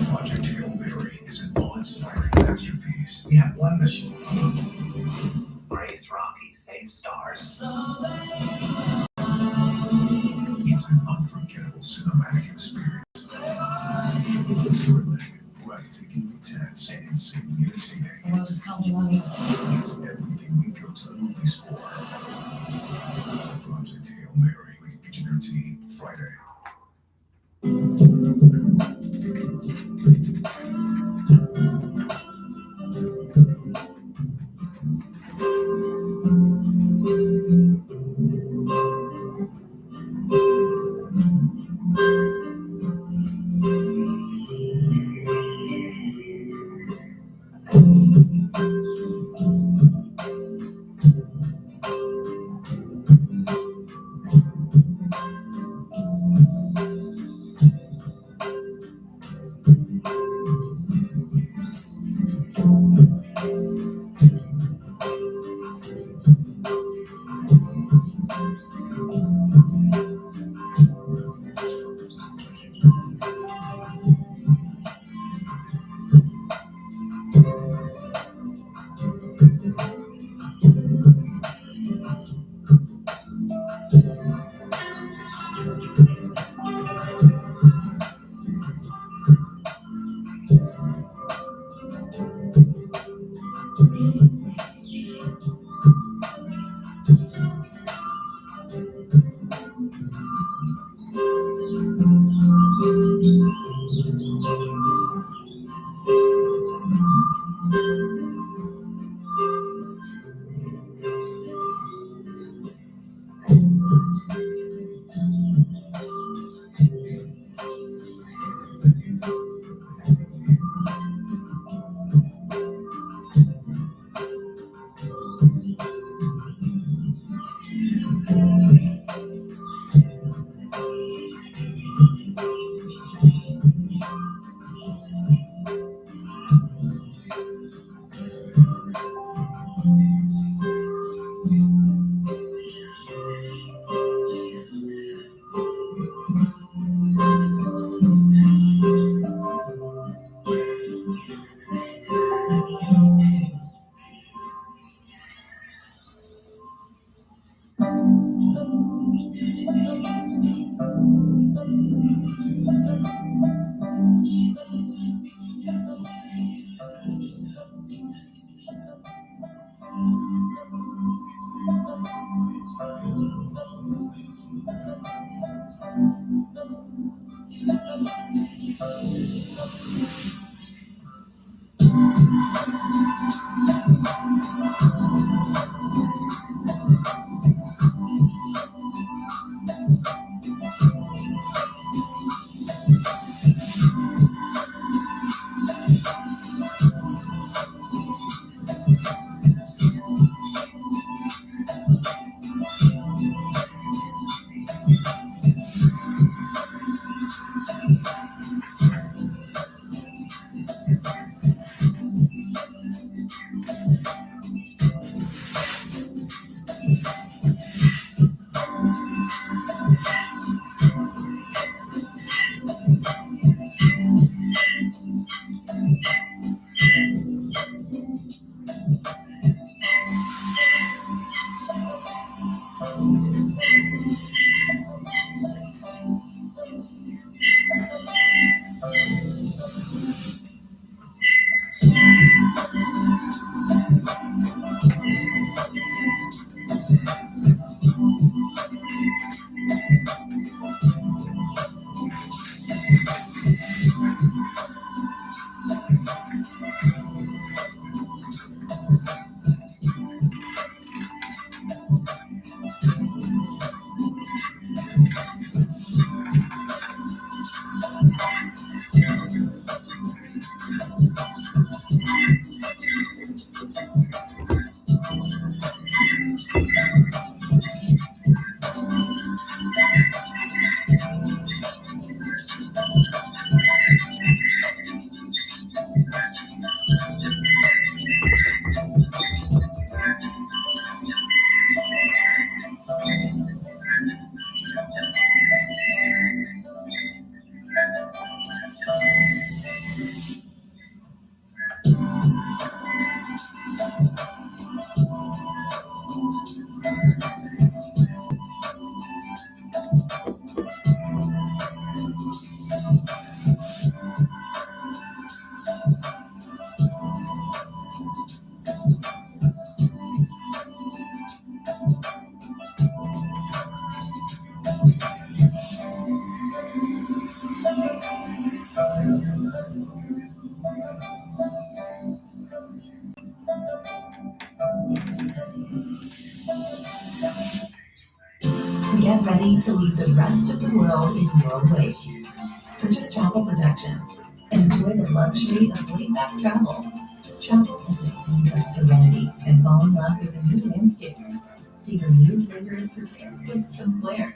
Project Hail Mary is an awe-inspiring masterpiece. We have one mission. Praise Rocky, save stars. It's an unforgettable cinematic experience. Thrilling, breathtakingly tense, and insanely entertaining. The world is counting on you. It's everything we go to the movies for. Project Hail Mary, rated PG-13, Friday. ready to leave the rest of the world in your wake. Purchase travel protection and enjoy the luxury of laid-back travel. Travel at the speed of serenity and fall in love with a new landscape. Savor new flavors prepared with some flair.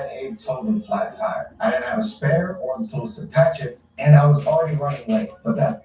had a total flat tire. I didn't have a spare or the tools to patch it, and I was already running late. But that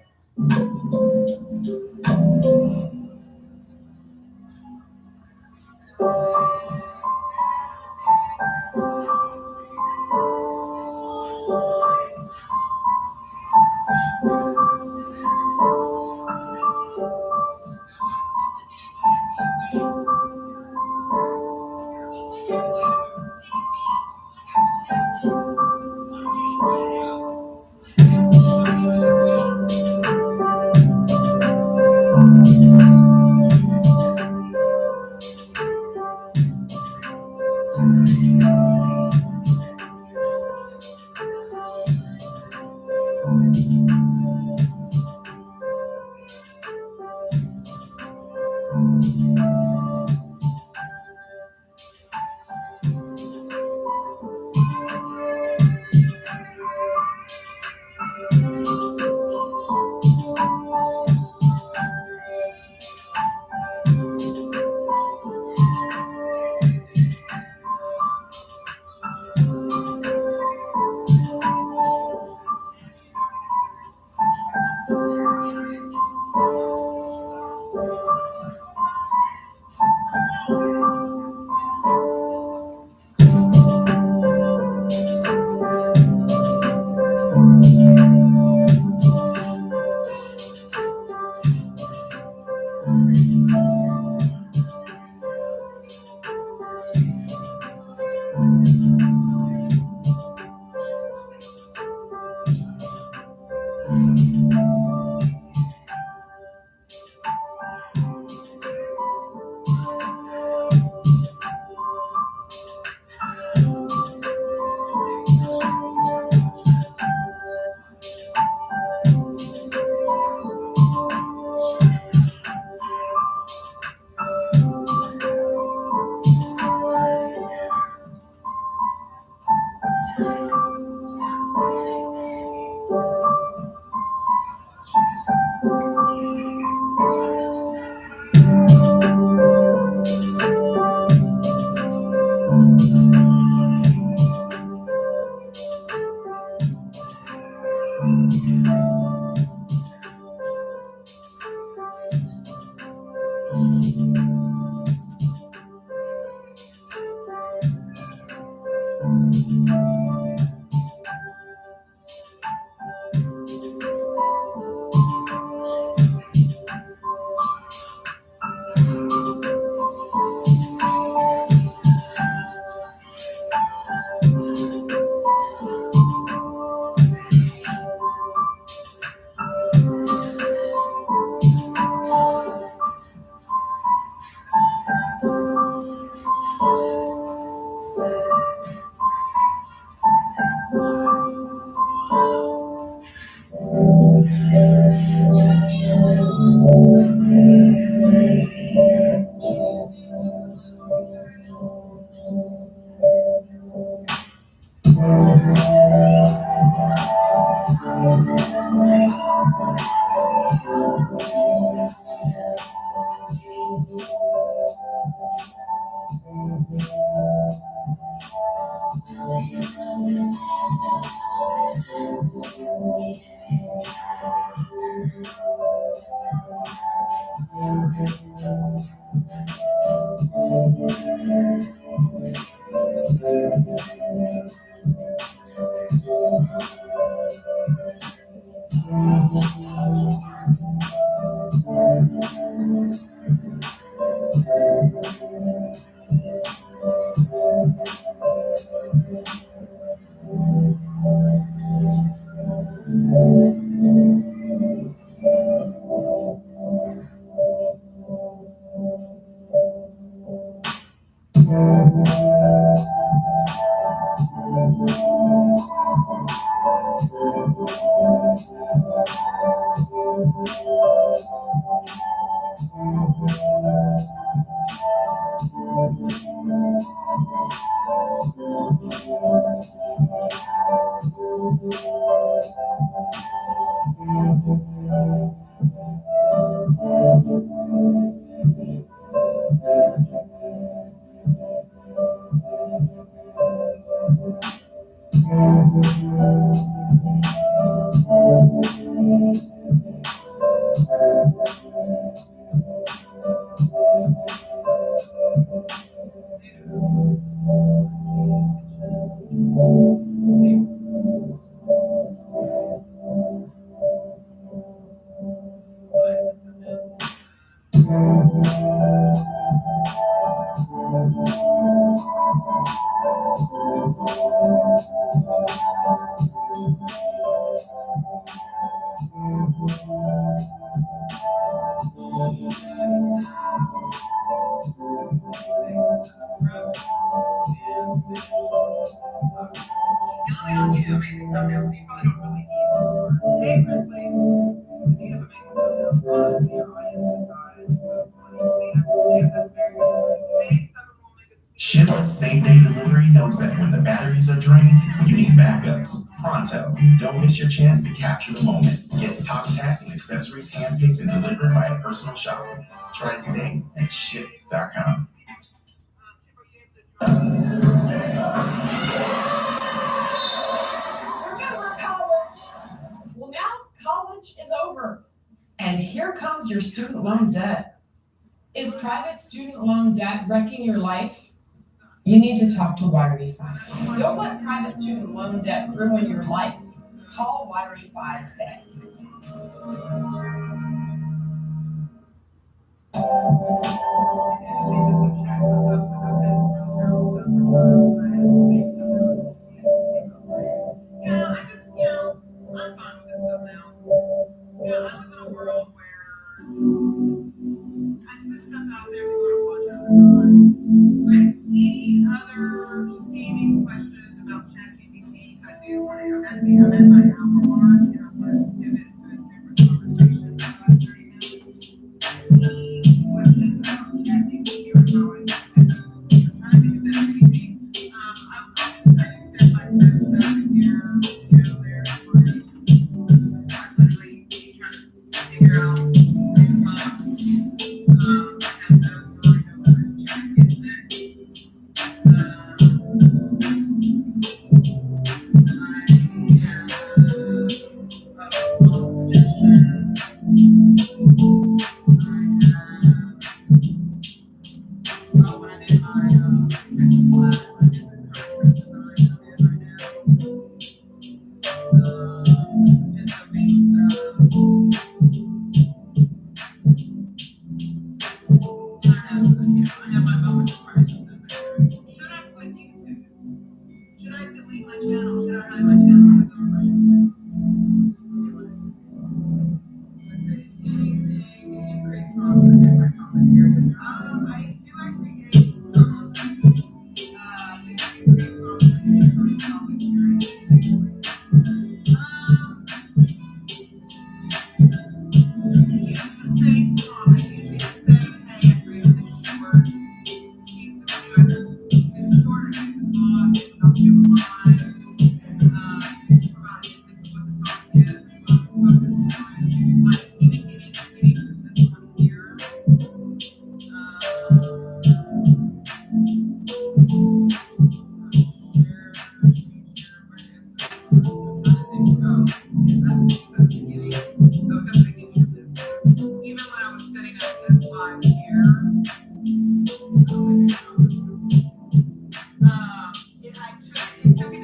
Shipped same-day delivery knows that when the batteries are drained, you need backups. Pronto. Don't miss your chance to capture the moment. Get top tack and accessories handpicked and delivered by a personal shopper. Try it today at shipped.com. Remember college? Well, now college is over. And here comes your student loan debt. Is private student loan debt wrecking your life? You need to talk to Y35. Don't let private student loan debt ruin your life. Call Y35 today. I'm fine with this stuff now. I live in a world where I think there's stuff out there we want to watch out for. But any other scheming questions about ChatGPT, I do want to, I'm at my hour mark, and I want to give it to a different conversation for about 30 minutes. Any questions about ChatGPT or how I use it? I'm trying to think of anything. I'm studying step by step stuff in here. There's like literally trying to figure out these as of whether Jack gets sick. I have a song suggestion. When I did my Christmas flag, I did the current Christmas design I did right now. And the main stuff. I have my moments of crisis. Should I quit YouTube? Should I delete my channel? Should I hide my channel? I have some questions. Let's see. Anything you create prompts for different content areas? I do. I create prompts. You create prompts for different topic areas. Use the same prompt. I usually just say, hey, I created this short. Keep the video either short or keep it long. Don't give a lie. Provide this is what the topic is. Focus on like even getting to this one here. Even when I was setting up this live here, I took it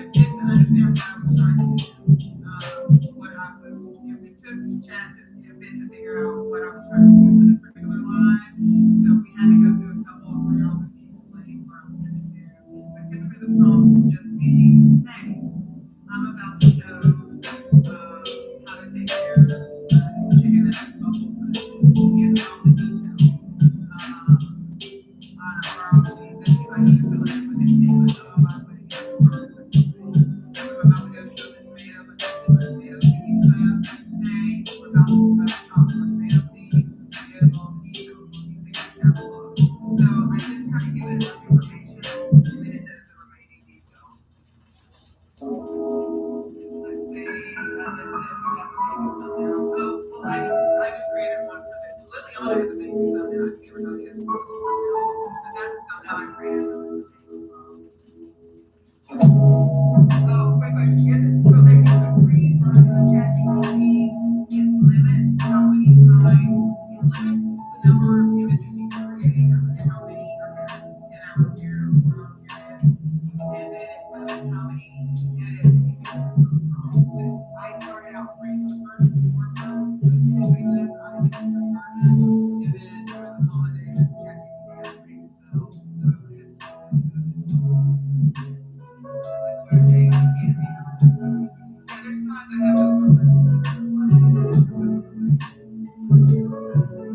It is. I started out free for the first 4 months doing this. I did this for version, and then during the holidays, ChatGPT so that's what it is. That's what it is. Yeah, there's times I have those moments.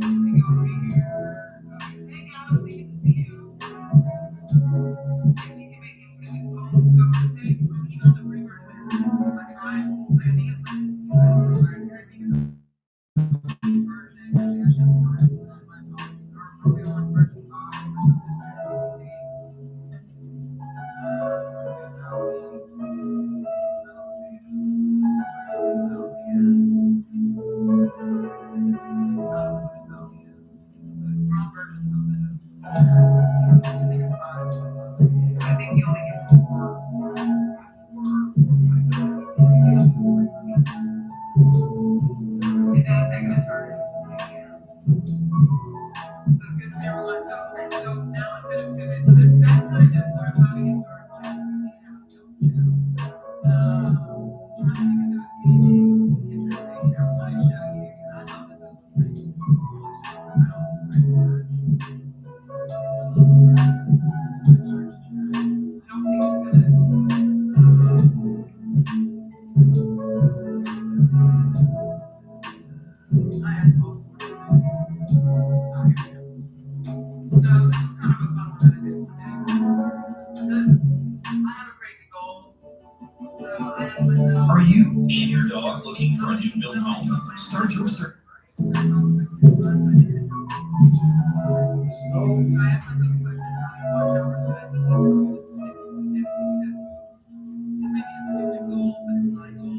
They go over here. Hey, Galaxy, good to see you. If you can make it really phone, so even on the free version, like if I think it limits to I think it's version. Actually, I should start on my apologies. Are we on version 5 or something? Wrong version something. I think it's 5. I think you only get 4. It does take a turn. So good to see everyone. So now I'm going to pivot. So that's kind of just sort of how to get started. Trying to think if there was anything interesting I want to show you. I know this is pretty cool. It's just, I don't think it's gonna. I asked all sorts of things. So this is kind of a fun one that I did today. I have a crazy goal. So I asked myself. Are you and your dog looking for a new build home? Start your search. I asked myself a question. Watch out for that. It's maybe a stupid goal, but it's my goal.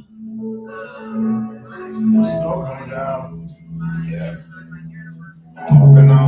The snow coming down. Yeah. My anniversary. Off and on.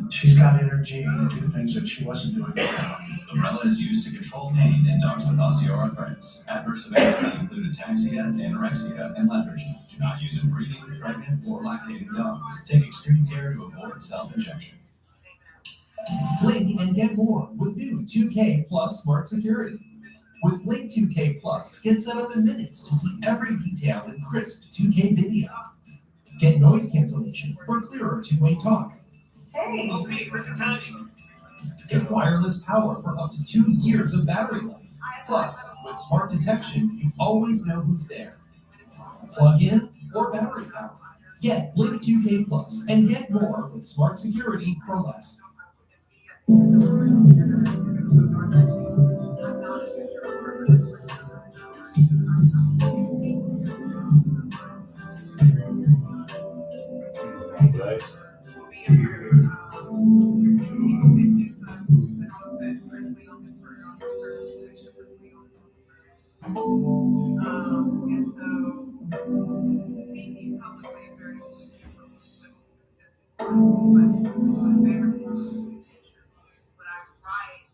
She's got energy to do things that she wasn't doing before. Umbrella is used to control pain in dogs with osteoarthritis. Adverse events may include ataxia, anorexia, and lethargy. Do not use in breeding, pregnant, or lactating dogs. Take extreme care to avoid self-injection. Blink and get more with new 2K Plus Smart Security. With Blink 2K Plus, get set up in minutes to see every detail in crisp 2K video. Get noise cancellation for clearer two-way talk. Hey! Okay, perfect timing. Get wireless power for up to 2 years of battery life. Plus, with smart detection, you always know who's there. Plug in or battery power. Get Blink 2K Plus and get more with smart security for less. Right. And so speaking publicly is very easy for me. So it's just it's my favorite form of communication. When I write,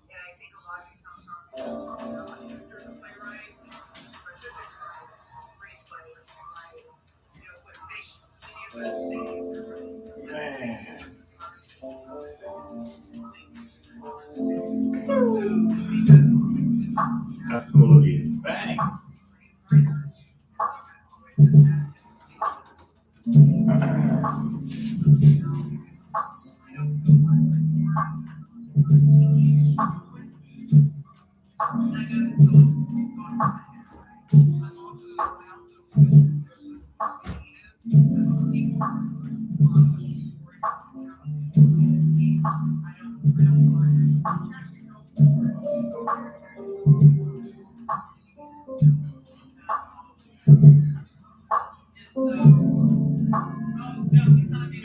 and I think a lot of it comes from my sister's a playwright. My sister's a screenplay, and what takes many of those things Man. That's cool. Is bang. No, he's not being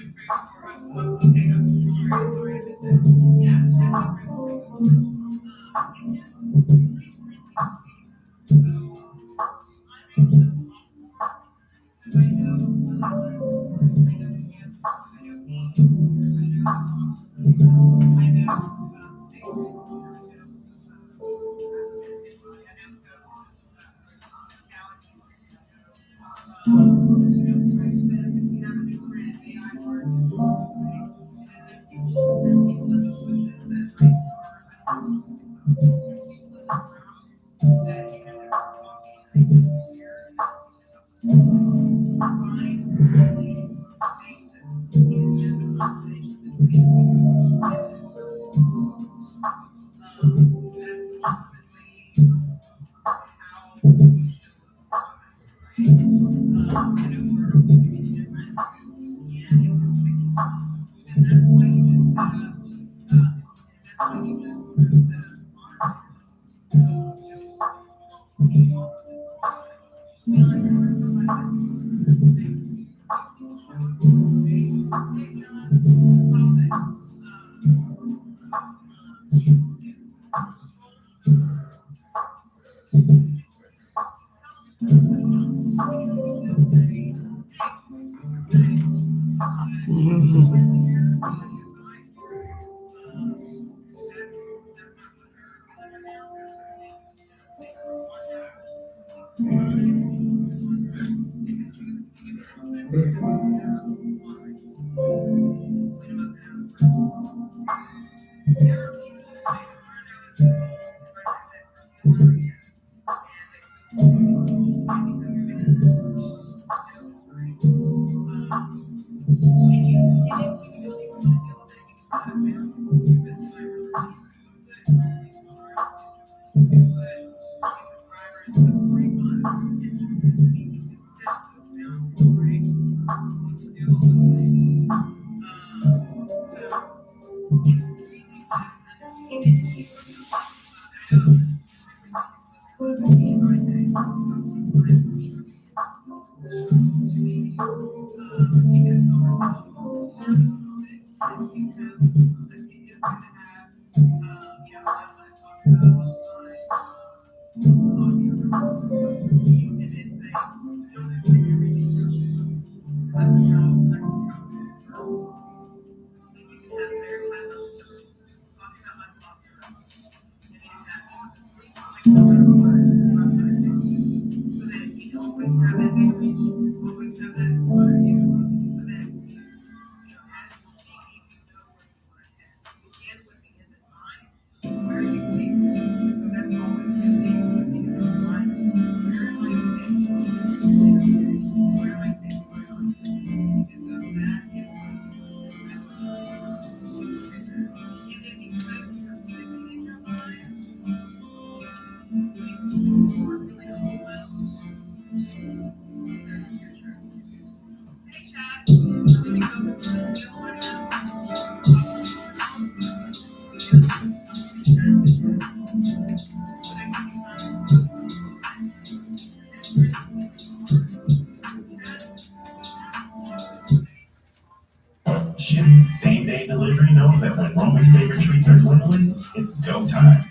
Shipped same day delivery knows that when Roman's favorite treats are dwindling, it's go time.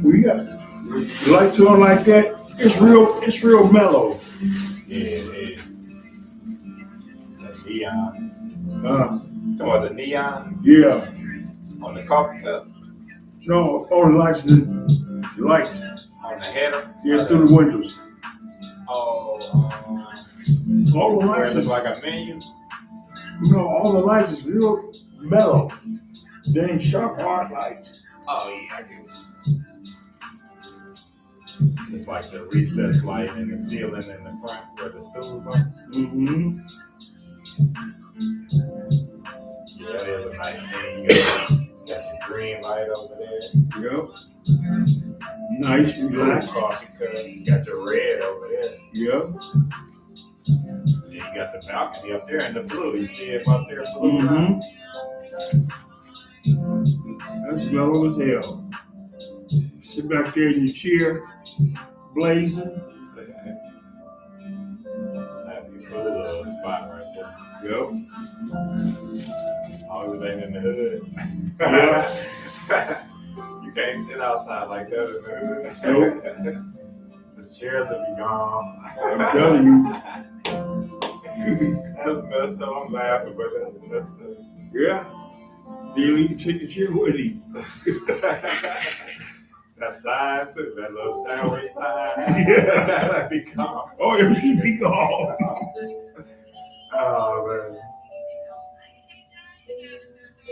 We got you like to like that. It's real mellow. Yeah, it is. That neon. Talking about the neon? Yeah. On the coffee cup? No, all the lights, the lights. On the header? Yes, through the windows. Oh, all the where lights it looks is like a menu? all the lights is real mellow. They ain't sharp hard lights. Oh, yeah, I get it. Just like the recessed light in the ceiling in the front where the stools are. Mm-hmm. Yeah, that is a nice scene. You got your green light over there. Yep. Nice, relaxed. Coffee cup. You got your red over there. Yep. Then you got the balcony up there in the blue. You see it up there, blue? Mm-hmm. That's mellow as hell. Sit back there in your chair, blazing. That'd be a cool little spot right there. Yep. Always ain't in the hood. Yep. You can't sit outside like that in the hood. Nope. The chairs will be gone. I'm telling you. That's messed up. I'm laughing, but that's messed up. Yeah. They'll even take the chair with him. That side too, that little sour side. Yeah. That'd be gone. Oh, it should be gone. Oh man.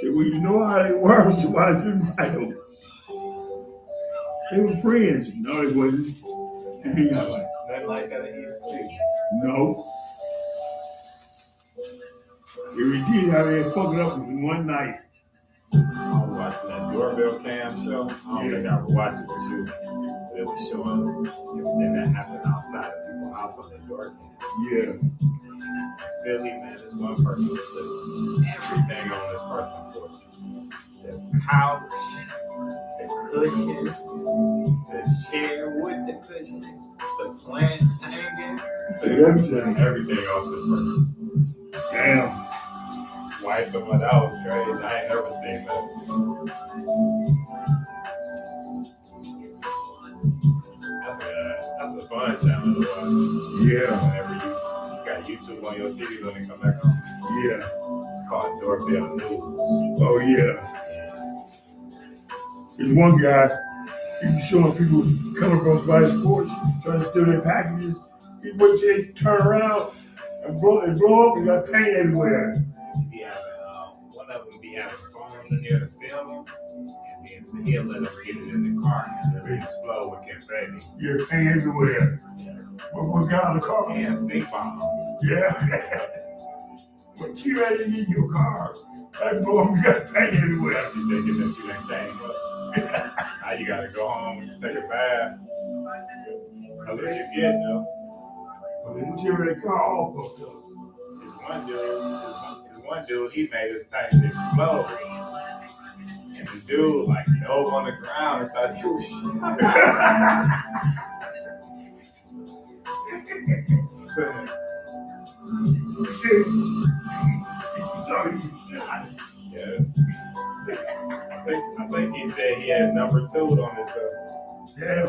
So, well, you know how they were, so why did you invite them? They were friends. No, they wasn't. Nothing like that in East Cleveland. No. They repeated how they had fucked it up in one night. I was watching that doorbell cam show. I don't think I was watching with you. But it was showing everything that happened outside of people's house on the door cam. Yeah. Philly, man, this one person was putting everything on this person's porch. The couch, the cushion, the chair with the cushion, the plant hanging, everything off this person. Damn. Wipe them, that was crazy. I ain't never seen that. That's a fun channel to watch. Yeah. Whenever you got YouTube on your TV when it come back on. Yeah. It's called Doorbell News. Oh, yeah. There's one guy, he was showing people coming across by his porch, trying to steal their packages. He went there, turn around, and blow up, and got paint everywhere. Be having, one of them be having phones in there to film them, and then he'll let them get it in the car and it'll explode with confetti. Yeah, paint everywhere. What got in the car? And stink bombs. Yeah. What you ready to get in your car? That blow up, you got paint everywhere. She thinking that she ain't came up. Now you gotta go home and take a bath. That's what you get, though. Well, the interior of the car all fucked up. This one dude, he made his tank explode. And the dude, like, dove on the ground and started shooting shit. Yeah. I think he said he had number 2 on his Yeah.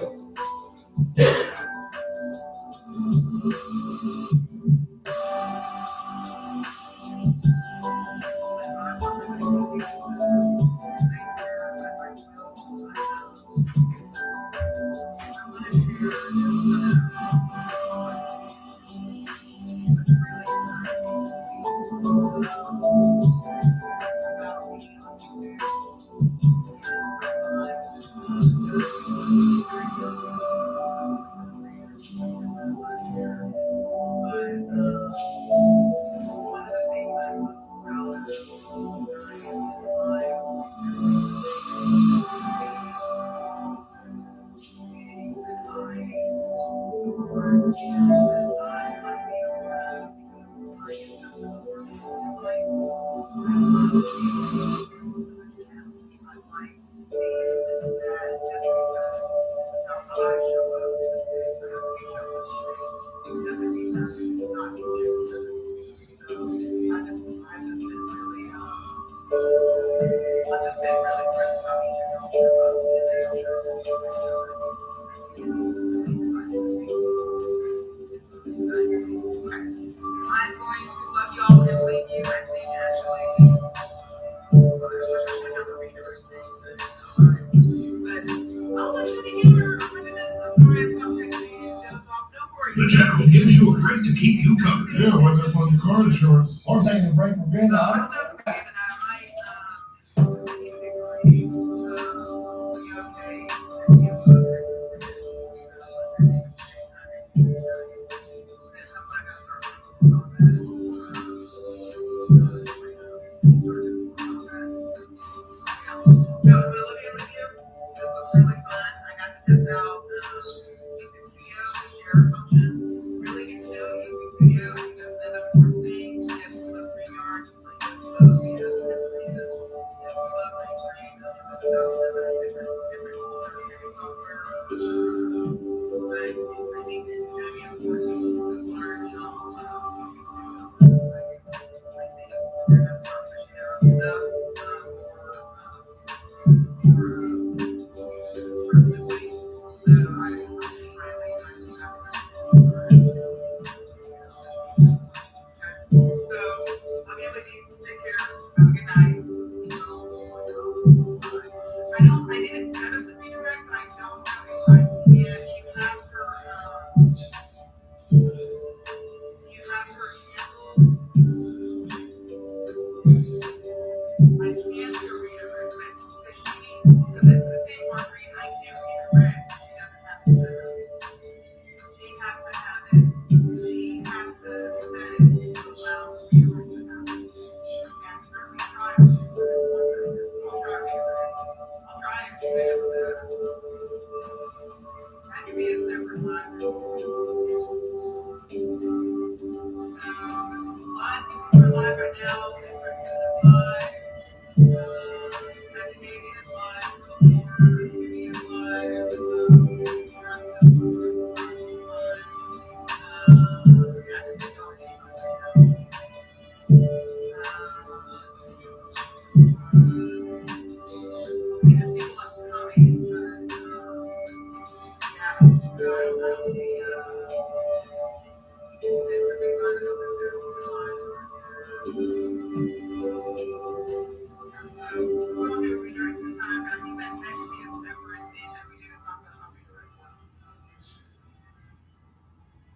I'm going to love y'all and leave you. I think actually, but I'll let you begin your The General gives you a grid to keep you covered. Yeah, well, that's on your car insurance. Or taking a break from being the So, Olivia, this was really fun. I got to test out YouTube Studio, the share function. Really get to know YouTube Studio because then the fourth thing is the StreamYard, like this videos and different pieces. We love Restream, different software. But I think it's going to be important to learn how YouTube Studio is. I think they're going to start pushing their own stuff. I didn't set up the redirects. I don't know if I can. You have her handle. I can't do a redirect, but she, so this is the thing, Marguerite, I can't redirect. She doesn't have to set it. She has to have it. She has to set it to allow the redirect to happen. And certainly try it. I'll try redirect. I'll try it because that can be a separate line. So, live, we're live right now. We're doing this live. Happy Baby is live. Timmy is live. Our sister is live. I can see all the because people are coming. Yeah, I don't see there's a big line over there. So we don't do redirect this time, but I think that could be a separate thing that we do is talk about redirect.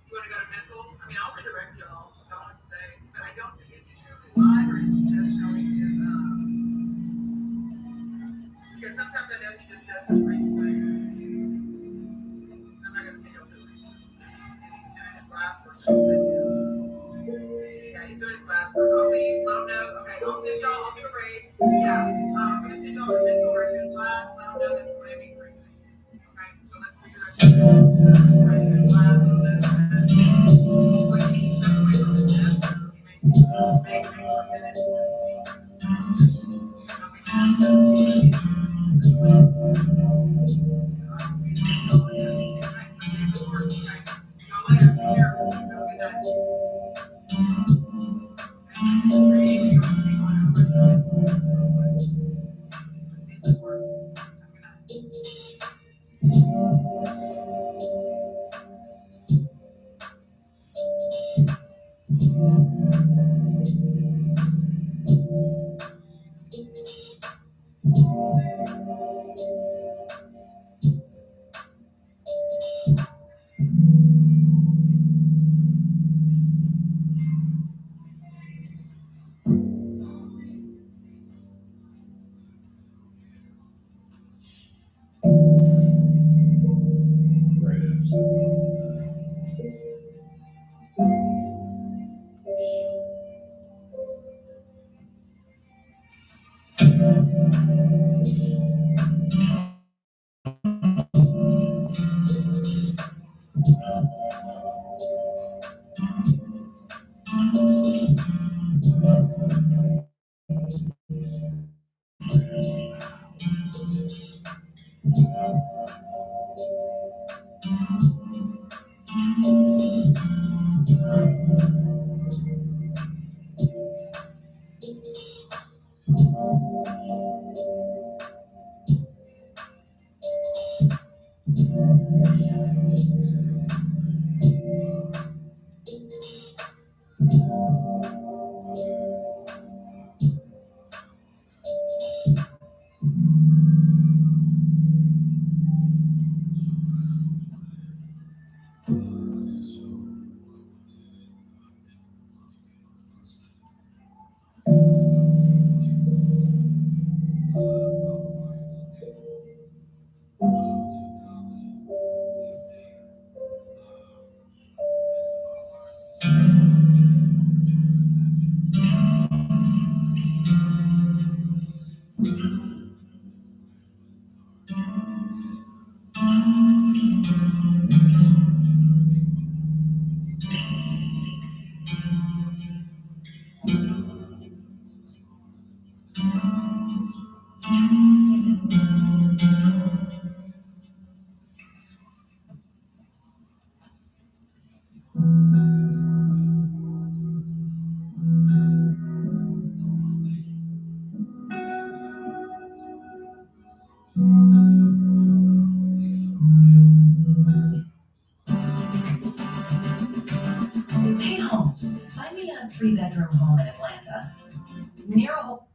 You want to go to mentals? I mean, I'll redirect y'all if y'all want to stay, but I don't. Is it truly live or is it just showing his? Because sometimes I know he just does his green screen. I'm not gonna say no to the green screen. If he's doing his last work, I'll say yeah, he's doing his last work. I'll see. Let him know. Okay, I'll send y'all. I'll do a raid. Yeah, I'm gonna send y'all a mentor in his class. Let him know that he's going to be green screen. Okay, so let's figure out. Try to do his last. Like he's stepped away from his desk, so he may take a minute to see. 3-bedroom home in Atlanta. Near a whole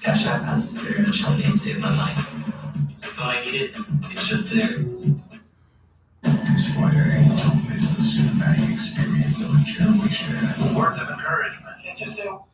Cash App has very much helped me and saved my life. That's all I needed. It's just there. This fighter ain't don't miss the cinematic experience of a kill we share. Words of encouragement. Just do.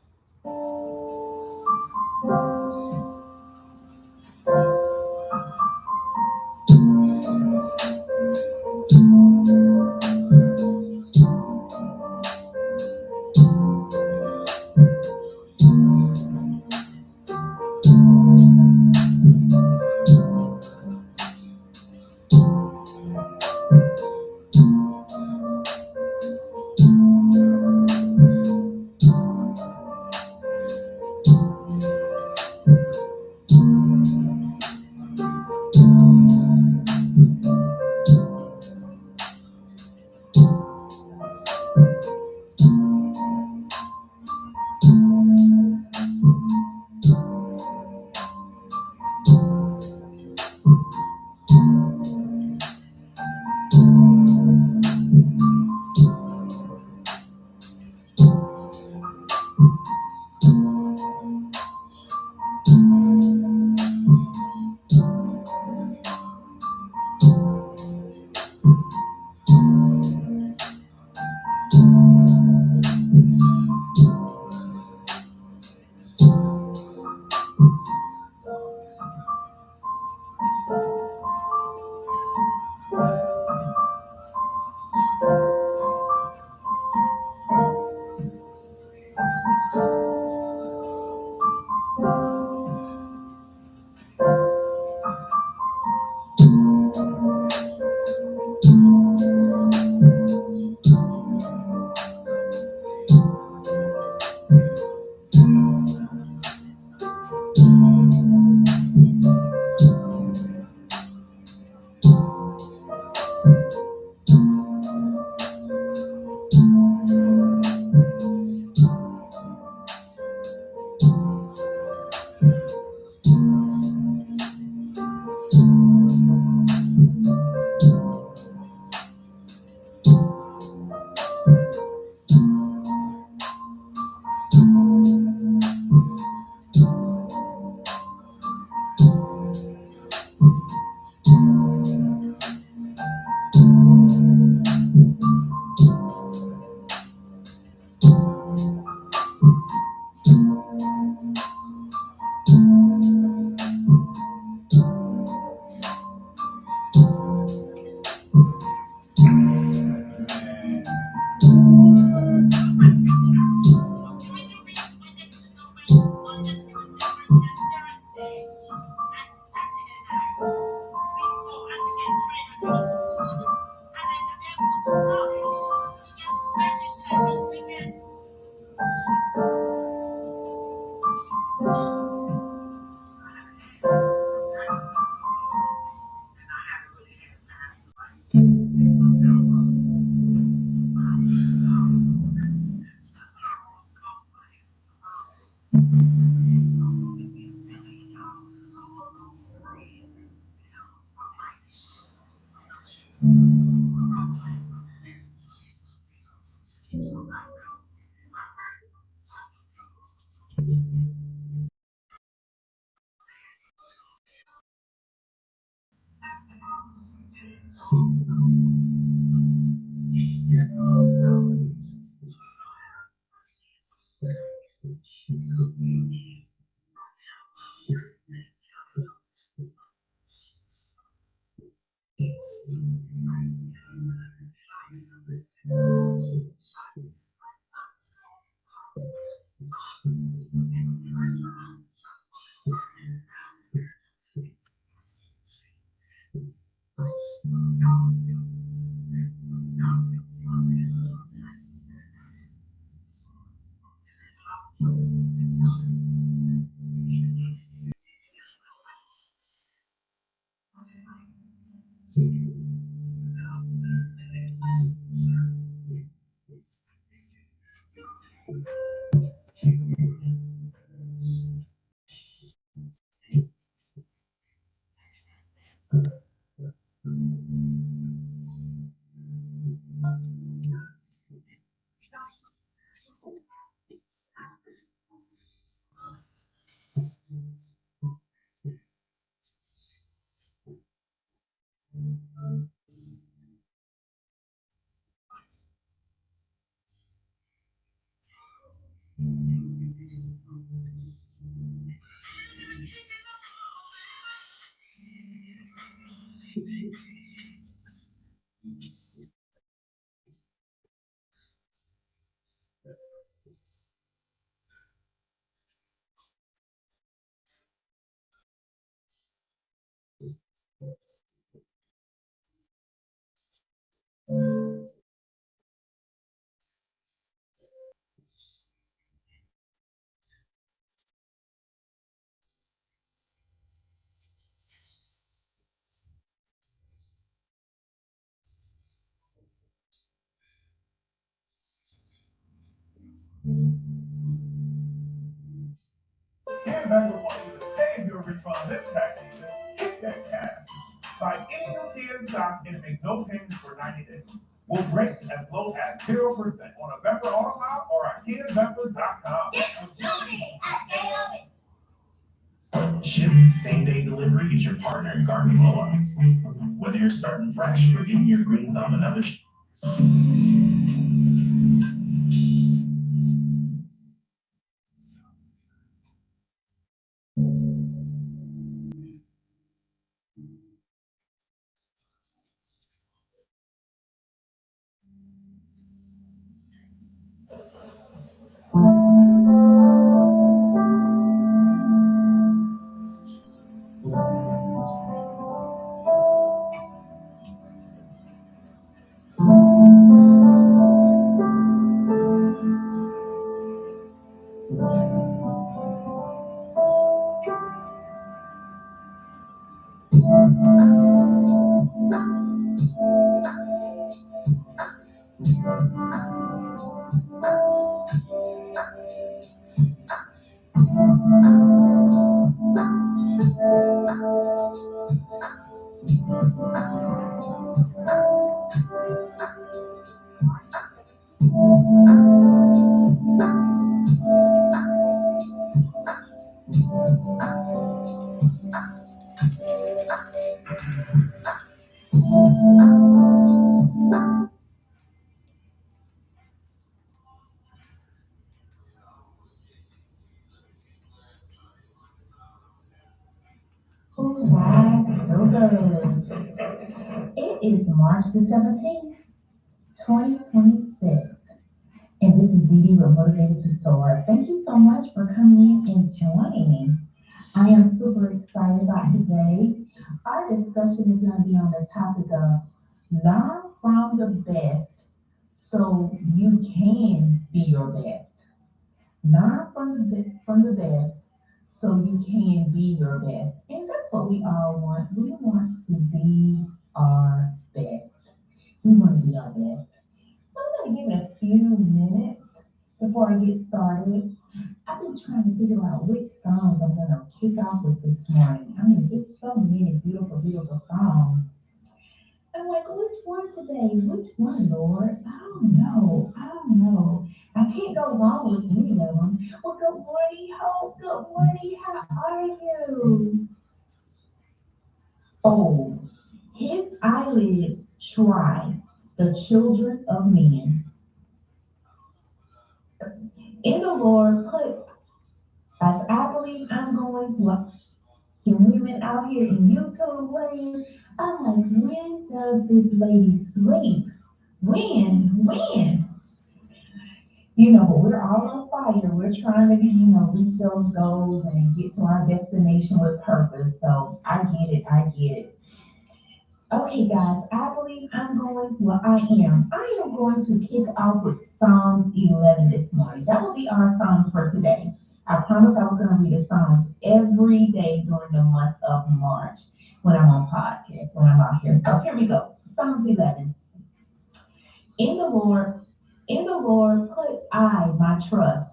Get back to want you to save your refund this tax season. Hit that cash. Buy any new Kia in stock and make no payments for 90 days. With rates as low as 0% on a Vepper Auto Mile or at KiaVepper.com. Get Snowy at KO. Shipped same-day delivery is your partner in garden blow-ups. Whether you're starting fresh or giving your green thumb another Alright, so good. It is March the 17th, 2026, and this is Dee Dee with Motivated to Soar. Thank you so much for coming in and joining. I am super excited about today. Our discussion is going to be on the topic of learn from the best so you can be your best. Learn from the best so you can be your best. And that's what we all want. We want to be our best. We want to be our best. So I'm going to give it a few minutes before I get started. I've been trying to figure out which songs I'm going to kick off with this morning. I mean, it's so many beautiful, beautiful songs. I'm like, which one today? Which one, Lord? I don't know. I can't go wrong with any of them. Well, good morning, Hope. Good morning. How are you? Oh, his eyelids try the children of men. In the Lord put, as I believe I'm going, watching women out here in YouTube land, I'm like, when does this lady sleep? When? But we're all on fire. We're trying to, reach those goals and get to our destination with purpose. So I get it. Okay, guys, I believe I am going to kick off with Psalms 11 this morning. That will be our Psalms for today. I promised I was going to read the Psalms every day during the month of March when I'm on podcast, when I'm out here. So here we go. Psalms 11. In the Lord, in the Lord put I my trust.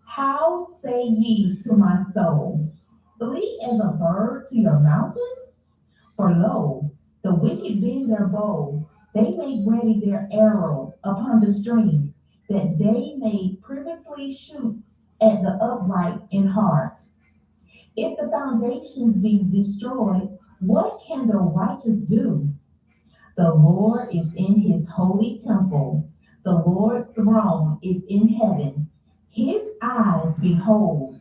How say ye to my soul, flee as a bird to your mountain? For lo, the wicked bend their bow, they make ready their arrow upon the string, that they may previously shoot at the upright in heart. If the foundations be destroyed, what can the righteous do? The Lord is in his holy temple. The Lord's throne is in heaven. His eyes behold,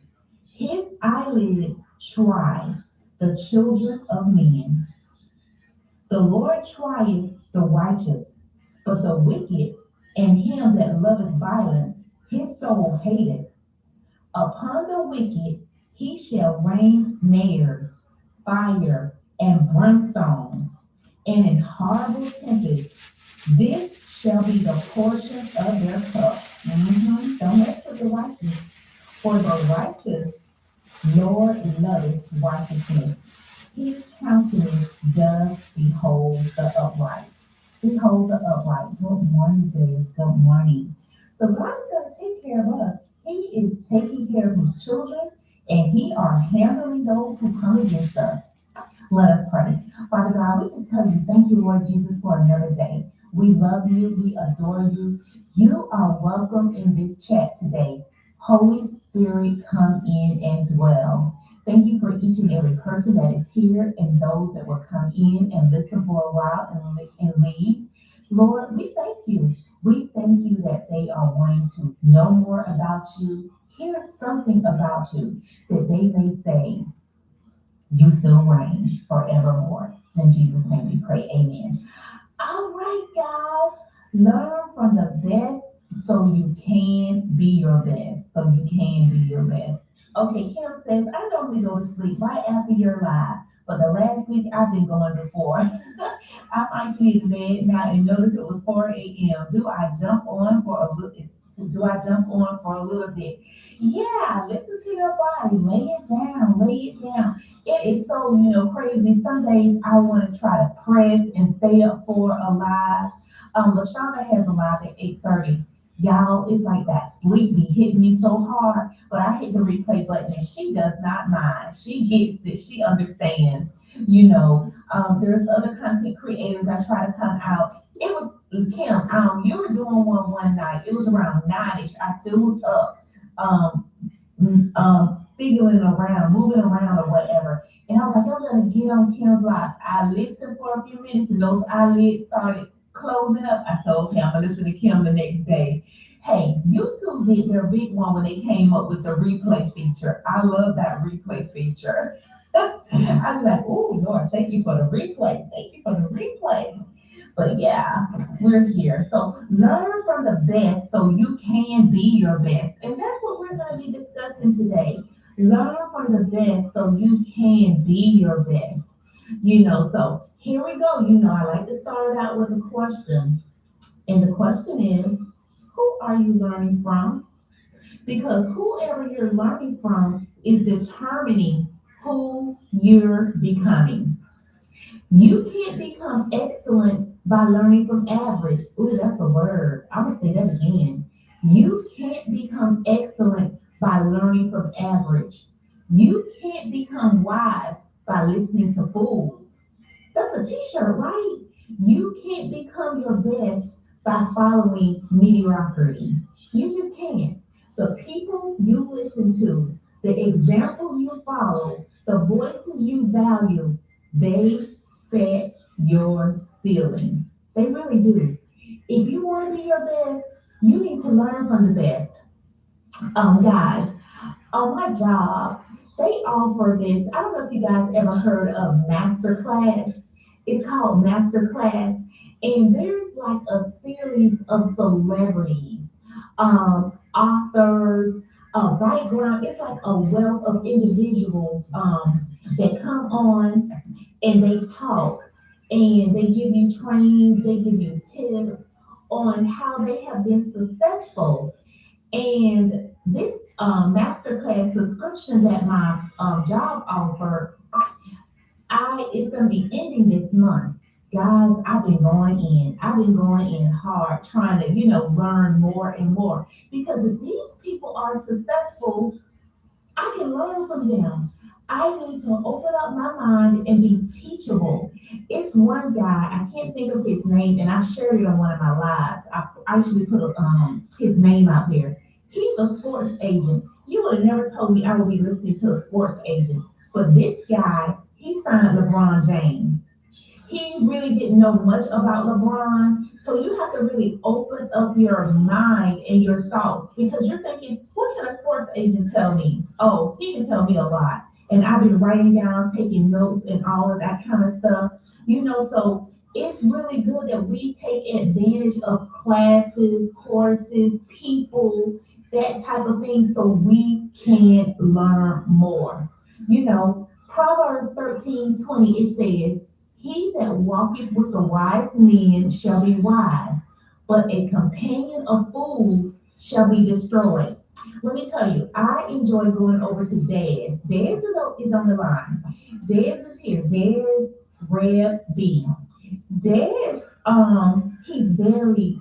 his eyelids try the children of men. The Lord trieth the righteous, but the wicked and him that loveth violence, his soul hateth. Upon the wicked he shall rain snares, fire, and brimstone, and in horrible tempest. This shall be the portion of their cup. Don't mess with the righteous. For the righteous, Lord loveth righteousness. His countenance does behold the upright. Behold the upright. Good morning, Dave. Good morning. So God is going to take care of us. He is taking care of his children, and he are handling those who come against us. Let us pray. Father God, we just tell you, thank you, Lord Jesus, for another day. We love you. We adore you. You are welcome in this chat today. Holy Spirit, come in and dwell. Thank you for each and every person that is here and those that will come in and listen for a while and leave. Lord, we thank you. We thank you that they are wanting to know more about you, hear something about you, that they may say, you still reign forevermore. In Jesus' name we pray, amen. All right, guys, learn from the best so you can be your best. So you can be your best. Okay, Kim says, I normally go to sleep right after your live, but the last week I've been going before. I'm actually in bed now and notice it was 4 a.m. Do I jump on for a little bit? Yeah, listen to your body. Lay it down, lay it down. It is so, crazy. Some days I want to try to press and stay up for a live. LaShonda has a live at 8:30. Y'all, it's like that sleep be hitting me so hard, but I hit the replay button and she does not mind. She gets it. She understands. There's other content creators that try to come out. It was Kim. You were doing one night. It was around 9ish. I still was up, figuring around, moving around or whatever. And I was like, I'm gonna get on Kim's live. I listened for a few minutes and those eyelids started closing up. I said, okay, I'm gonna listen to Kim the next day. Hey, YouTube did their big one when they came up with the replay feature. I love that replay feature. I was like, oh Lord, thank you for the replay. Thank you for the replay. But yeah, we're here. So learn from the best so you can be your best. And that's what we're going to be discussing today. Learn from the best so you can be your best. So here we go. I like to start out with a question. And the question is, who are you learning from? Because whoever you're learning from is determining who you're becoming. You can't become excellent by learning from average. Ooh, that's a word. I'm going to say that again. You can't become excellent by learning from average. You can't become wise by listening to fools. That's a t-shirt, right? You can't become your best by following mediocrity. You just can't. The people you listen to, the examples you follow, the voices you value, they set your ceiling. They really do. If you want to be your best, you need to learn from the best. Guys, on my job, they offer this. I don't know if you guys ever heard of master class. It's called master class, and there's like a series of celebrities, authors, background. It's like a wealth of individuals that come on and they talk. and they give you training, they give you tips on how they have been successful. And this masterclass subscription that my job offered, it's gonna be ending this month. Guys, I've been going in. I've been going in hard, trying to, learn more and more. Because if these people are successful, I can learn from them. I need to open up my mind and be teachable. It's one guy, I can't think of his name, and I shared it on one of my lives. I actually put his name out there. He's a sports agent. You would have never told me I would be listening to a sports agent. But this guy, he signed LeBron James. He really didn't know much about LeBron. So you have to really open up your mind and your thoughts because you're thinking, what can a sports agent tell me? Oh, he can tell me a lot. And I've been writing down, taking notes and all of that kind of stuff. So it's really good that we take advantage of classes, courses, people, that type of thing so we can learn more. Proverbs 13:20, it says, he that walketh with the wise men shall be wise, but a companion of fools shall be destroyed. Let me tell you, I enjoy going over to Daz. Daz is on the line. Daz is here. Daz Red B. Daz, he's very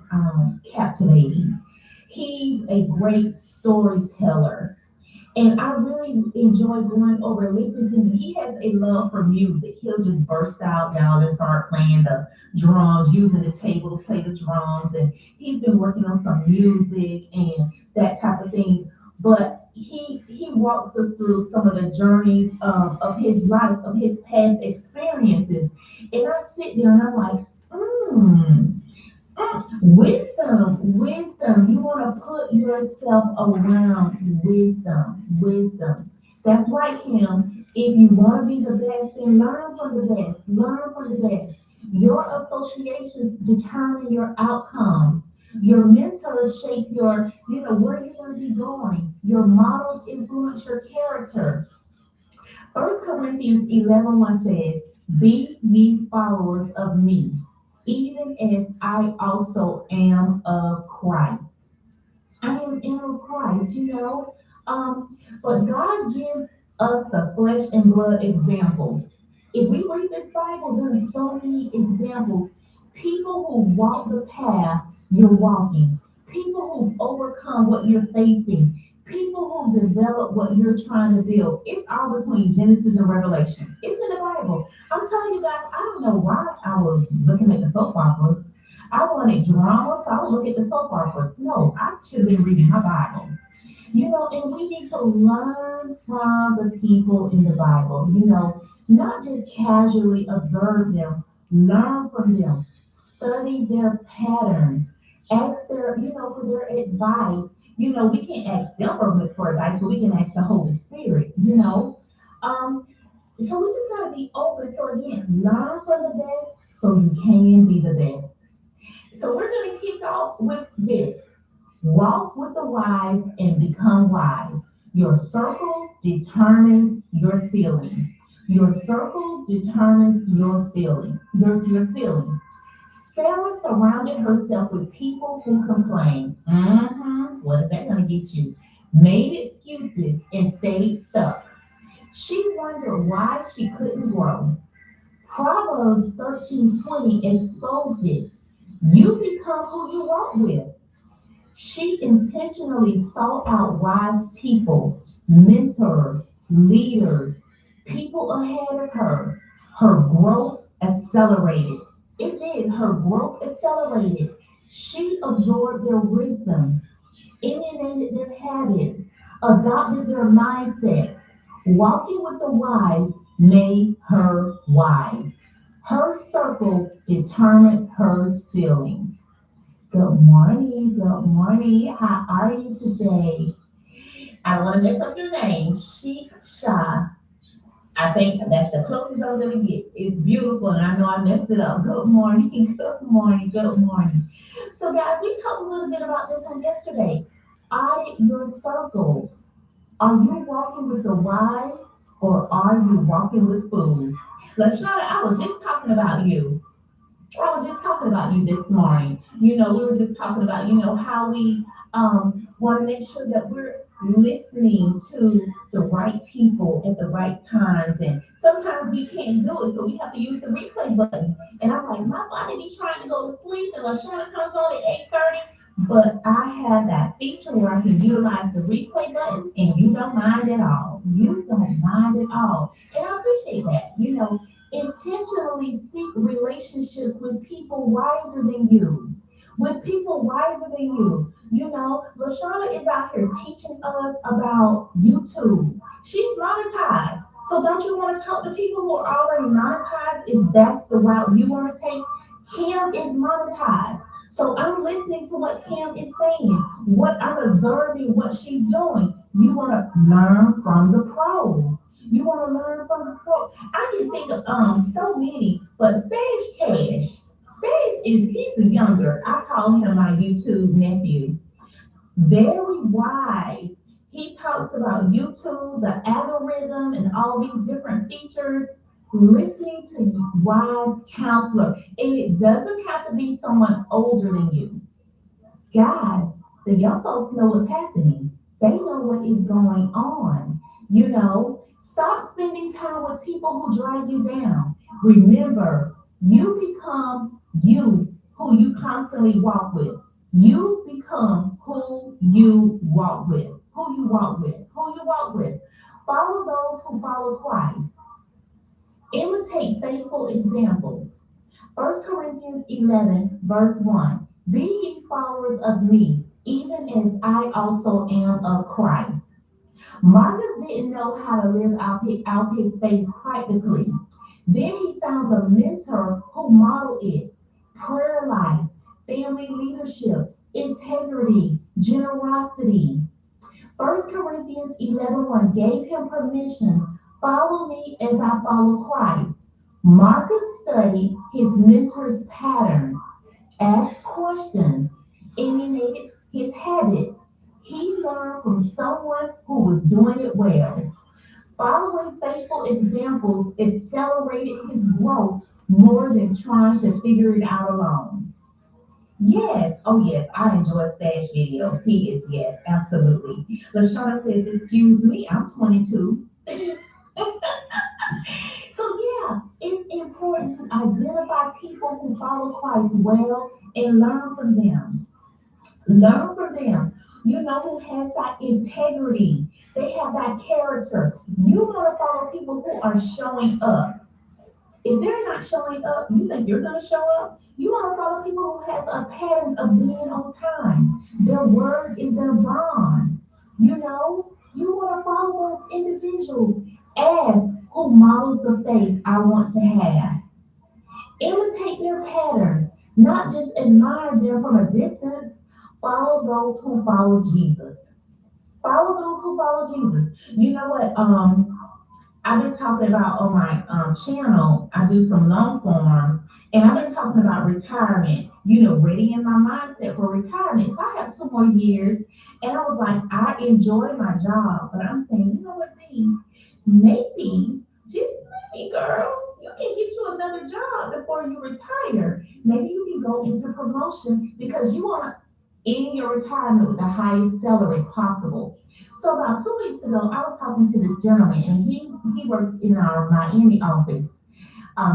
captivating. He's a great storyteller. And I really enjoy going over and listening to him. He has a love for music. He'll just burst out, y'all, and start playing the drums, using the table to play the drums. And he's been working on some music and that type of thing. But he walks us through some of the journeys of his life, of his past experiences. And I sit there and I'm like, wisdom. You want to put yourself around wisdom. That's right, Kim. If you want to be the best, then learn from the best. Learn from the best. Your associations determine your outcomes. Your mentors shape where you're going to be going. Your models influence your character. 1 Corinthians 11:1 says, be ye followers of me, even as I also am of Christ. I am in Christ. But God gives us the flesh and blood examples. If we read this Bible, there's so many examples. People who walk the path you're walking, people who've overcome what you're facing, people who develop what you're trying to build. It's all between Genesis and Revelation. It's in the Bible. I'm telling you guys, I don't know why I was looking at the soap operas. I wanted drama, so I would look at the soap operas. No, I should have been reading my Bible. And we need to learn from the people in the Bible, not just casually observe them, learn from them, study their patterns, ask for their advice. We can't ask them for advice, but we can ask the Holy Spirit. So we just gotta be open. So again, learn from the best so you can be the best. So we're gonna kick off with this. Walk with the wise and become wise. Your circle determines your feeling. Your circle determines your feeling. Your feeling. Sarah surrounded herself with people who complained. What is that going to get you? Made excuses and stayed stuck. She wondered why she couldn't grow. Proverbs 13:20 exposed it. You become who you walk with. She intentionally sought out wise people, mentors, leaders, people ahead of her. Her growth accelerated. It did. Her growth accelerated. She absorbed their wisdom, emulated their habits, adopted their mindsets. Walking with the wise made her wise. Her circle determined her ceiling. Good morning. How are you today? I don't want to mess up your name. Shah. I think that's the closest I'm gonna get. It's beautiful, and I know I messed it up. Good morning. So, guys, we talked a little bit about this on yesterday. Audit your circle. Are you walking with the wise, or are you walking with fools? LaShawna, I was just talking about you. I was just talking about you this morning. We were just talking about, how we want to make sure that we're listening to the right people at the right times. And sometimes we can't do it, so we have to use the replay button. And I'm like, my body be trying to go to sleep, and LaShawn comes on at 8:30. But I have that feature where I can utilize the replay button, and you don't mind at all. You don't mind at all. And I appreciate that. Intentionally seek relationships with people wiser than you. With people wiser than you. LaShawna is out here teaching us about YouTube. She's monetized. So don't you want to talk to people who are already monetized if that's the route you want to take? Kim is monetized. So I'm listening to what Kim is saying. What I'm observing what she's doing. You want to learn from the pros. You want to learn from the pros. I can think of so many, but Stage Cash. He's younger. I call him my YouTube nephew. Very wise. He talks about YouTube, the algorithm, and all these different features. Listening to wise counselor, and it doesn't have to be someone older than you. Guys, the young folks know what's happening. They know what is going on. Stop spending time with people who drive you down. Remember, you become you who you constantly walk with. You become who you walk with. Who you walk with. Who you walk with. Follow those who follow Christ. Imitate faithful examples. 1 Corinthians 11, verse 1. Be ye followers of me, even as I also am of Christ. Marcus didn't know how to live out his faith practically. Then he found a mentor who modeled it. Prayer life, family leadership, integrity, generosity. 1 Corinthians 11:1 gave him permission. Follow me as I follow Christ. Marcus studied his mentor's patterns, asked questions, emulated his habits. He learned from someone who was doing it well. Following faithful examples accelerated his growth more than trying to figure it out alone. Yes, oh yes, I enjoy Stash videos. He is, yes, absolutely. LaShawna says, excuse me, I'm 22. So yeah, it's important to identify people who follow Christ well and learn from them. Learn from them. Who has that integrity. They have that character. You want to follow people who are showing up. If they're not showing up, you think you're going to show up? You want to follow people who have a pattern of being on time. Their word is their bond. You want to follow those individuals as who models the faith I want to have. Imitate their patterns, not just admire them from a distance. Follow those who follow Jesus. Follow those who follow Jesus. You know what? I've been talking about on my channel. I do some long forms, and I've been talking about retirement. Readying my mindset for retirement. So I have 2 more years, and I was like, I enjoy my job, but I'm saying, you know what, Dee? Maybe, just maybe, girl, you can get you another job before you retire. Maybe you can go into promotion because you want to end your retirement with the highest salary possible. So about 2 weeks ago, I was talking to this gentleman, and he works in our Miami office.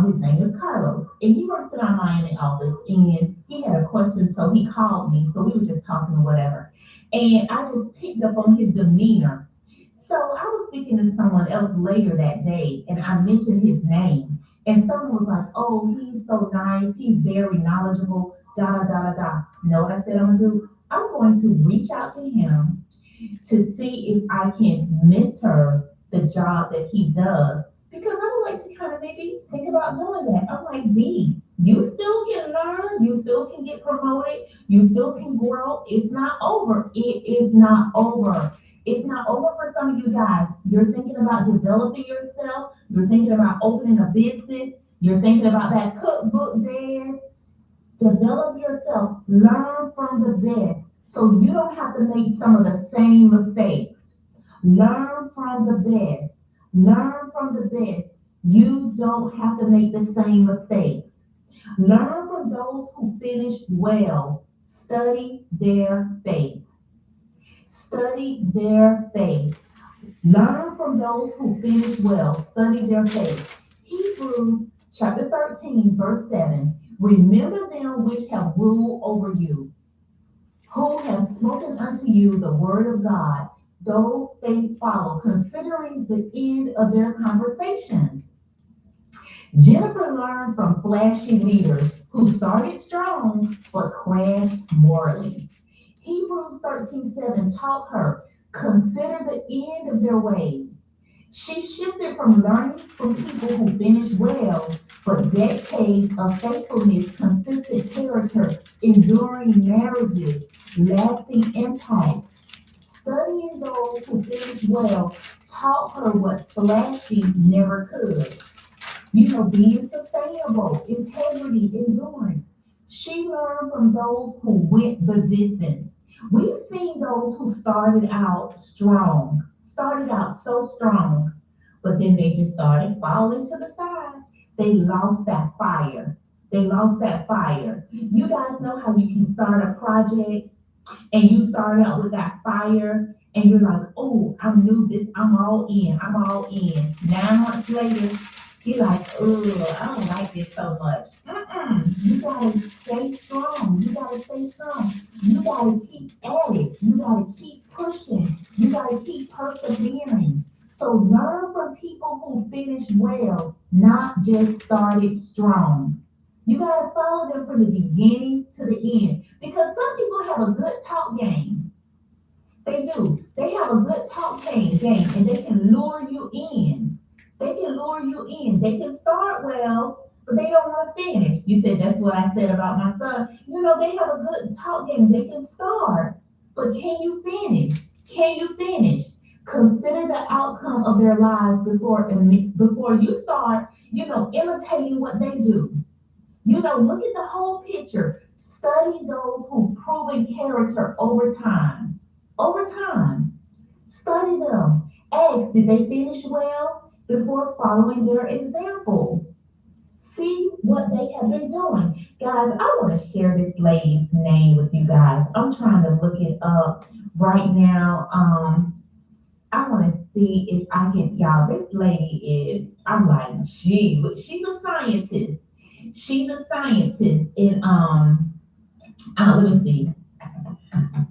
His name is Carlos, and he works in our Miami office, and he had a question, so he called me. So we were just talking or whatever, and I just picked up on his demeanor. So I was speaking to someone else later that day, and I mentioned his name, and someone was like, "Oh, he's so nice. He's very knowledgeable." Da da da da da. Know what I said I'm gonna do? I'm going to reach out to him to see if I can mentor the job that he does, because I would like to kind of maybe think about doing that. I'm like, D, you still can learn, you still can get promoted, you still can grow. It's not over. It is not over. It's not over for some of you guys. You're thinking about developing yourself. You're thinking about opening a business. You're thinking about that cookbook there. Develop yourself. Learn from the best, so you don't have to make some of the same mistakes. Learn from the best. Learn from the best. You don't have to make the same mistakes. Learn from those who finish well. Study their faith. Study their faith. Learn from those who finish well. Study their faith. Hebrews chapter 13, verse 7. Remember them which have ruled over you, who have spoken unto you the word of God. Those faith follow, considering the end of their conversations. Jennifer learned from flashy leaders who started strong but crashed morally. Hebrews 13:7 taught her, consider the end of their ways. She shifted from learning from people who finished well, but decades of faithfulness, consistent character, enduring marriages, lasting impact. Studying those who finished well taught her what flashy never could. Being sustainable, integrity, endurance. She learned from those who went the distance. We've seen those who started out strong, started out so strong, but then they just started falling to the side. They lost that fire. They lost that fire. You guys know how you can start a project and you start out with that fire and you're like, oh, I'm new this, I'm all in. 9 months later, you're like, oh, I don't like this so much. You gotta stay strong. You gotta stay strong. You gotta keep at it. You gotta keep pushing. You gotta keep persevering. So learn from people who finished well, not just started strong. You gotta follow them from the beginning to the end. Because some people have a good talk game. They do. They have a good talk game, and they can lure you in. They can lure you in. They can start well, but they don't want to finish. You said that's what I said about my son. They have a good talk game. They can start, but can you finish? Can you finish? Consider the outcome of their lives before you start, imitating what they do. Look at the whole picture. Study those who proven character over time. Over time. Study them. Ask, did they finish well before following their example? See what they have been doing. Guys, I want to share this lady's name with you guys. I'm trying to look it up right now. I want to see if I can, y'all, this lady is, I'm like, she's a scientist. She's a scientist in, let me see.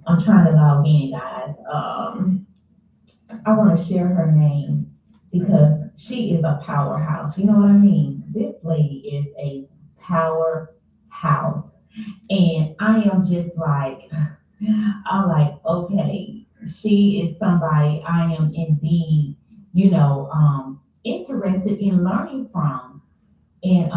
I'm trying to log in, guys. I want to share her name because she is a powerhouse. You know what I mean? This lady is a powerhouse. And I am just like, I'm like, okay, she is somebody I am indeed, interested in learning from. And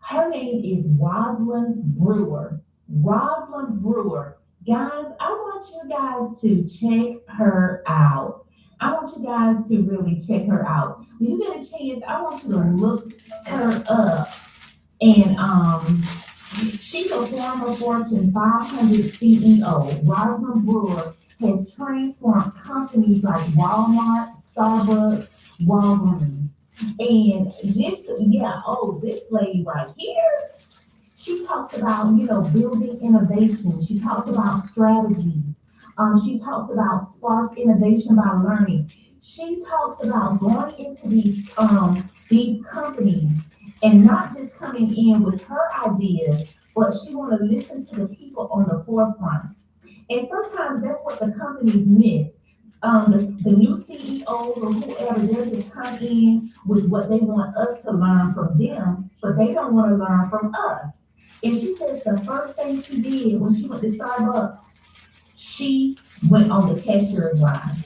her name is Rosalind Brewer. Rosalind Brewer. Guys, I want you guys to check her out. I want you guys to really check her out. When you get a chance, I want you to look her up. And she's a former Fortune 500 CEO. Rosalind Brewer has transformed companies like Walmart, Starbucks, Walgreens. And this lady right here, she talks about, building innovation. She talks about strategy. She talks about spark innovation by learning. She talks about going into these companies and not just coming in with her ideas, but she want to listen to the people on the forefront. And sometimes that's what the companies miss. The new CEOs or whoever, they'll just come in with what they want us to learn from them, but they don't want to learn from us. And she says the first thing she did when she went to Starbucks, she went on the cashier's line.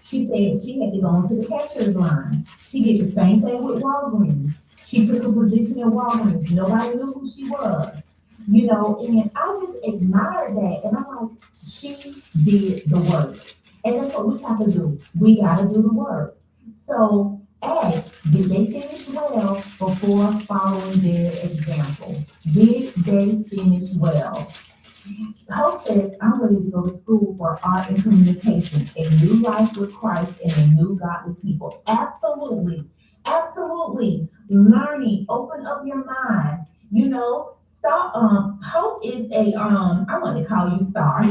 She said she had to go onto the cashier's line. She did the same thing with Walgreens. She took a position at Walgreens. Nobody knew who she was. And I just admired that. And I'm like, she did the work. And that's what we have to do. We got to do the work. So ask, did they finish well before following their example? Did they finish well? Hope says, I'm ready to go to school for art and communication, a new life with Christ and a new godly people. Absolutely. Absolutely. Learning, open up your mind. You know, Hope is I want to call you Star.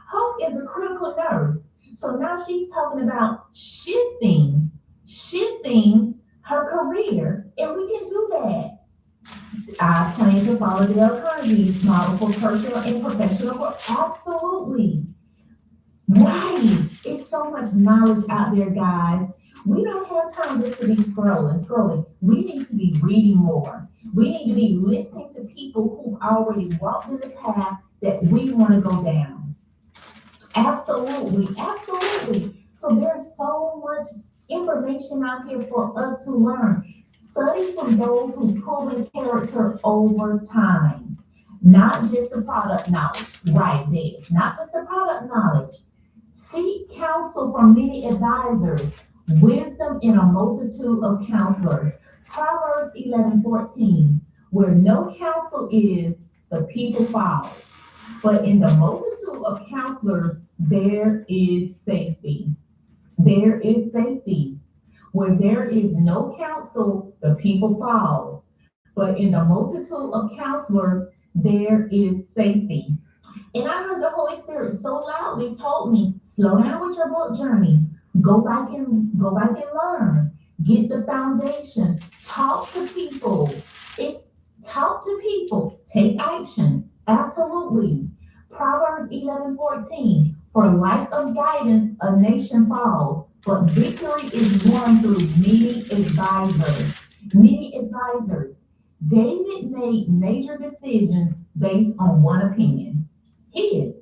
Hope is a critical nurse. So now she's talking about shifting her career, and we can do that. I plan to follow Dale Carnegie's model for personal and professional growth. Absolutely. Right. It's so much knowledge out there, guys. We don't have time just to be scrolling. We need to be reading more. We need to be listening to people who've already walked in the path that we want to go down. Absolutely. So there's so much information out here for us to learn. Study from those who've proven character over time. Not just the product knowledge, right there. Not just the product knowledge. Seek counsel from many advisors, wisdom in a multitude of counselors. Proverbs 11:14, where no counsel is, the people follow. But in the multitude of counselors, there is safety. There is safety. Where there is no counsel, the people fall. But in the multitude of counselors, there is safety. And I heard the Holy Spirit so loudly told me, slow down with your book journey. Go back and learn. Get the foundation. Talk to people. Talk to people. Take action. Absolutely. Proverbs 11:14. For lack of guidance, a nation falls, but victory is won through many advisors. Many advisors. David made major decisions based on one opinion. His.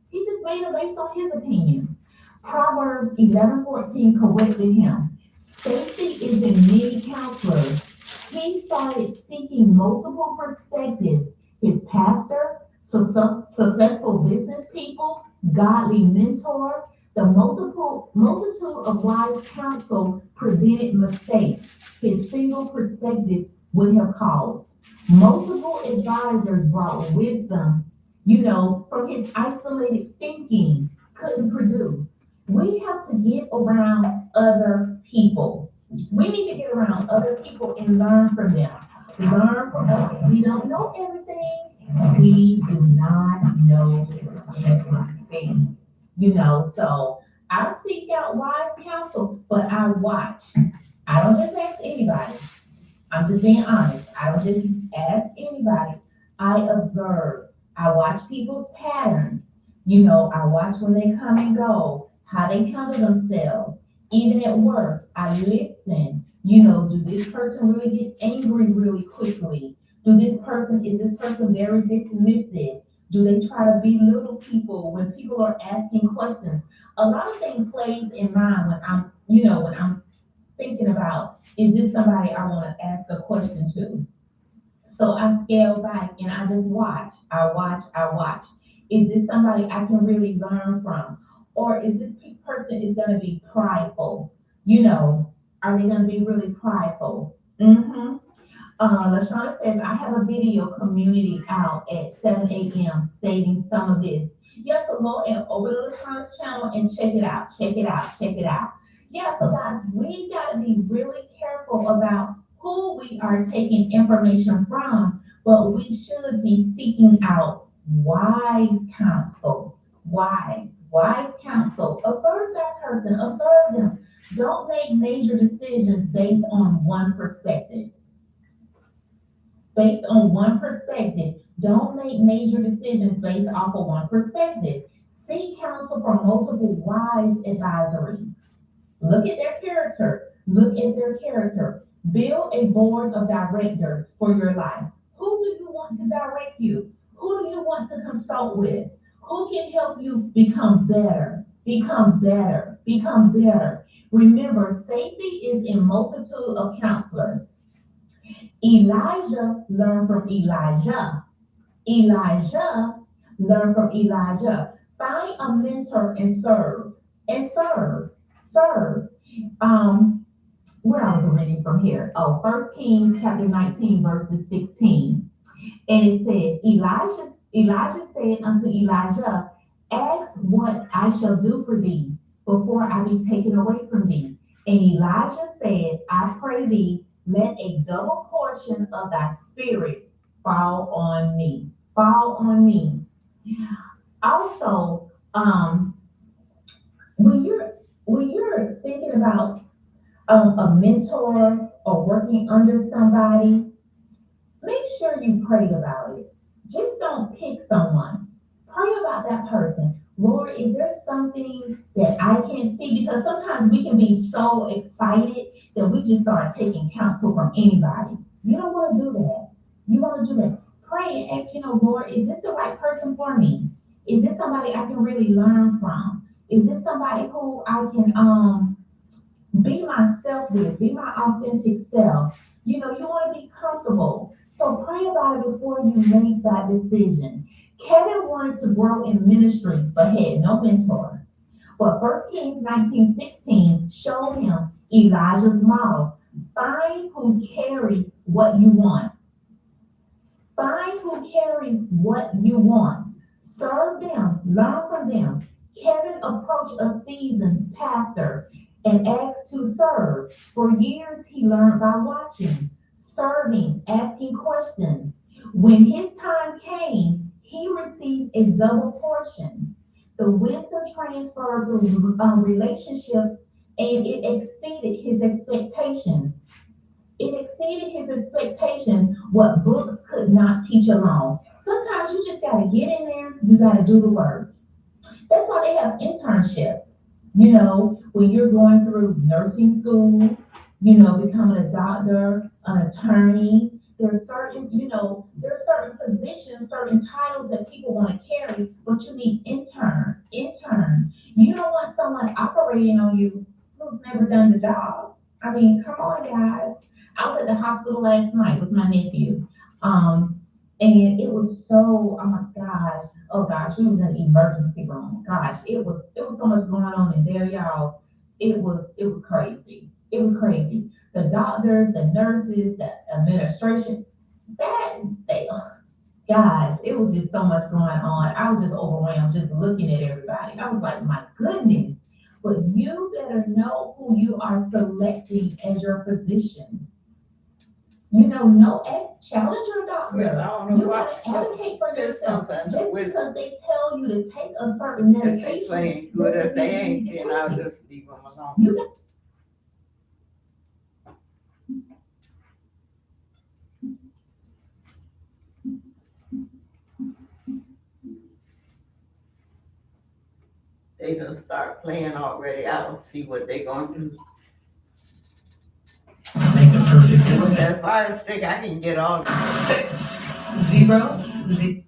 He just made it based on his opinion. Proverbs 11:14 corrected him. Safety is in many counselors. He started seeking multiple perspectives. His pastor, successful business people, godly mentor, the multitude of wise counsel prevented mistakes. His single perspective would have caused. Multiple advisors brought wisdom, from his isolated thinking, couldn't produce. We have to get around other people. We need to get around other people and learn from them. Learn from others. We don't know everything. We do not know everything. So I seek out wise counsel, but I watch. I don't just ask anybody. I'm just being honest. I don't just ask anybody. I observe. I watch people's patterns. I watch when they come and go, how they handle themselves. Even at work, I listen. Do this person really get angry really quickly? Is this person very dismissive? Do they try to belittle people when people are asking questions? A lot of things plays in mind when I'm thinking about, is this somebody I want to ask a question to? So I scale back and I just watch. I watch. Is this somebody I can really learn from? Or is this person is going to be prideful? Are they going to be really prideful? LaShawn says, I have a video community out at 7 a.m. stating some of this. Yes, so go over to LaShawn's channel and check it out. Yeah, so guys, we got to be really careful about who we are taking information from, but we should be seeking out wise counsel. Wise counsel. Observe that person, observe them. Don't make major decisions based on one perspective. Don't make major decisions based off of one perspective. Seek counsel from multiple wise advisories. Look at their character. Build a board of directors for your life. Who do you want to direct you? Who do you want to consult with? Who can help you become better? Remember, safety is in multitude of counselors. Elijah learned from Elijah. Find a mentor and serve. Where I was reading from here. 1 Kings chapter 19, verses 16. And it says, Elijah said unto Elijah, ask what I shall do for thee before I be taken away from thee. And Elijah said, I pray thee, let a double portion of thy spirit fall on me. Fall on me. Also, when you're thinking about a mentor or working under somebody, make sure you pray about it. Just don't pick someone. Pray about that person. Lord, is there something that I can see? Because sometimes we can be so excited that we just start taking counsel from anybody. You don't want to do that. You want to do that. Pray and ask, Lord, is this the right person for me? Is this somebody I can really learn from? Is this somebody who I can be myself with, be my authentic self? You want to be comfortable. So pray about it before you make that decision. Kevin wanted to grow in ministry, but had no mentor. But 1 Kings 19:16 showed him Elijah's model. Find who carries what you want. Find who carries what you want. Serve them, learn from them. Kevin approached a seasoned pastor and asked to serve. For years, he learned by watching, serving, asking questions. When his time came, he received a double portion. The wisdom transferred the relationship, and it exceeded his expectations. It exceeded his expectation what books could not teach alone. Sometimes you just got to get in there, you got to do the work. That's why they have internships. When you're going through nursing school, becoming a doctor, an attorney, there's certain positions, certain titles that people want to carry, but you need intern. You don't want someone operating on you who's never done the job. I mean, come on, guys. I was at the hospital last night with my nephew. And it was so, oh gosh, we was in the emergency room. Gosh, it was so much going on in there, y'all. It was crazy. It was crazy. The doctors, the nurses, the administration, guys, it was just so much going on. I was just overwhelmed just looking at everybody. I was like, my goodness. But you better know who you are selecting as your physician. Challenge your doctor. Well, I don't know You what. gotta advocate for This yourself. sounds Just with because they tell you to take a certain if they medication. claim good, if they ain't, then I'll just leave them alone. You got- They gonna start playing already. I don't see what they gonna do. Make the perfect With gift. that fire stick, I can get all. 6-0.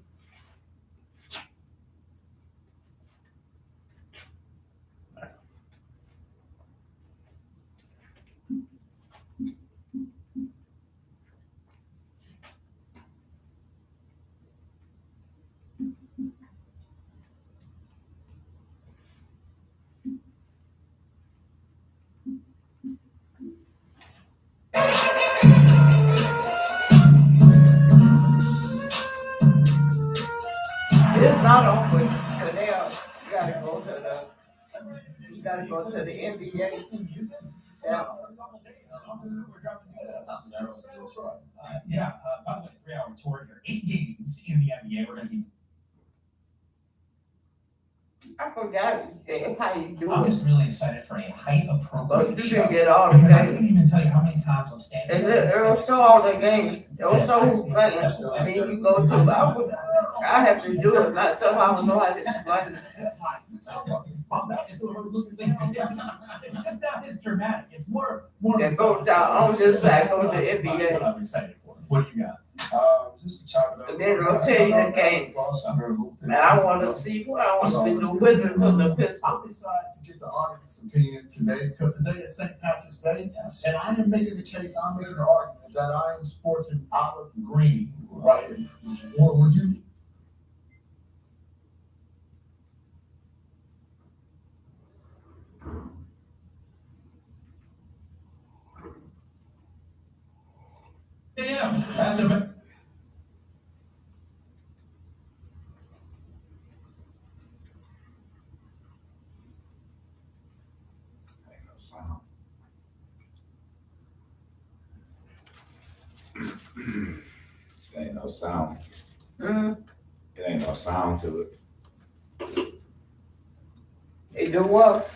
It's not over, cause they are, you gotta go to the NBA. Yeah. By the way, 3-hour tour here. 8 games in the NBA. We're gonna be. I forgot how you do I'm it. just really excited for a height appropriate But you show. can get all the Because I games. couldn't even tell you how many times I'm standing. It'll show all the games. It'll show who's playing. Then you go to, I have to do it myself. I don't know how to. It's just not as dramatic. It's more. Yeah, go down on this side, go to NBA. I'm excited for. What do you got? Just to chop it up. And then it'll tell you the games. And I wanna see what I want to see the Wizards or the Pistons. I'm excited to get the audience opinion today because today is St. Patrick's Day, and I am making the argument that I am sporting olive green, right? Or would you? Yeah, and the. no sound. Mm, It ain't no sound to it. it do what?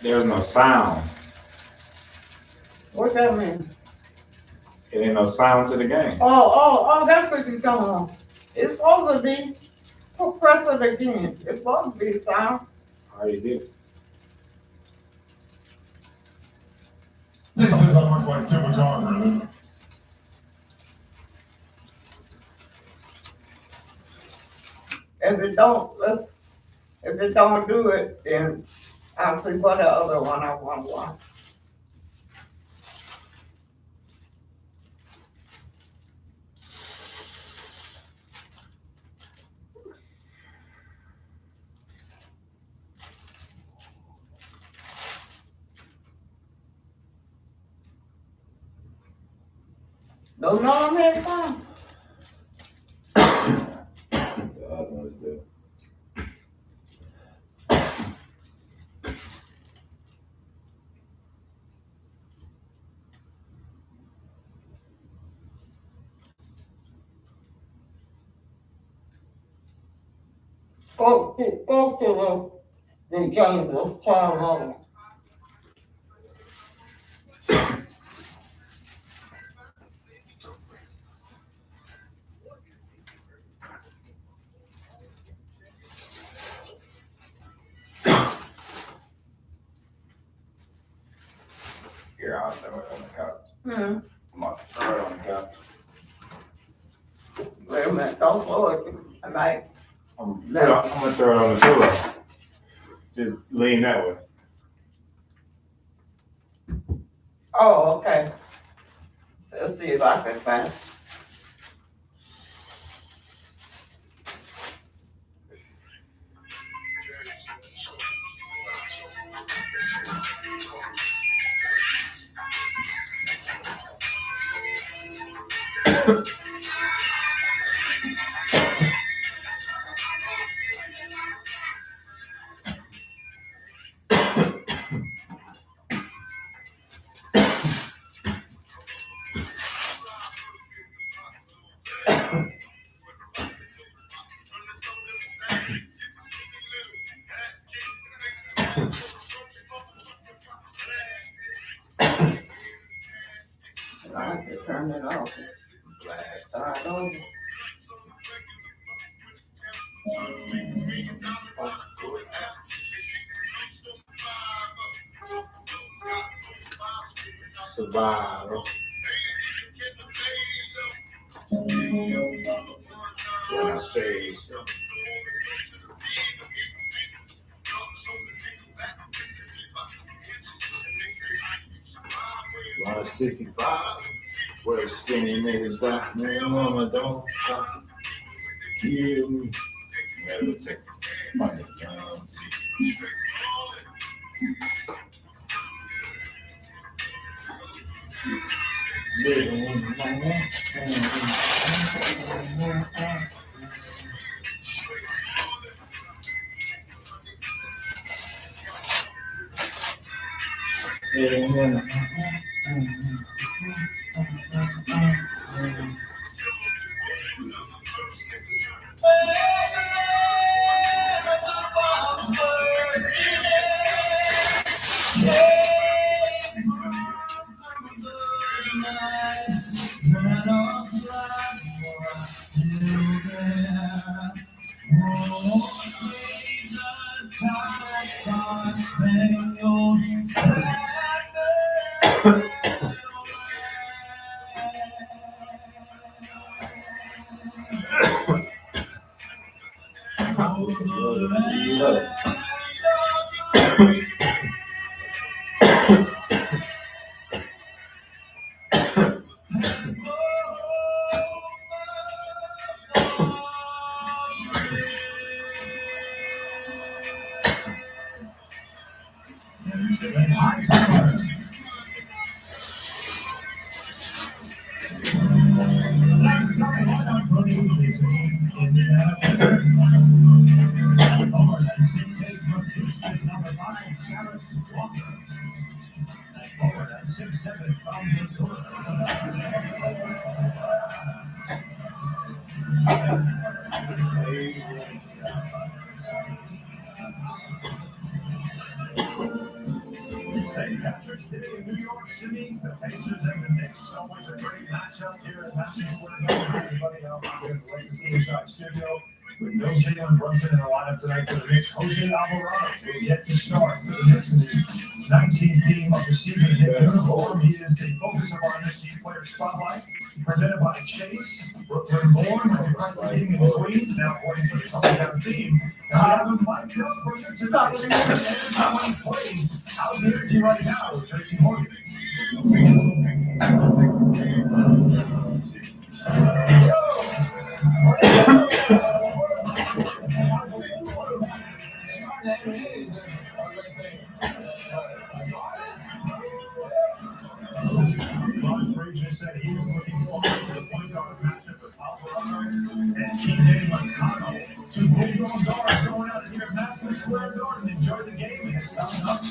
There's no sound. What that mean? It ain't no sound to the game. Oh, that's what you're talking about. It's supposed to be. Press it again. It's supposed to be sound. I already did it. This says I look like Tim McGarner. If it don't do it, then I'll see what the other one I want to watch. Don't know I'm having fun. The other one is there. Go to the games. Let's try them over. Here, I'll throw it on the couch. Hmm. I'm gonna throw it on the couch. Wait a minute, don't throw it. I might. I'm gonna throw it on the pillow. Just lean that way. Oh, okay. Let's see if I can find it. I have to turn it off. Start over. Survival. When I say so. 165. Where the skinny niggas die. Man, mama don't kill me. Never take money down. Living in the moment. St. Patrick's Day in New York City, the Pacers and the Knicks. Always a great matchup here at Madison Square Garden. Everybody out here in the Lexus Riverside studio. With no Jalen Brunson in the lineup tonight for the Knicks, Jose Alvarado will get to start for the Knicks in his 19th game of the season in uniform. He is the focus of our next player spotlight, presented by Chase, Brooklyn born, went to Christ King in Queens, now playing for the hometown team. Now we have him mic'd up for you tonight. And how he plays out here to right now with Tracy Morgan. Ron Frazier said he was looking forward to the point guard matchup with Alvarado and TJ McConnell. Two homegrown guards going out here at Madison Square Garden. Enjoy the game, and it's coming up.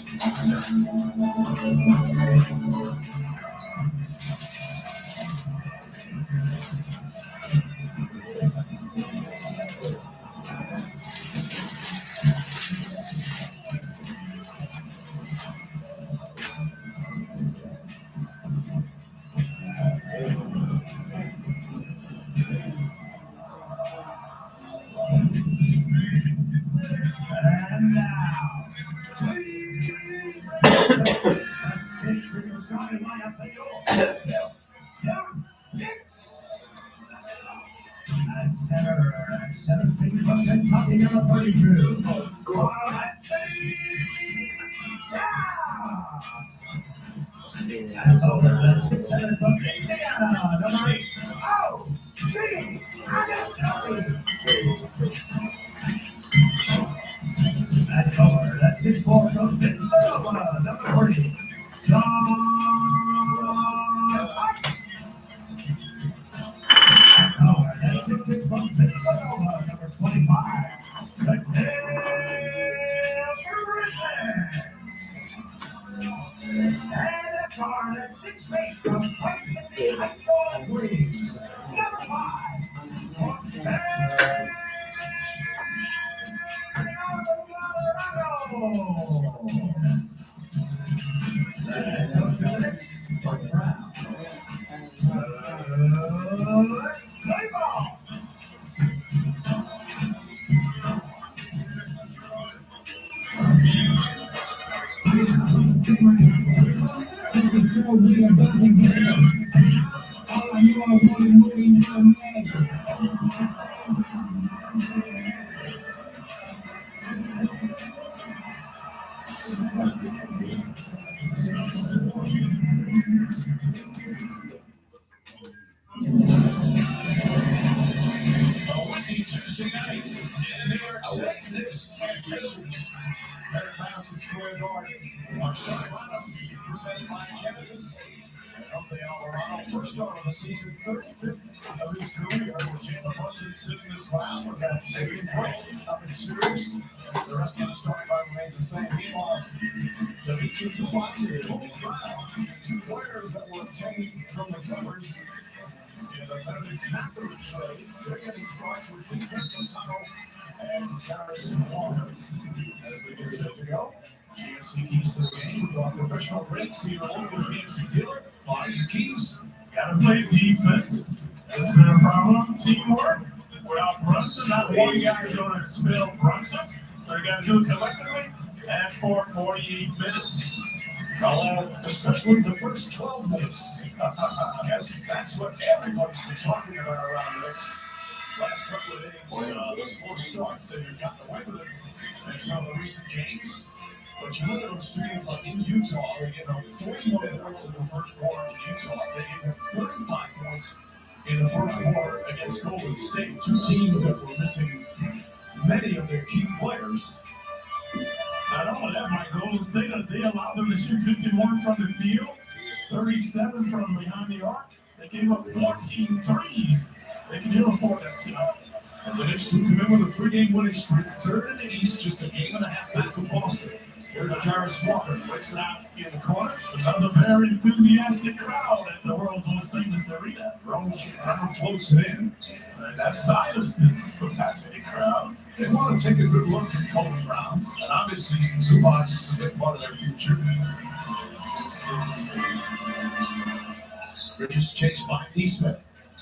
And now, please, six for your starting lineup for your Knicks. At center feet from Kentucky, number 32. And over the 6'7" from Indiana, number 8. Oh, City, Agatha. At cover, that's 6'4" from Villanova, number 40. John. At cover, that's 6'6" from Villanova, number 25. And a card at 6 feet from Princeton High School in Queens, number 5. And goes to the Knicks, Mike Brown. Let's play ball. Tuesday night in New York City, Knicks and Pacers. They're at Madison Square Garden. Our starting lineup presented by Genesis. Jose Alvarado, first start of the season, 35th of his career. With Jalen Brunson sitting this round for that big break up in series. The rest of the starting line remains the same. Meanwhile, the Pacers and Watson, Cold Brown, two players that were obtained from the Clippers. In the Benedict Mathurin trade, they're getting starts with TJ McConnell and Harrison Walker. As we get set to go, GMC keys to the game. We've got professional breaks here along with GMC dealer. Body your keys. Gotta play defense. Has been a problem. Teamwork. Without Brunson, not one guy's going to spell Brunson. So we got to do it collectively. And for 48 minutes. Especially the first 12 minutes. I guess that's what everybody's been talking about around the last couple of days. The slow starts that have gotten away with it in some of the recent games. But you look at those teams like in Utah, they gave up 41 points in the first quarter in Utah. They gave up 35 points in the first quarter against Golden State. Two teams that were missing many of their key players. Not only that, Mike, Golden State, they allowed them to shoot 51 from the field, 37 from behind the arc. They gave up 14 threes. They can ill afford that team. And the Knicks do come in with a 3-game winning streak, third in the East, just a game and a half back of Boston. Here's Jarvis Walker, breaks it out in the corner. Another very enthusiastic crowd at the world's most famous arena. Brown floats it in. and have silenced this capacity crowd. They want to take a good look at Cold Brown, and obviously Zubac's a big part of their future. Bridges chased by Neesmith.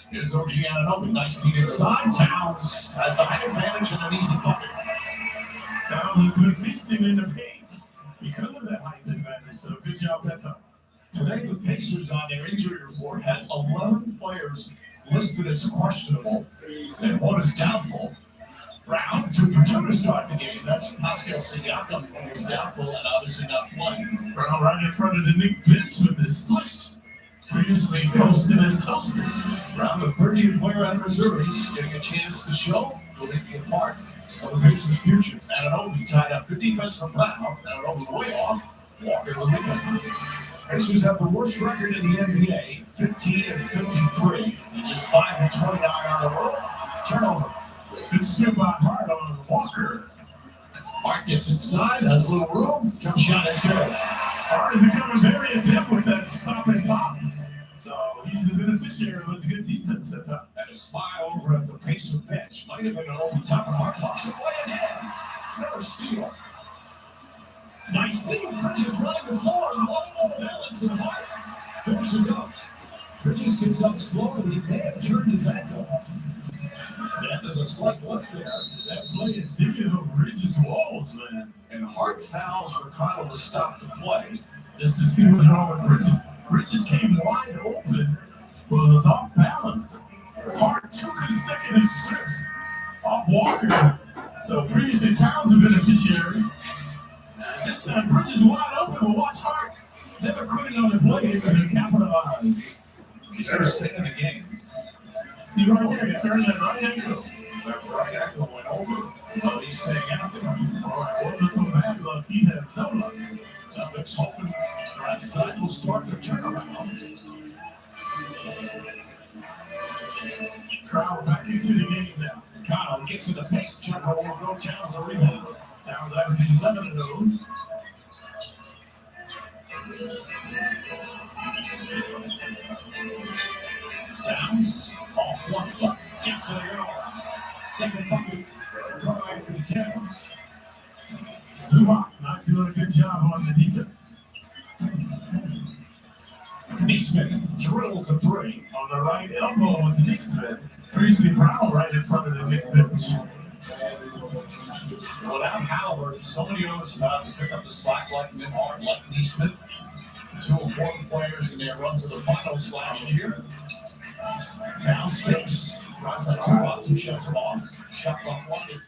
Here's OG Anunoby, nice feed inside. Towns has the height advantage and an easy bucket. Towns has been feasting in the paint because of that height advantage, so good job that time. Today, the Pacers on their injury report had 11 players listed as questionable, and one is doubtful. Brown, 2 for 2 to start the game. That's Pascal Siakam, who was doubtful and obviously not playing. Brown right in front of the Nick bench with his swish. Previously posted and toasted. Brown, the 30th player out of Missouri, getting a chance to show the Olympian part of the Pacers' future. Anunoby tied up good defense from Brown. Anunoby way off. Walker the weekend. Pacers have the worst record in the NBA, 15-53, and just 5-29 on the road. Turnover. Good scoop by Hart on Walker. Hart gets inside, has a little room. Jump shot is good. Hart is becoming very adept with that stop and pop. So he's a beneficiary of his good defense that time. And a smile over at the Pacer bench. Might have been an over top of Hart. Blocks it away again. Another steal. Nice feed. Bridges running the floor and lost all balance in the Hart. Finishes up. Bridges gets up slowly. May have turned his ankle. Yeah, there's a slight lift there. That play indicative of Bridges' walls, man. And Hart fouls Ricardo to stop the play just to see what's wrong with Bridges. Bridges came wide open, but it was off balance. Hart 2 consecutive strips off Walker. So previously Towns the beneficiary. This time Bridges wide open, but watch Hart. Never quitting on the play, but they capitalize. He's going to stay in the game. See right there, he turned that right ankle. That right ankle went over. So he's staying out there. All right, wasn't from bad luck, he had no luck. Celtics hoping the right side will start the turnaround. Crowd back into the game now. Kyle gets in the paint. Jumper will go. Towns the rebound. Towns averaging 11 of those. Towns off 1 foot. Gets it around. Second bucket. Coming from Towns. Zubac not doing a good job on the defense. Neesmith drills a 3. On the right elbow was Neesmith. Previously Brown right in front of the Nick bench. Without Howard, so many others about to pick up the slack like Hart, like Neesmith. 2 important players in their run to the finals last year. Towns fakes, tries that 2 out, 2 shuts him off. Shot clock 1.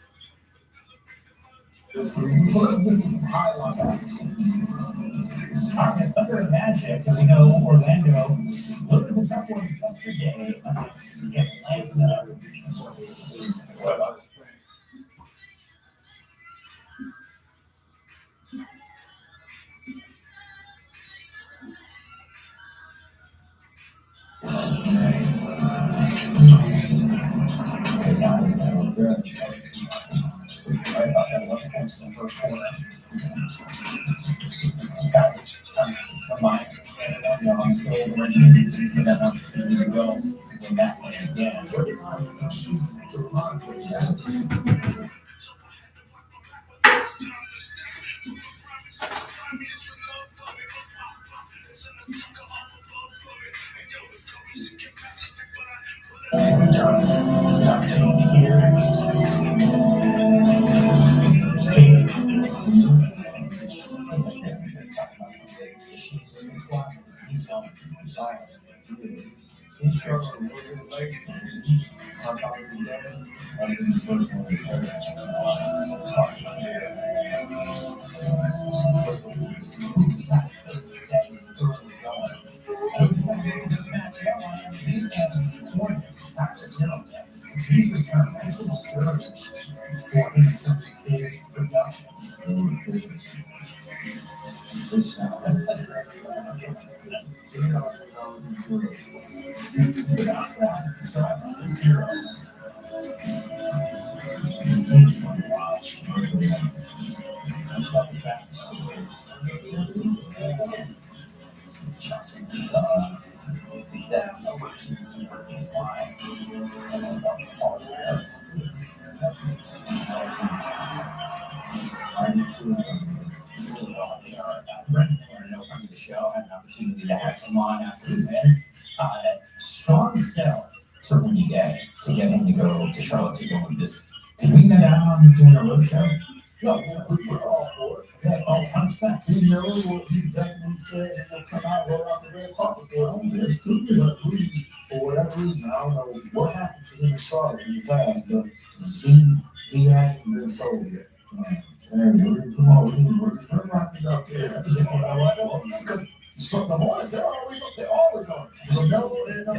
Alright, Thunder and Magic, as we know, Orlando. Look at the tough one yesterday against Atlanta. What about right about that 11 points in the first quarter. Guys, combined, and I'm still ready for that opportunity to go win that one again. He's struggling a little bit late. On top of the game, that's been the first one to play. He's returned nice little surge for him in terms of his production. Zero. He's fun to watch. Himself is basketball is Chelsea. Yeah, no way she's super why. Brendan Miller, no friend of the show, had an opportunity to have him on after the win. Strong sell for Winnie Day to get him to go to Charlotte to go and visit. Did we net out on doing a road show? No, we're all for it. Yeah, 100%. He definitely said he would come out, roll out the red carpet for him. That's stupid. But we, for whatever reason, I don't know what happened to him in Charlotte in the past, but he hasn't been sold yet. Come on, we need work for rockers out there. Because the Hornets, they're always on. So they're always on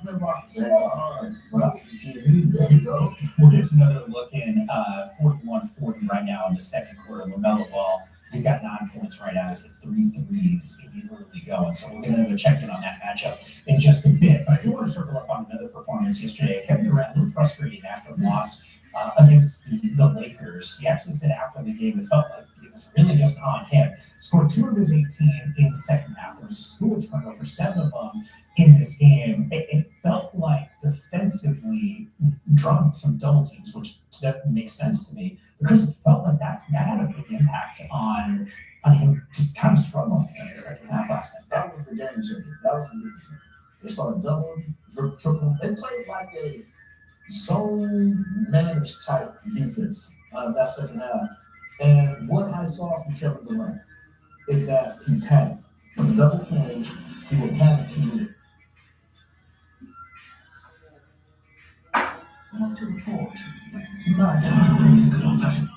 the rockers. TV, there we go. Well, there's another look in 41-40 right now in the second quarter. LaMelo Ball, he's got 9 points right now. He's at 3 threes in the early going. So we're going to check in on that matchup in just a bit. But I do want to circle up on another performance yesterday. Kevin Durant, a little frustrated after a loss against the Lakers. He actually said after the game, it felt like it was really just on him. Scored 2 of his 18 in the second half. There was a school turnover, 7 of them in this game. It felt like defensively drawing some double teams, which that makes sense to me because it felt like that had a big impact on him just kind of struggling in the second half last night. That was the game changer. That was the difference. They started doubling, tripling. They played like a zone managed type defense that second half. And what I saw from Kevin Durant is that he panicked. When the double came, he would panic. He would. Want to report. My time is a good old fashioned.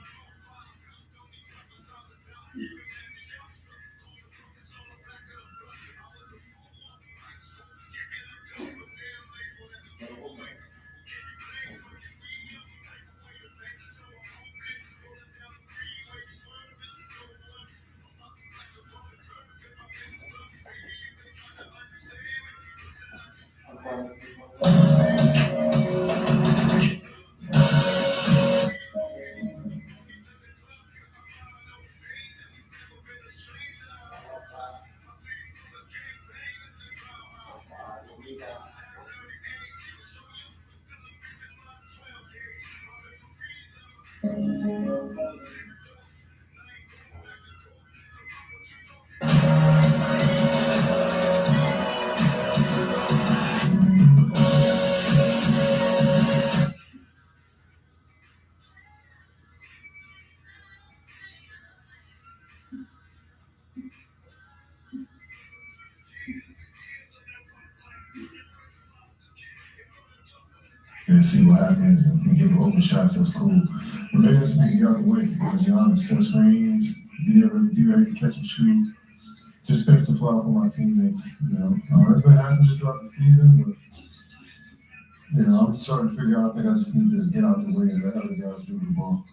And see what happens. If we give open shots, that's cool. But maybe just need to get out the way. To be honest, set screens, be able to catch and shoot. Just space the floor for my teammates. That's been happening throughout the season, but I'm starting to figure out. I think I just need to get out the way and let other guys do the ball.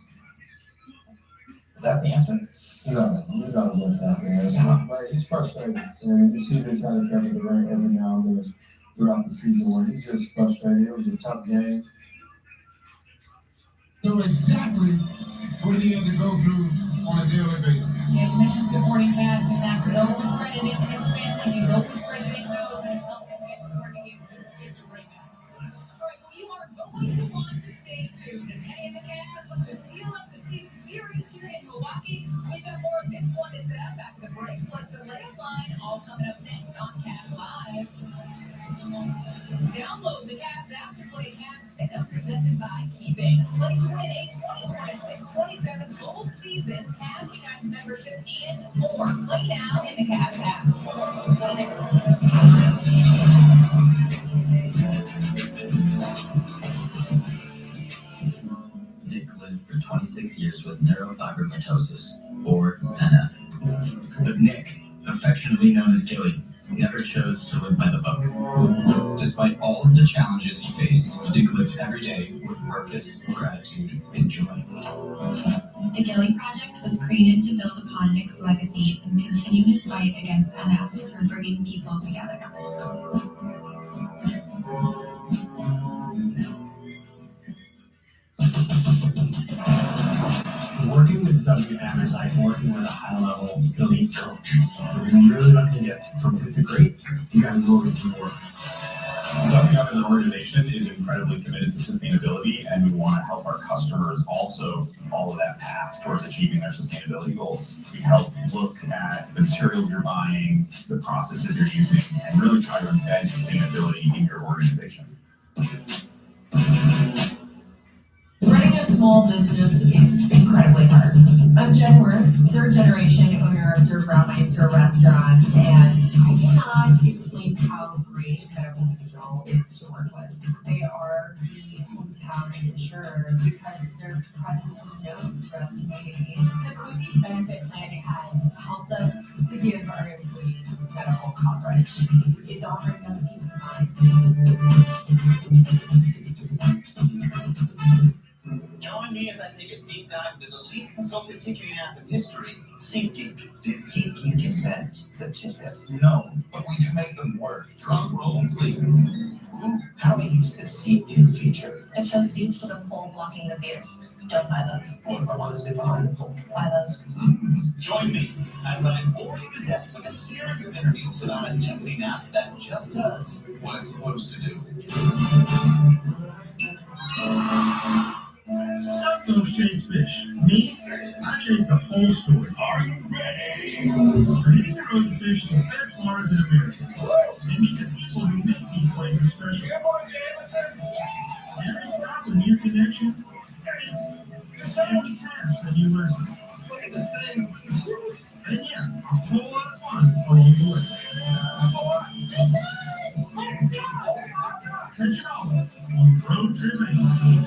Is that the answer? No, we got to what's happening. But it's frustrating. And you see this out of Kevin Durant every now and then throughout the season where he's just frustrated. It was a tough game. Know exactly what he had to go through on a daily basis. Yeah, you mentioned supporting cast, and Max is always crediting his family. He's always crediting those that have helped him get to where he is. Just a great guy. All right, well, you are going to want to stay tuned as Henny and the Cavs look to seal up the season series here in Milwaukee. We've got more of this one to set up after the break, plus the layup line, all coming up next on Cavs Live. Download the Cavs app to play Cavs Pickup, presented by KeyBank. Play to win a 2026-27 full season Cavs United membership and more. Play now in the Cavs app. Nick lived for 26 years with neurofibromatosis, or NF. But Nick, affectionately known as Gilly, never chose to live by the book. Despite all of the challenges he faced, Nick lived every day with purpose, gratitude, and joy. The Gilly Project was created to build upon Nick's legacy and continue his fight against NF through bringing people together. Working with WM is like working with a high-level elite coach. If you're really looking to get from good to great, you got to go into work. Coming Up as an organization is incredibly committed to sustainability, and we want to help our customers also follow that path towards achieving their sustainability goals. We help look at the materials you're buying, the processes you're using, and really try to embed sustainability in your organization. Running a small business is incredibly hard. I'm Jen Wirtz, third generation owner of Der Braumeister restaurant, and I cannot explain how great Medical Control is to work with. They are the hometown insurer because their presence is known throughout the community. The Cozy Benefit Plan has helped us to give our employees medical coverage. It's offering them peace of mind. Join me as I take a deep dive into the least consulted ticketing app in history, SeatGeek. Did SeatGeek invent the ticket? No, but we can make them work. Drum roll, please. How do we use this SeatGeek feature? It shows seats for the pole blocking the view. Don't buy those. What if I want to sit behind the pole? Buy those. Join me as I bore you to death with a series of interviews about a ticketing app that just does what it's supposed to do. Some folks chase fish. Me, I chase the whole story. Are you ready? For hitting the road to fish the best waters in America. And meet the people who make these places special. Every stop a new connection. Every task a new lesson. And yeah, a whole lot of fun along the way. Catch it all on Road Trip Maine.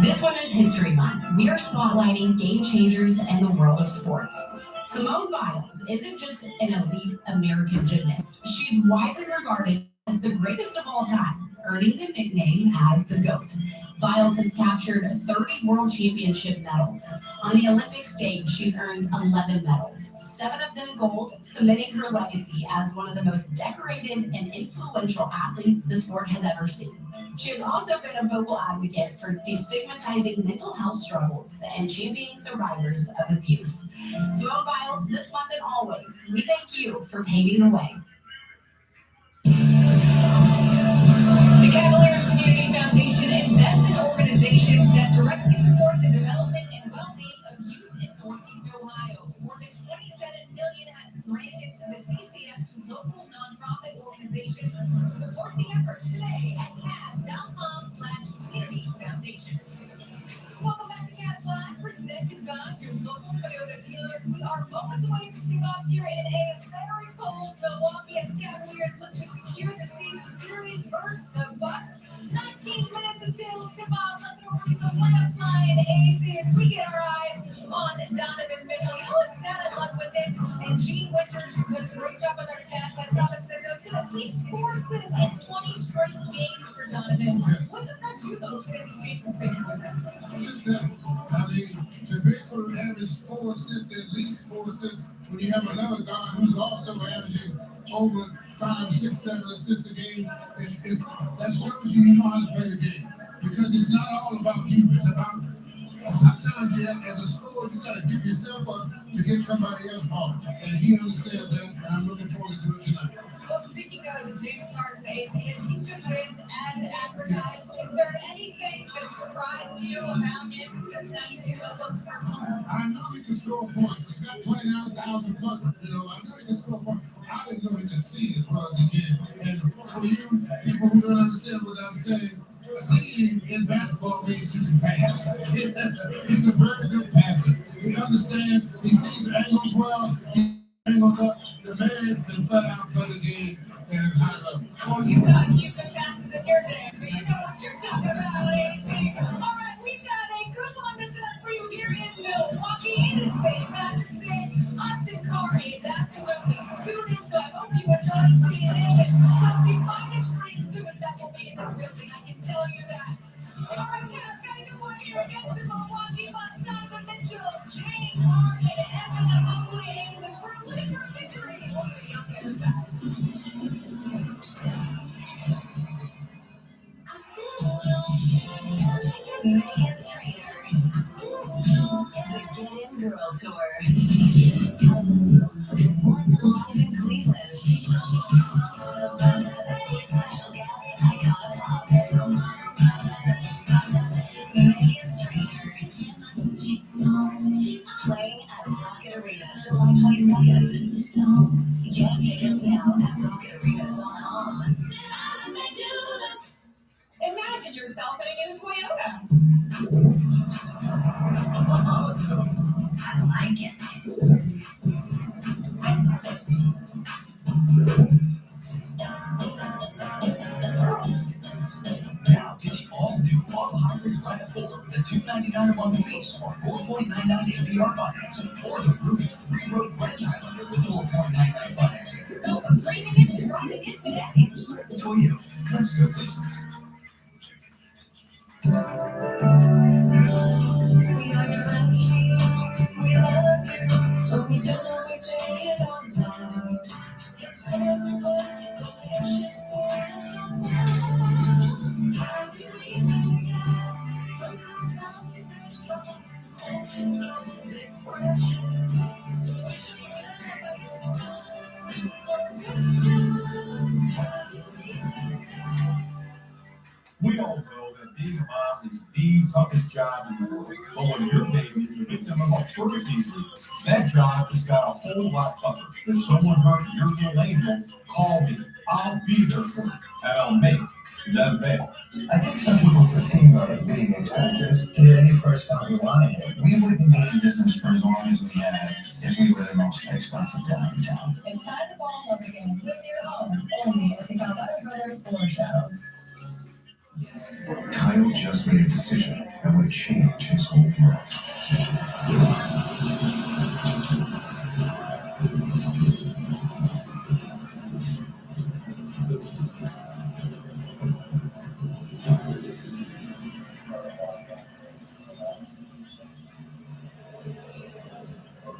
This Women's History Month, we are spotlighting game changers in the world of sports. Simone Biles isn't just an elite American gymnast. She's widely regarded as the greatest of all time, earning the nickname as the GOAT. Biles has captured 30 world championship medals. On the Olympic stage, she's earned 11 medals, 7 of them gold, cementing her legacy as one of the most decorated and influential athletes the sport has ever seen. She has also been a vocal advocate for destigmatizing mental health struggles and championing survivors of abuse. Simone Biles, this month and always, we thank you for paving the way. The Cavaliers Community Foundation invests in organizations that directly support the development and well-being of youth in Northeast Ohio. More than $27 million has been granted to the CCF to local nonprofit organizations. Support the effort today at Cavs.com/community foundation. Welcome back to Cavs Live, presented by your local Toyota dealers. We are moments away from tip-off here in a very cold Milwaukee as the Cavaliers look to secure the season series versus the Bucks. 19 minutes until tip-off. Let's go over to the playoff line. AC as we get our eyes on Donovan Mitchell. You know what stat I love with it? And Gene Winters does a great job with our stats. I saw this video. So at least 4 assists in 20 straight games for Donovan. What's impressed you though since James has been with him? Just that, I mean, to be able to average 4 assists, at least 4 assists, when you have another guy who's also averaging over 5, 6, 7 assists a game, that shows you know how to play the game. Because it's not all about you, it's about sometimes you have, as a scorer, you got to give yourself up to get somebody else home. And he understands that, and I'm looking forward to it tonight. Well, speaking of James Harden, has he just been as advertised? Is there anything that surprised you about him since 92 of those personal? I know he can score points. He's got 29,000 plus. You know, I know he can score points. I didn't know he could see as well as he can. And for you, people who don't understand what I'm saying, seeing in basketball means you can pass. He's a very good passer. He understands. He sees angles well. He angles up. The man can flat out play the game at a high level. Well, you got Houston passes in your day, so you know what you're talking about, AC. All right, we've got a good one to set for you here in Milwaukee. It is St. Patrick's Day. Austin Curry is absolutely against the Milwaukee Bucks, Donovan Mitchell, James Harden, Evan Mobley, for a Lakers victory. We'll see you on the other side. Megan Trainor, the Get In Girl Tour, live in Cleveland. Special guest, Icon Pop. Megan Trainor, playing at Rocket Arena, July 22nd. Get tickets now at rocketarena.com. Imagine yourself in a Toyota. Awesome. I like it. Now get the all-new model hybrid RAV4 with a $299 a month lease or 4.99 APR financing, or the Ruby 3-road Grand Highlander with 4.99 financing. Go from dreaming it to driving it today. Toyota, let's go places. We are your aunties, we love you, but we don't always say it out loud. Everybody delicious for you. How do we do that? Sometimes I'll just make trouble. Oceans no expression. So we should have We all know that being a mom is the toughest job in the world. But when your baby is a victim of a fur disease, that job just got a whole lot tougher. If someone hurt your little angel, call me. I'll be there for you, and I'll make them pay. I think some people perceive us as being expensive. Get any price point we wanted it. We wouldn't be in business for as long as we have if we were the most expensive guy in town. It's time to fall in love again with your home, only at the Calvert Brothers Floor Show. Kyle just made a decision that would change his whole world.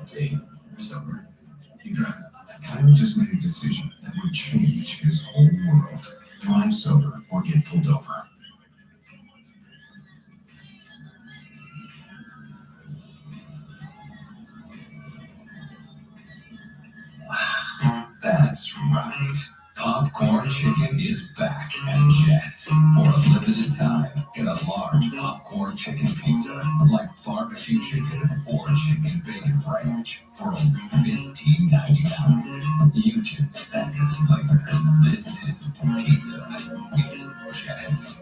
Hey, you're sober. You drive. Kyle just made a decision that would change his whole world. Drive sober or get pulled over. That's right. Popcorn chicken is back at Jets. For a limited time, get a large popcorn chicken pizza, like barbecue chicken or chicken bacon ranch, for only $15.99. You can thank us later. This isn't pizza, it's Jets.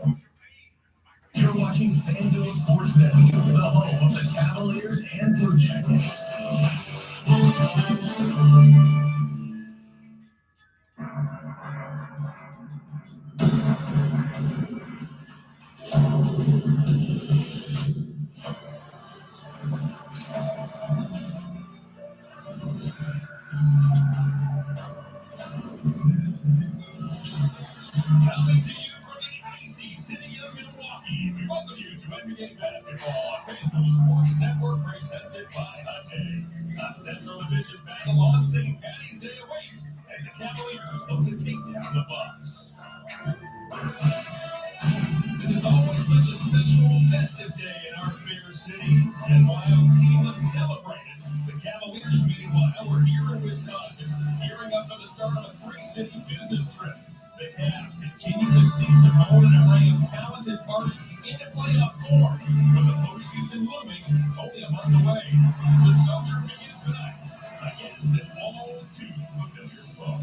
You're watching FanDuel Sportsnet, the home of the Cavaliers and Blue Jackets. Coming to you from the icy city of Milwaukee, we welcome you to NBA Basketball on FanDuel Sports Network, presented by Hyundai. A Central Division battle on St. Patty's Day awaits as the Cavaliers look to take down the Bucks. This is always such a special, festive day in our fair city, as while Cleveland celebrated, the Cavaliers, meanwhile, were here in Wisconsin, gearing up for the start of a three-city business trip. The Cavs continue to seem to own an array of talented parts in playoff form, with the postseason looming only a month away. The Soldier begins tonight against an all-too-familiar foe.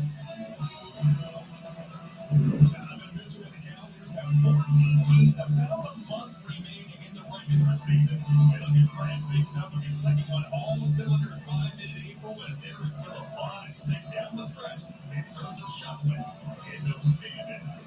Donovan Mitchell and the Cavaliers have 14 games, about a month remaining in the regular season. It'll get cramped things up and be clicking on all the cylinders by mid-April, as there is still a lot at stake down the stretch in terms of shot win in those standings.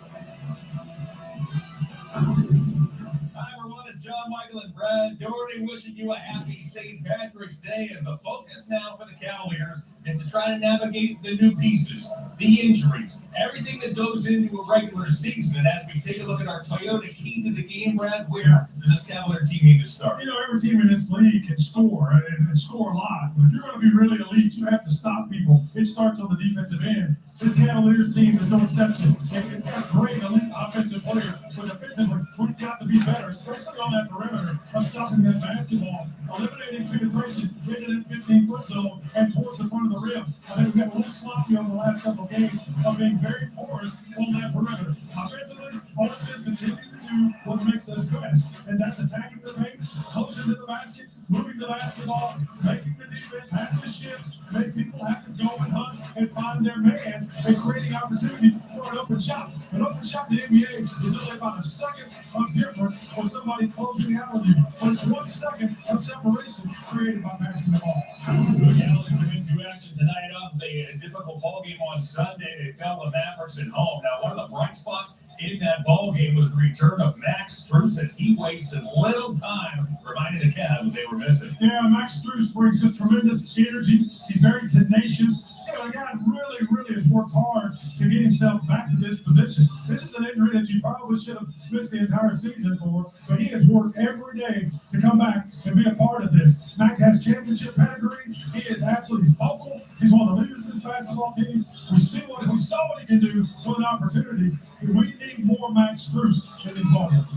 Hi everyone, it's John Michael and Brad Doherty wishing you a happy St. Patrick's Day, as the focus now for the Cavaliers is to try to navigate the new pieces, the injuries, everything that goes into a regular season. And as we take a look at our Toyota key to the game, Brad, where does this Cavalier team need to start? You know, every team in this league can score and score a lot. But if you're going to be really elite, you have to stop people. It starts on the defensive end. This Cavaliers team is no exception. They've got great elite offensive players, but defensively, we've got to be better, especially on that perimeter of stopping that basketball, eliminating penetration, getting in that 15-foot zone, and towards the front of the rim. I think we've got a little sloppy over the last couple of games of being very porous on that perimeter. Offensively, all it says continue to do what makes us best, and that's attacking the paint, closer to the basket, moving the basketball, making the defense have to shift, make people have to go and hunt and find their man, and creating opportunity for an open shot. An open shot in the NBA is only about a second of difference for somebody closing out with you. But it's 1 second of separation created by passing the ball. The Cavaliers come into action tonight off a difficult ball game on Sunday. They fell the Mavericks at home. Now, one of the bright spots in that ball game was the return of Max Strus as he wasted little time reminding the Cavs what they were missing. Yeah, Max Strus brings just tremendous energy. He's very tenacious. You know, the guy really has worked hard to get himself back to this position. This is an injury that you probably should have missed the entire season for, but he has worked every day to come back and be a part of this. Mac has championship pedigree. He is absolutely vocal. He's one of the leaders of this basketball team. We saw what he can do with an opportunity. We need more Max Strus in these moments.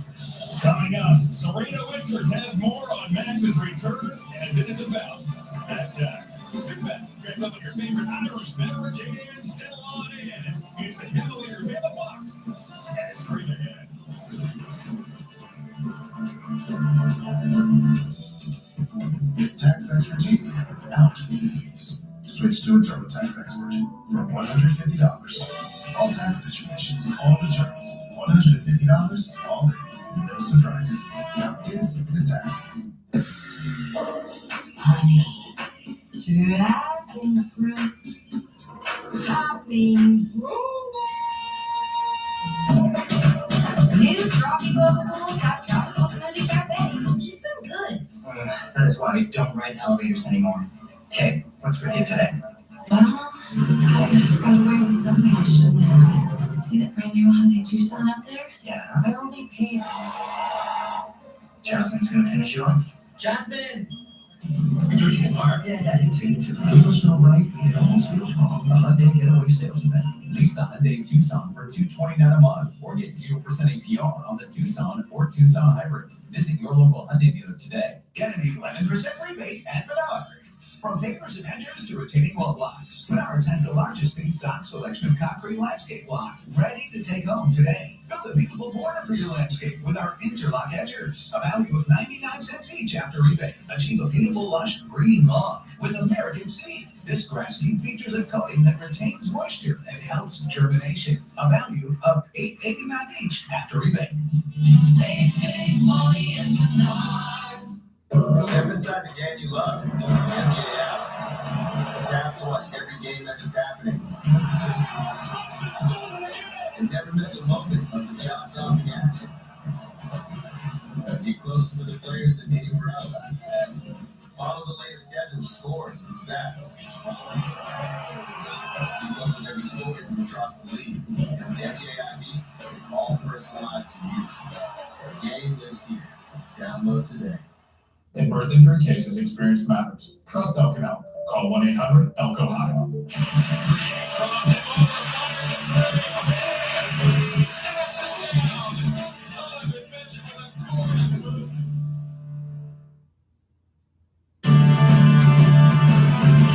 Coming up, Serena Winters has more on Max's return as it is about that time. Sit back, grab up your favorite Irish beverage, and settle on in. It's the Cavaliers in the box. And scream ahead. Tax expertise out fees. Switch to a TurboTax expert for $150. All tax situations, all returns. $150, all in. No surprises. Now this is taxes. Honey, dragon fruit, hopping new tropical Cold+Snowy cafe. Keeps them good. That is why we don't ride elevators anymore. Hey, what's with you today? Well, I got away with something I shouldn't have. See that brand new Hyundai Tucson up there? Yeah. I only paid. Jasmine's gonna finish you off. Jasmine! Enjoy your new car. Yeah, you too. Feels so right, it almost feels wrong. A Hyundai Getaway Sales Event. Lease the Hyundai Tucson for $229 a month or get 0% APR on the Tucson or Tucson Hybrid. Visit your local Hyundai dealer today. Get an 11% rebate at Menards. From pavers and hedges to retaining wall blocks, Menards has the largest in-stock selection of concrete landscape block, ready to take home today. Build a beautiful border for your landscape with our interlock edgers, a value of 99 cents each after rebate. Achieve a beautiful, lush green lawn with American Seed. This grass seed features a coating that retains moisture and helps germination. A value of $8.89 each after rebate. Save big money in Menards. Step inside the game you love. The NBA app. Tap to watch every game as it's happening. And never miss a moment of the jaw-dropping action. Get closer to the players than anywhere else. Follow the latest schedule, scores, and stats. Keep up with every story from across the league. And with NBA ID, it's all personalized to you. The game lives here. Download today. In birth injury cases, experience matters. Trust Elkin Elk. Call 1-800-ELK-OHIO.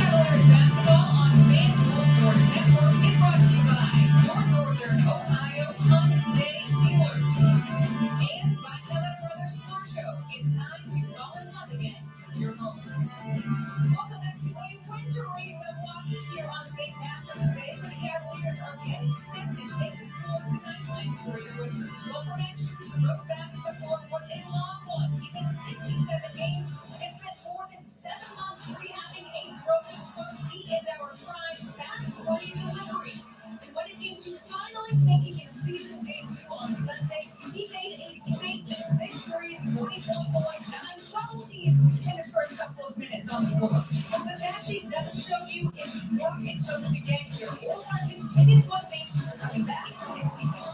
Cavaliers basketball on FanDuel Sports Network is brought to you by your Northern Ohio Hyundai dealers and by Kellett Brothers Floor Show. It's time to fall in love again with your home. Welcome back to a wintry Milwaukee here on St. Patrick's Day. The Cavaliers are getting set to take the floor tonight. Thanks for your winter. Well, for Max Strus, the road back to the floor was a long one. He missed 67 games and spent more than 7 months rehabbing a broken foot. He is our prime fast-running delivery. And when it came to finally making his season debut on Sunday, he made a statement. 6 threes, 24 points, 9 double teams in his first couple of minutes on the floor. What the stat sheet doesn't show you is Chelsea gangster or Marcus, and his one thing coming back to his teammates.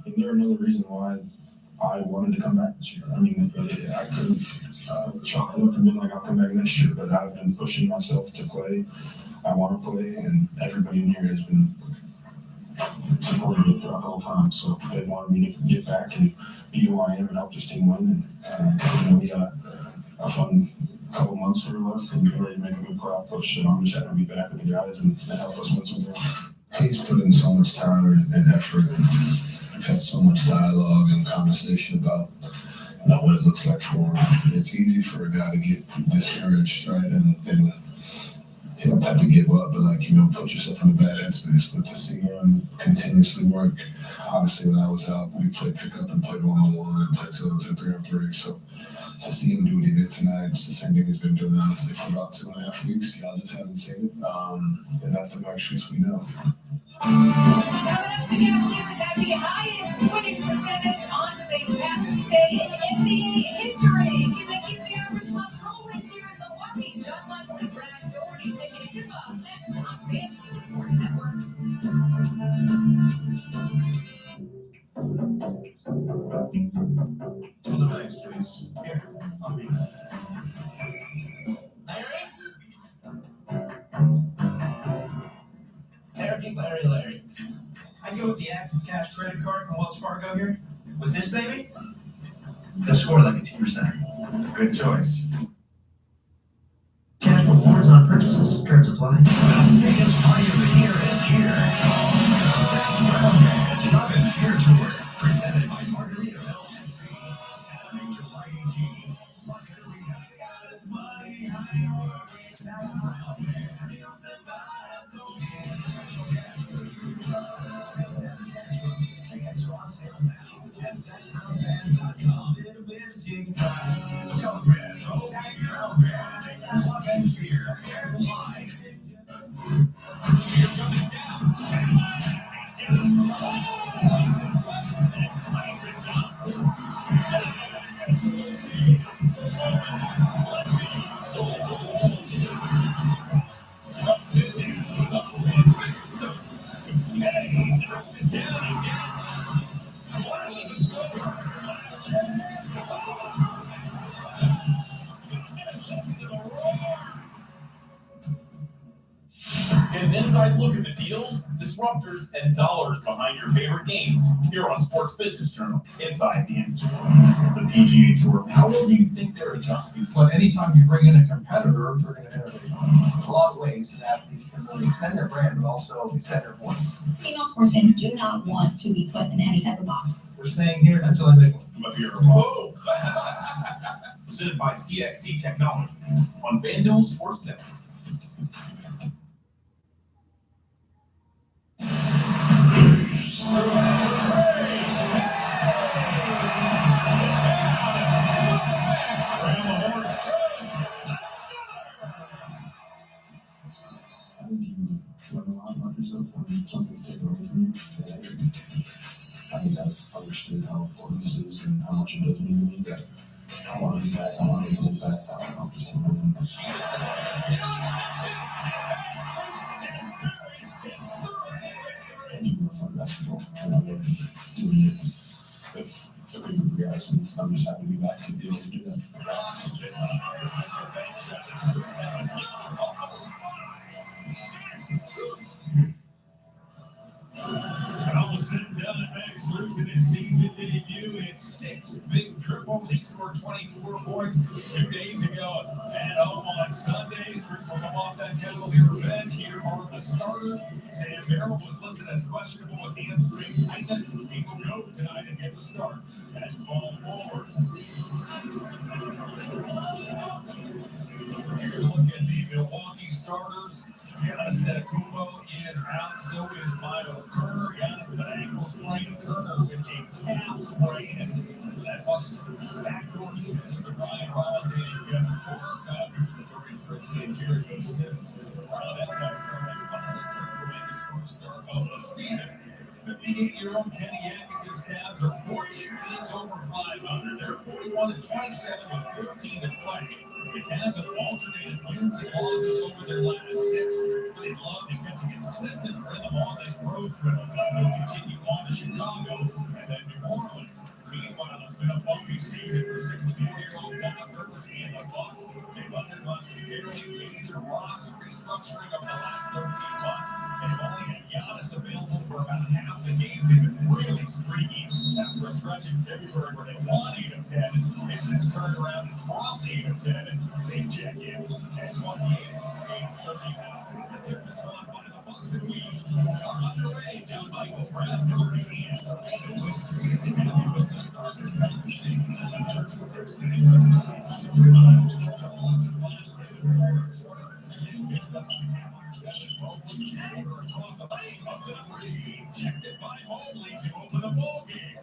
And they're another reason why I wanted to come back this year. I mean, I couldn't chalk it up and be like, I'll come back next year, but I've been pushing myself to play. I want to play, and everybody in here has been supporting me throughout the whole time. So they wanted me to get back and be who I am and help this team win. And we got a fun couple months here left, and we're ready to make a good playoff push. And I'm just happy to be back with the guys and help us win some games. He's put in so much time and effort, and we've had so much dialogue and conversation about what it looks like for him. It's easy for a guy to get discouraged, right? And he'll have to give up, but put yourself in a bad headspace. But to see him continuously work, obviously when I was out, we played pickup and played 1-on-1 and played 2 and 3-on-3. So to see him do what he did tonight, it's the same thing he's been doing honestly for about 2.5 weeks. Y'all just haven't seen it, and that's the extras we know. The Cavaliers have the highest winning percentage on St. Patrick's Day in NBA history. They keep the average left rolling here in Milwaukee. John Michael and Brad Doherty taking a tip-off next on FanDuel Sports Network. To the bags, please. Here, on me. Larry. I go with the Active Cash credit card from Wells Fargo here. With this baby, they'll score like a 2%. Good choice. Cash rewards on purchases. Terms apply. The biggest party of the year is here. Brown Band Love and Fear Tour, presented by Margaritaville at Sea. Saturday, July 18th. Margarita. Money, high worries, Brown Band. You'll survive, go get tickets are on sale now at SatBrownBand.com. Don't miss Sat Brown Band. Love and Fear live. You're coming down. Get an inside look at the deals, disruptors, and dollars behind your favorite games here on Sports Business Journal, Inside the Industry. The PGA Tour, how well do you think they're adjusting? But anytime you bring in a competitor, they're going to innovate. There's a lot of ways that athletes can really extend their brand, but also extend their voice. Female sportsmen do not want to be put in any type of box. We're staying here until I make one. But you're whoa! Presented by DXC Technology on FanDuel Sports Network. I think you learn a lot about yourself when something's taken away from you. I think I've understood how important this is and how much it does mean to me that I want to be back. I want to be back. I want to help this team win. And you fun basketball. And I'm doing it with a good group of guys, and I'm just happy to be back to be able to do that. And all was said and done, Max losing his season debut in 6 big triples. He scored 24 points 2 days ago at home on Sundays. Will come off that Cavalier revenge. Here are the starters. Sam Merrill was listed as questionable with hamstring tightness. He will go tonight and get the start at small forward. Look at the Milwaukee starters. Giannis Antetokounmpo is out, so is Miles Turner. Giannis with an ankle sprain, Turner with a calf sprain. And that Bucks backcourt consists of Ryan Holiday and Kevin Porter. Victoria Christie and Jericho Sims. That starting finals, Pennsylvania's first start of the season. 58-year-old Kenny Atkinson's Cavs are 14 games over 500. They're 41-27 with 15 to play. The Cavs have alternated wins and losses over their last 6. They'd love to catch a consistent rhythm on this road trip. They'll continue on to Chicago and then New Orleans. Meanwhile, it's been a bumpy season for 64-year-old Doc Rivers and the Bucks. They've undergone some fairly major roster restructuring over the last 13 months. They've only had Giannis available for about half the games. They've been really streaky after a stretch in February where they won 8 of 10. They've since turned around and dropped 8 of 10. And they check in at 28 and 30 now. That's it. This one by the Bucks and we are underway. John Michael, Brad Murray, and checked it by Mobley to open the ball game.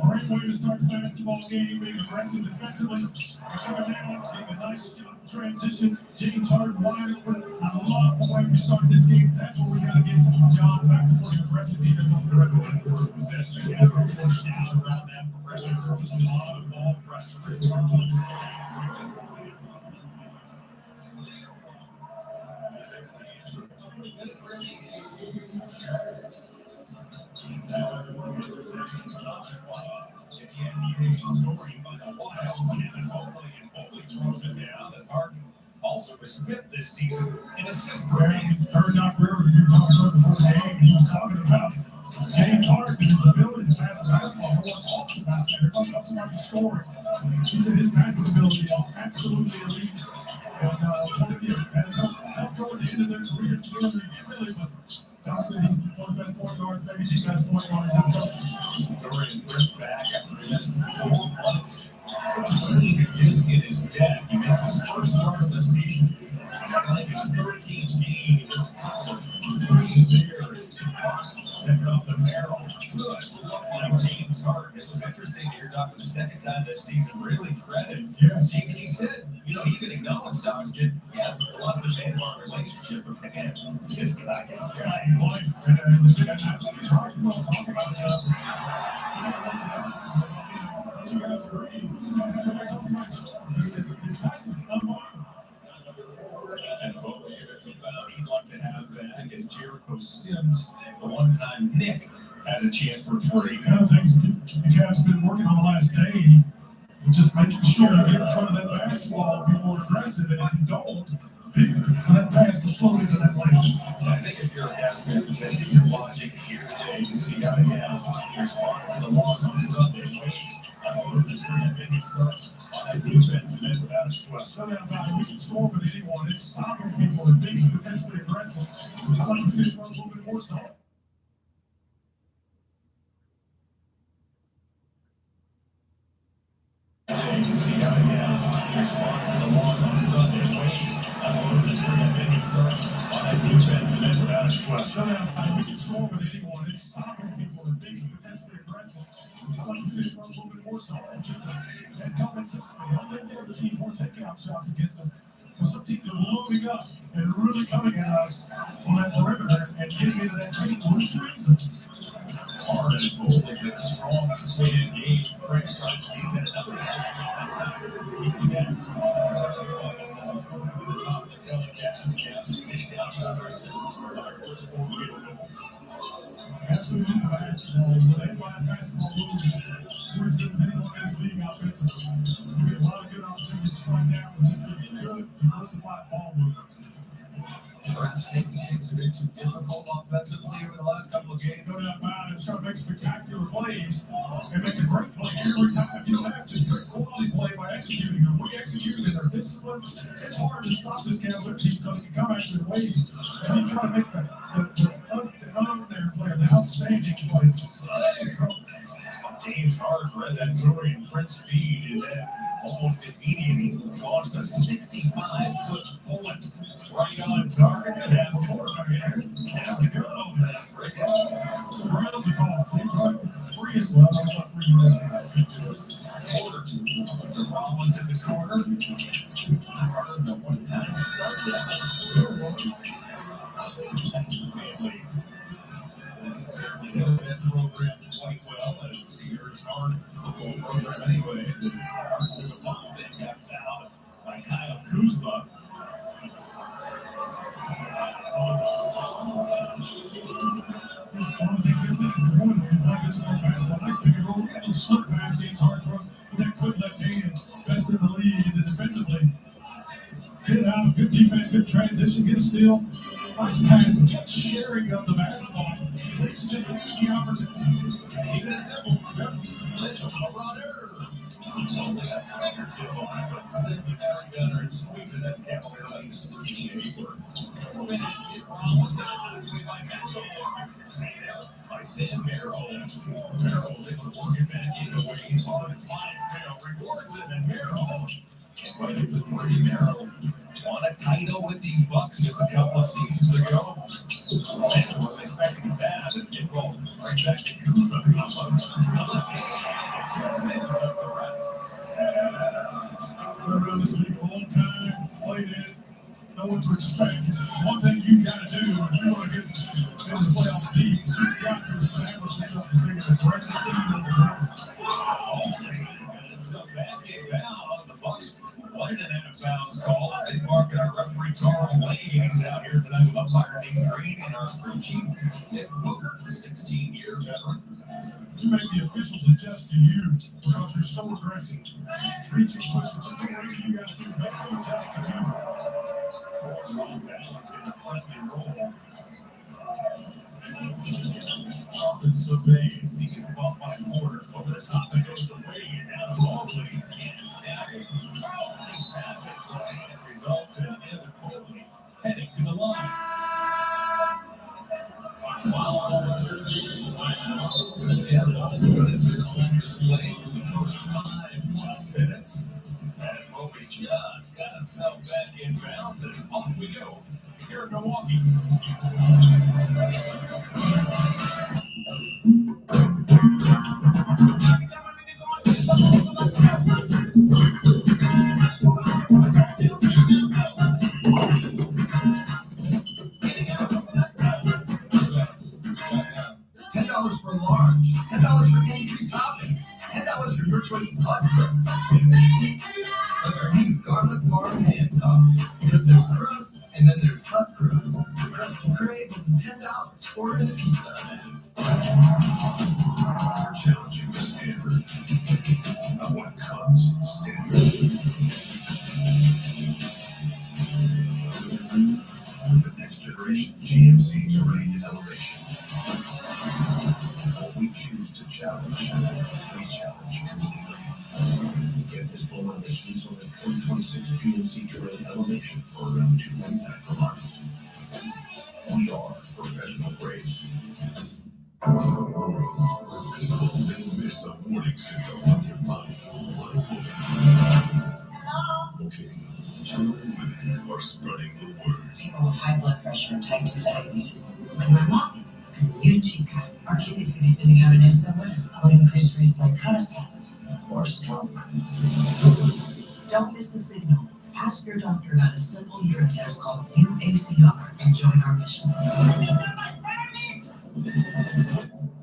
Great way to start the basketball game, being aggressive defensively. Coming down, getting a nice transition. James Harden wide open. I love the way we start this game. That's what we got to get John back to playing aggressive defense on the perimeter. For possession, they have to push down around that perimeter. A lot of ball pressure. Scoring by the Wild, and Mobley throws it down as Harden also was fifth this season in assists per game. Heard Doc Rivers, you were talking about before the game. He was talking about James Harden, his ability to pass the basketball. No one talks about that. Everybody talks about his scoring. He said his passing ability is absolutely elite. And had a tough go at the end of their career together, really, but Doc said he's one of the best point guards, maybe the best point guards in the league. Dorian Griff back after he missed 4 months. Putting a disc in his neck, he makes his first start of the season. He's playing his 13th game. He missed a couple of threes there. Sent it off the barrel. Good. Looked like James Harden. It was interesting to hear Doc for the second time this season. Really credit. Yes. He said, you know, he even acknowledged Doc did, yeah, it wasn't a bad part of our relationship, but man, this guy can play. And he's talking about you guys agree. He said his passing's unbelievable. And Mobley, it's about he'd like to have back as Jericho Sims, the one-time Nick, has a chance for 3. One of the things the Cavs have been working on the last day is just making sure you get in front of that basketball, be more aggressive, and if you don't, that pass can float into that lane. I think if you're a Cavs fan, if you're watching here today, you see how the Cavs respond to the loss on Sunday. I think it starts on that defensive end without a question. No doubt about it. We can score with anyone. It's stopping people and being defensively aggressive. I'd like to see it run a little bit more solid. You see how the Cavs respond to the loss on Sunday. I think it starts on that defensive end without a question. No doubt about it. We can score with anyone. It's stopping people and being defensively aggressive. I'd like to see it run a little bit more solid. And help anticipate. Help them get the team more takeout shots against us. Well, some teams are loading up and really coming at us on that perimeter and getting into that paint for which reason. Harden and Mobley been strong to win a game. Prince tries to see that another yes. The top of the telecast, Cavs dish down another assist for our first 4 field goals. That's what we do basketball. When they find basketball moves, we're as good as anyone in this league offensively. We get a lot of good opportunities just like that. We're just going to get good, diversified ball movement. Perhaps making things a bit too difficult offensively over the last couple of games. No doubt about it. Trying to make spectacular plays and make a great play every time. You don't have just great quality play by executing them. We execute and they're disciplined. It's hard to stop this Cavs team because they can come after the waves. So you try to make the unordinary player, the outstanding play. James Harden read that Dorian Prince feed and then almost immediately launched a 65-foot bullet right on target and had the quarterback have to go over that break. The Browns are called free as well. I'm not free. Porter to Rollins in the corner. Harden, the one-time sub. That's the family. Certainly know that the ball that got fouled by Kyle Kuzma. Slip past James Hartford with that quick left hand, best in the league in the defensively. Get out, good defense, good transition, get a steal. Nice pass, just sharing of the basketball. It's just an easy opportunity. Even simple. Mitchell, a runner. Only a fingertip on it, but Sims Gunner and squeezes it. Cavalier leads 3-8. 4 minutes. It Rollins by Mitchell. Saved out by Sam Merrill. Merrill was able to work it back into Wayne. Hard finds Merrill, rewards him, and Merrill. But it was Marty Merrill. Won a title with these Bucks just a couple of seasons ago. Fans weren't expecting that, and it rolled right back to Kuzma. Sims does the rest. Been around this league for a long time, played it, know what to expect. One thing you got to do if you want to get in the playoffs deep, you've got to establish yourself as being an aggressive team in the room. It's a back inbound. The Bucks wanted an out-of-bounds call. They mark our referee Carl Lane. He's out here tonight with umpire Nick Green and our crew chief Nick Booker, the 16-year veteran. You make the officials adjust to you because you're so aggressive. Reaching, pushing, just the way you got to do. Make them adjust to you. Force on balance. It's a friendly roll. Often surveys. He gets bought by Porter. Over the top and goes the way and down the ball play. And nice passing play. It results in Evan Coley heading to the line. Display for the first 5+ minutes. As Moby just got himself back in bounds as off we go here in Milwaukee. $10 for large, $10 for any 3 toppings, $10 for your choice of hot crust. Whether beef, garlic, parm, and tops. Because there's crust, and then there's hot crust. The crust you crave will be $10. Order in a pizza. We're challenging the standard of what comes standard. With the next generation GMC terrain and elevation. What we choose to challenge, we challenge completely. Get this full elevations on the 2026 GMC Terrain Elevation for around $299 per month. We are professional grades. To the world where people may miss a warning signal from your body. One woman. Okay, 2 women are spreading the word. People with high blood pressure and type 2 diabetes. Like my mom and you, Chica, our kidneys could be sending out an SOS on increased risk like heart attack or stroke. Don't miss the signal. Ask your doctor about a simple urine test called UACR and join our mission.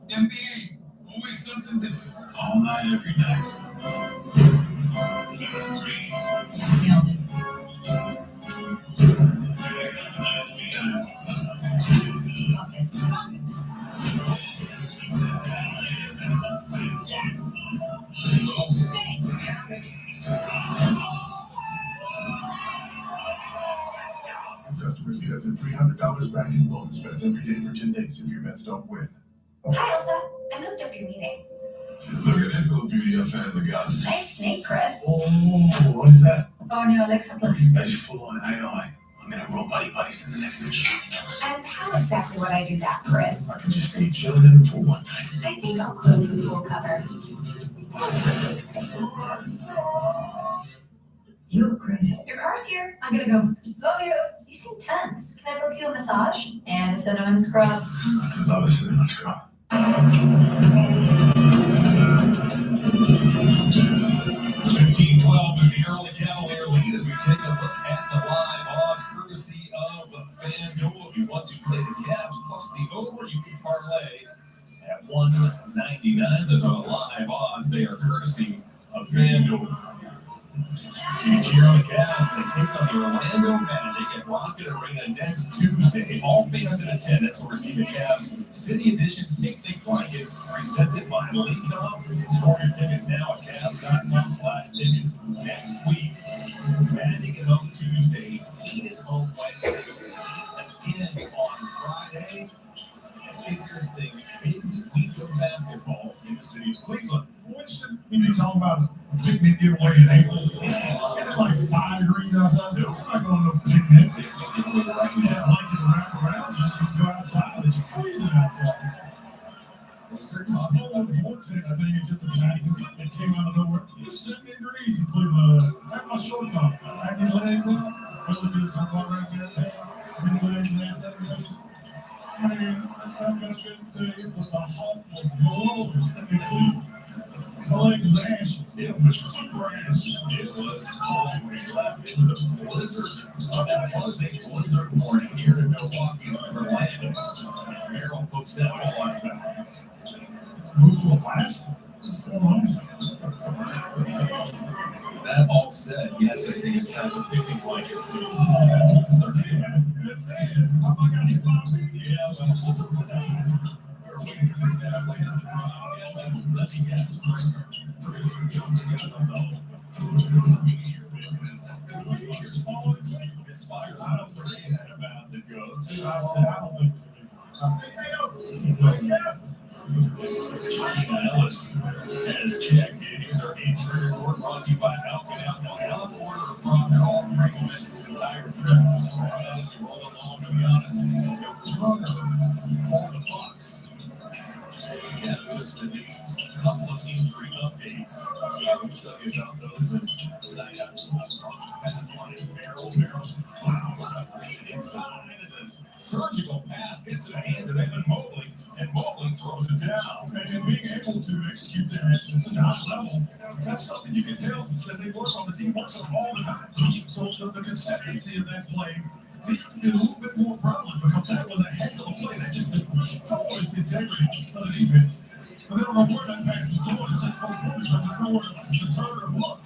MBA, always something different. All night, every night. Nailed it. Customers get up to $300 back in bonus bets every day for 10 days if your bets don't win. Hi, Elsa. I moved up your meeting. Look at this little beauty I finally got. Nice snake, Chris. Oh, what is that? Oh, new Alexa Plus. That is full on AI. I'm gonna roll buddies in the next minute. And how exactly would I do that, Chris? I can just be chilling in the pool one night. I think I'll close the pool cover. You're crazy. Your car's here. I'm gonna go. Love you. You seem tense. Can I book you a massage? And a cinnamon scrub? I love a cinnamon scrub. 15-12 in the early Cavalier lead as we take a look at the live odds courtesy of FanDuel. If you want to play the Cavs plus the over, you can parlay at 199. Those are the live odds. They are courtesy of FanDuel. Each year on the Cavs, they take on the Orlando Magic at Rocket Arena next Tuesday. All fans in attendance will receive a Cavs City Edition picnic blanket presented by League.com. Score your tickets now at Cavs.com/tickets. Next week, Magic at home Tuesday, Heat at home Wednesday, Heat again on Friday. Figures thing, big week of basketball in the city of Cleveland. We should be talking about a picnic getaway in April. And it's like 5 degrees outside. We're not going to picnic. Right now, blankets wrapped around, just go outside. It's freezing outside. It's cold at 14, I think, it's just a night. It came out of nowhere. It's 7 degrees in Cleveland. I have my shorts on. I have these legs out. What do we do? Come on right there. Big legs out. Man, I've got a good day. It was a hot one. In Cleveland. My leg was ashy. It was super ashy. It was cold when we left. It was a blizzard. That was a blizzard morning here in Milwaukee, Orlando. As Merrill puts that ball on time. Moved to Alaska. What's going on? That all said, yes, I think it's time for picnic blankets too. Yeah, well, what's up with that? We're waiting to bring that up later in the program. Let me guess. Producer Joe together. It's fires out of 3 and out of bounds it goes. I don't think Gina Ellis has checked in. Here's our injury report brought to you by Alkin Alcohol. Alan order a product all three missed this entire trip. As we roll along, to be honest, no Turner for the Bucks. Yeah, just released a couple of injury updates. We'll tell you about those as tonight after pass line is Merrill. Wow, what a read inside. It's a surgical pass gets to the hands of Evan Mobley, and Mobley throws it down. and being able to execute that at such a high level, that's something you can tell that they work on. The team works on all the time. So the consistency of that play needs to be a little bit more prevalent because that was a heck of a play. That just destroys the integrity of the defense. But they don't know where that pass is going. It's like 4 points from the forward to Turner and look.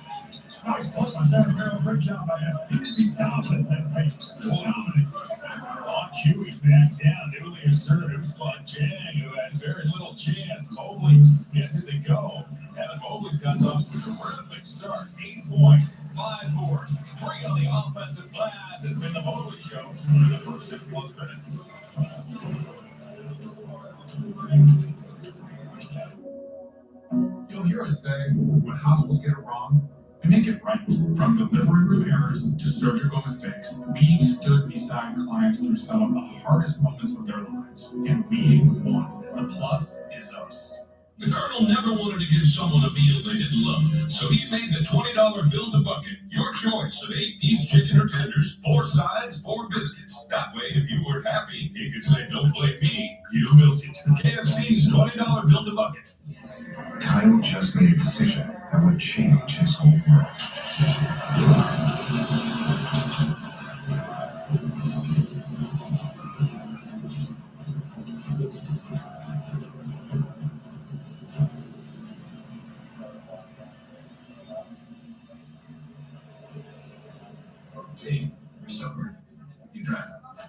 Nice plus by Sam Merrill. Great job by him. He didn't be dominant that pace. Dominant. On cue, he's back down. Newly inserted Usman Chang, who had very little chance. Mobley gets it to go. Evan Mobley's gotten off to a terrific start. 8 points, 5 boards, 3 on the offensive glass. Has been the Mobley show for the first 6+ minutes. You'll hear us say, when hospitals get it wrong, we make it right. From delivery room errors to surgical mistakes, we've stood beside clients through some of the hardest moments of their lives, and we've won. The plus is us. The Colonel never wanted to give someone a meal they didn't love, so he made the $20 Build-A-Bucket. Your choice of 8-piece chicken or tenders, 4 sides, 4 biscuits. That way, if you weren't happy, he could say, "Don't blame me, you built it." KFC's $20 Build-A-Bucket. Kyle just made a decision that would change his whole world. Hey, you're sober. You drive.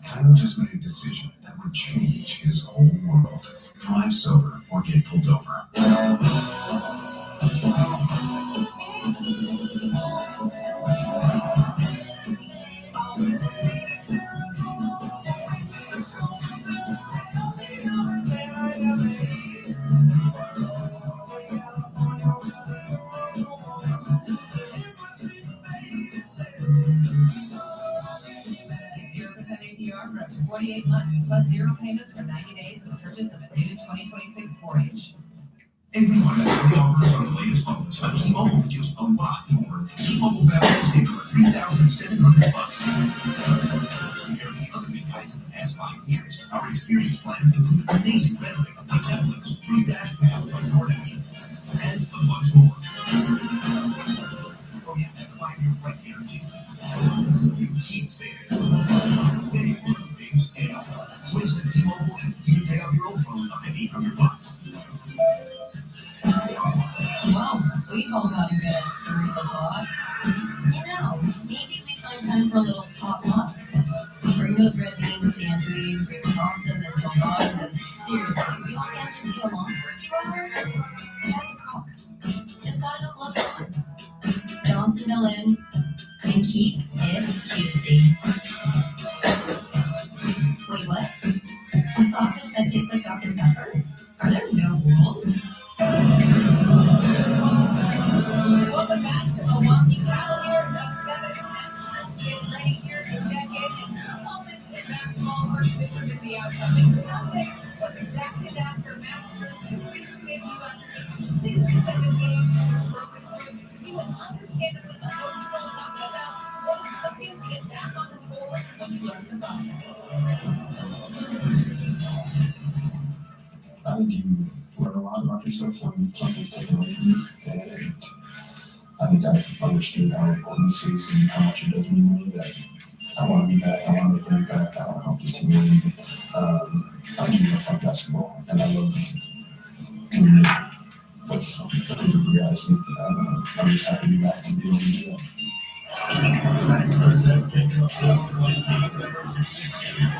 Kyle just made a decision that would change his whole world. Drive sober or get pulled over. APR for up to 48 months, plus 0 payments for 90 days with the purchase of a new 2026 4H. Everyone has free offers on the latest phones, but T-Mobile gives a lot more. T-Mobile family saved over $3,700. Compared to the other big guys in the past 5 years, our experience plans include amazing benefits like Netflix, 3 dash pads from DoorDash, and a bunch more. Oh yeah, that's 5-year price guarantee. So you keep saving. Save on a big scale. Switch to T-Mobile and you can pay off your old phone up to $800. Well, we've all gotten good at stirring the pot. You know, time for a little pop-up. Bring those red beans with the entry, bring pastas and tomatos, and seriously, we all can't just get along for a few hours. That's a crock. Just gotta go gloves on. Johnsonville in, and keep it juicy. Wait, what? A sausage that tastes like Dr. Pepper? Are there no rules? Welcome back to Milwaukee. Cavaliers up 7-10. Shrimps gets ready here to check in. And some moments in basketball are bigger than the outcome. And Sunday was exactly that for Masters. His season debut after missing 67 games with his broken foot. He was understandably emotional, talking about what it took him to get back on the floor when he learned the process. I think you learn a lot about yourself when something's taken away from you. And I think I've understood how important this is and how much it does mean to me that I want to be back, I want to make an impact, I want to help this team win. I do love fun basketball, and I love community with the guys. I'm just happy to be back to be able to do that. Masters has taken a 4-point lead over to the season.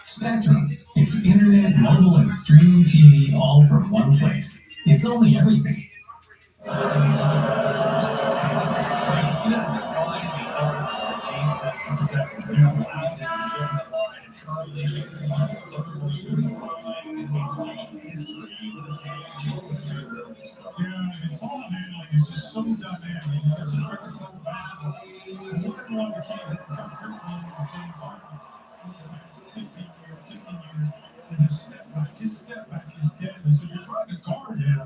Spectrum. It's internet, mobile, and streaming TV all from one place. It's only everything. It's just so dynamic. It's a record level basketball. One of the kids that come frequently in the game for 15 years, 16 years is a step back. His step back is deadly. So you're trying to guard him,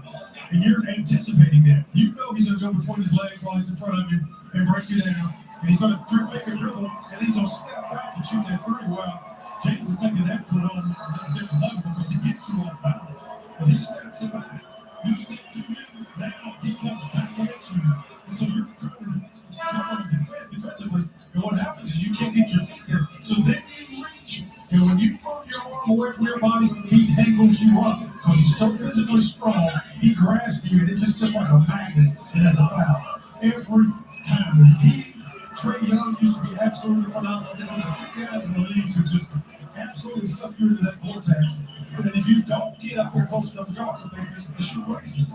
and you're anticipating that. You know he's going to go between his legs while he's in front of you and break you down. And he's going to fake a dribble, and he's going to step back and shoot that three. Well, James is taking that to it on a different level because he gets you off balance. But he steps it back. You step to him, now he comes back at you. And so you're trying to defend defensively. And what happens is you can't get your feet there. So then you reach. And when you move your arm away from your body, he tangles you up. Because he's so physically strong, he grasps you, and it's just like a magnet. And that's a foul. Every time. Trey Young used to be absolutely phenomenal. There was a few guys in the league who just absolutely suck you into that vortex. And if you don't get up there close enough to guard them, they just shoot crazy.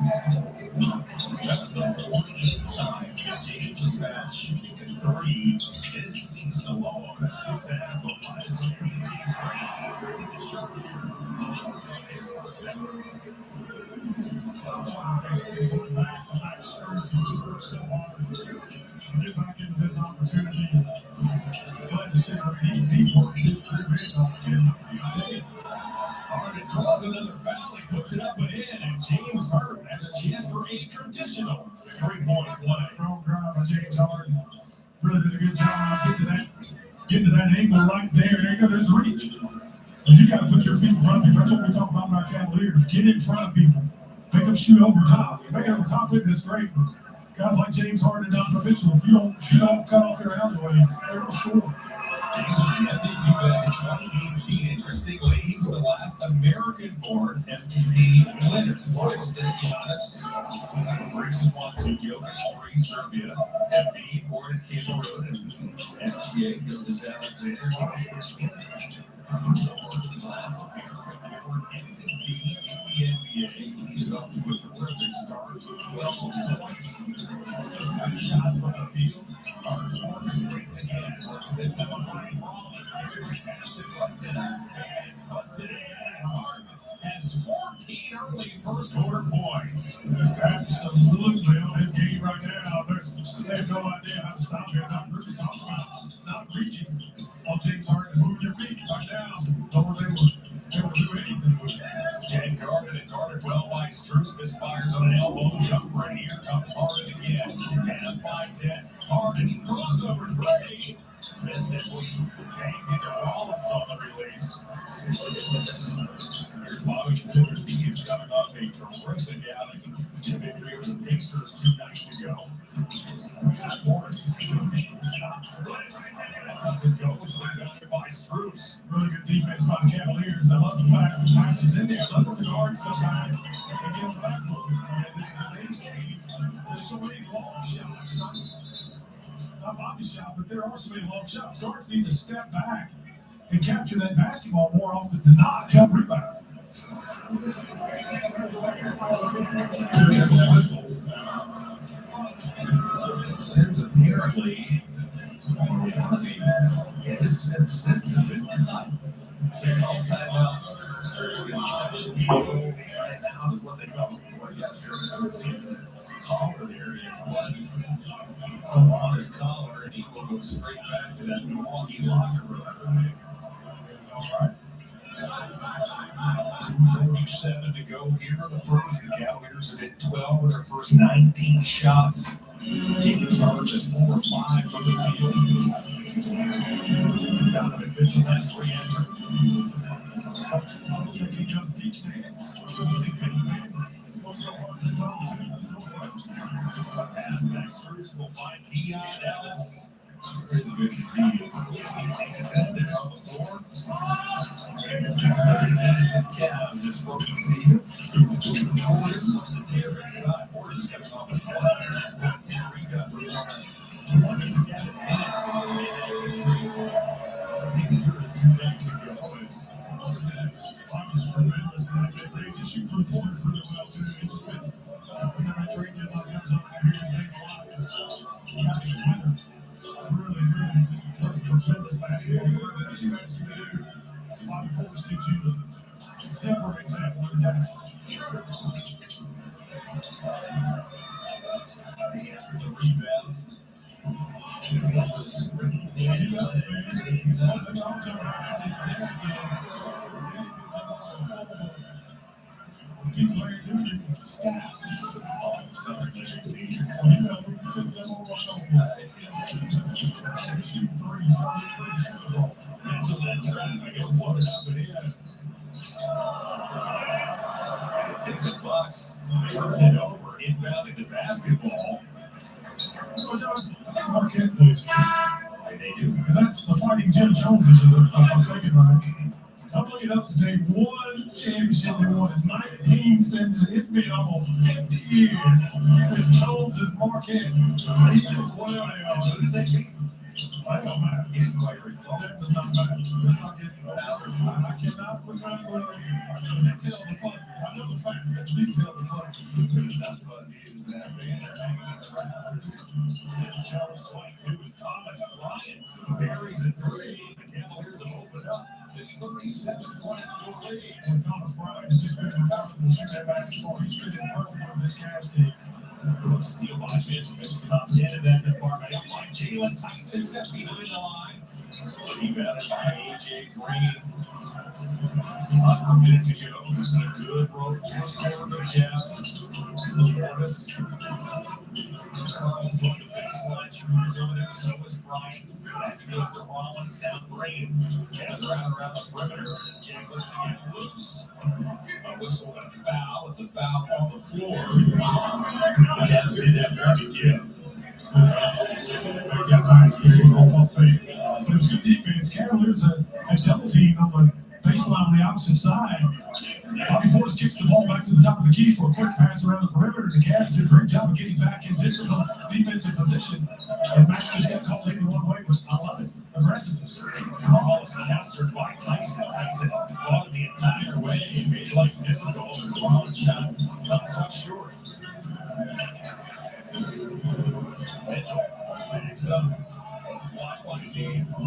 That's the 48th time James has been shooting a three this season alone. That's the pass. The line is going to be Get back into this opportunity. Glad to see her he worked it through. Harden draws another foul. He puts it up and in, and James Harden has a chance for a traditional 3-point play. Strong drive by James Harden. Really did a good job. Get to that angle right there. There you go. There's the reach. And you got to put your feet in front of people. That's what we talk about with our Cavaliers. Get in front of people. Pick up, shoot over top. Make it over top, it's great. Guys like James Harden and Donovan Mitchell, if you don't cut off their alleyway, they're going to score. James was the MVP back in 2018. Interestingly, he was the last American-born MVP winner. Briggs did Giannis. Briggs has won 2. Jokic 3. Serbia. Embiid, Gordon, Cameroon, and SGA Gildas Alexander. The last American-born MVP in the NBA. He is up to a terrific start. 12 points. Just got shots from the field. Marcus breaks again. This time on Ryan Rollins. But today, Harden has 14 early first quarter points. Absolutely on his game right now. They have no idea how to stop him. Not reaching on James Harden. Move your feet right now. Don't they will do anything with it. Jen guarded and guarded well by Strus. Misfires on an elbow jumper. And here comes Harden again. Hands by 10. Harden crossover 3. Missed it. Banged into Rollins on the release. Here's Bobby Portis. He is coming off a terrific outing in victory over the Pacers 2 nights ago. Portis stops flips. That doesn't go. It's rebounded by Strus. Really good defense by the Cavaliers. I love the fact that Max is in there. Let the guards come back and get him back. And in today's game, there's so many long shots. Not Bobby shot, but there are so many long shots. Guards need to step back and capture that basketball more often than not. Help rebound. There's a whistle. Sims apparently. This Sims has been cut. They call timeout. Now is what they go. Yes, there is a collar there. On his collar, and he will go straight back to that Milwaukee locker room. All right. 2:47 to go here in the first. The Cavaliers have hit 12 of their first 19 shots. Jacob Sarge is 4 or 5 from the field. Donovan Mitchell has re-entered. A pass back Strus will find Keon Ellis. Sure is good to see you. It's out there on the floor. Cavs this rookie season. Portis wants to tear inside. Portis is coming off his line. 10 rebounds for Portis. 27 minutes. I think this is 2 nights ago. It's next. Bobby's tremendous. And they just shoot 3 pointers really well, too. It's just been a trade deadline comes up here and takes a lot of this. Really, just tremendous basketball. What you guys can do. Bobby Portis gives you the separates that one time. Sure. He has the rebound. The Bucks turn it over, inbounding the basketball. I think Marquette plays. They do. And that's the Fighting Jim Joneses, if I'm thinking right. I'm looking up to take 1 championship they won in 1970. It's been almost 50 years since Jones is Marquette. Who did they beat? I don't matter. That does not matter. Let's not get I cannot remember the details of fuzzy. I know the facts, but the details of fuzzy. It's not fuzzy, it's that man. They're hanging around. Since Jones 22 is Thomas Bryant. Buries at 3. The Cavaliers have opened up. It's 37-24 lead. And Thomas Bryant has just been remarkable to shoot that basketball. He's fitting perfect with this Cavs team. Steal by Benjamin. Top 10 in that department. Up by Jalen Tyson. Step behind the line. Rebounded by A.J. Green. Under a minute to go. It's been a good road first quarter for the Cavs. Portis. Carl's going to baseline. Shooters over there. So is Bryant. Back it goes to Rollins. Down Green. Cavs around the perimeter. Jacobs to get loose. A whistle and a foul. It's a a foul on the floor. The Cavs did have more to give. They got by exterior ball fake. But it was good defense. Cavaliers a double team on the baseline on the opposite side. Bobby Portis kicks the ball back to the top of the key for a quick pass around the perimeter. The Cavs did a great job of getting back in discipline, defensive position. And Max just got caught leading one way, but I love it. Aggressiveness. Ball is castered by Tyson. Tyson fought the entire way and made life difficult. His long shot comes up short. Mitchell backs up. He's blocked by James.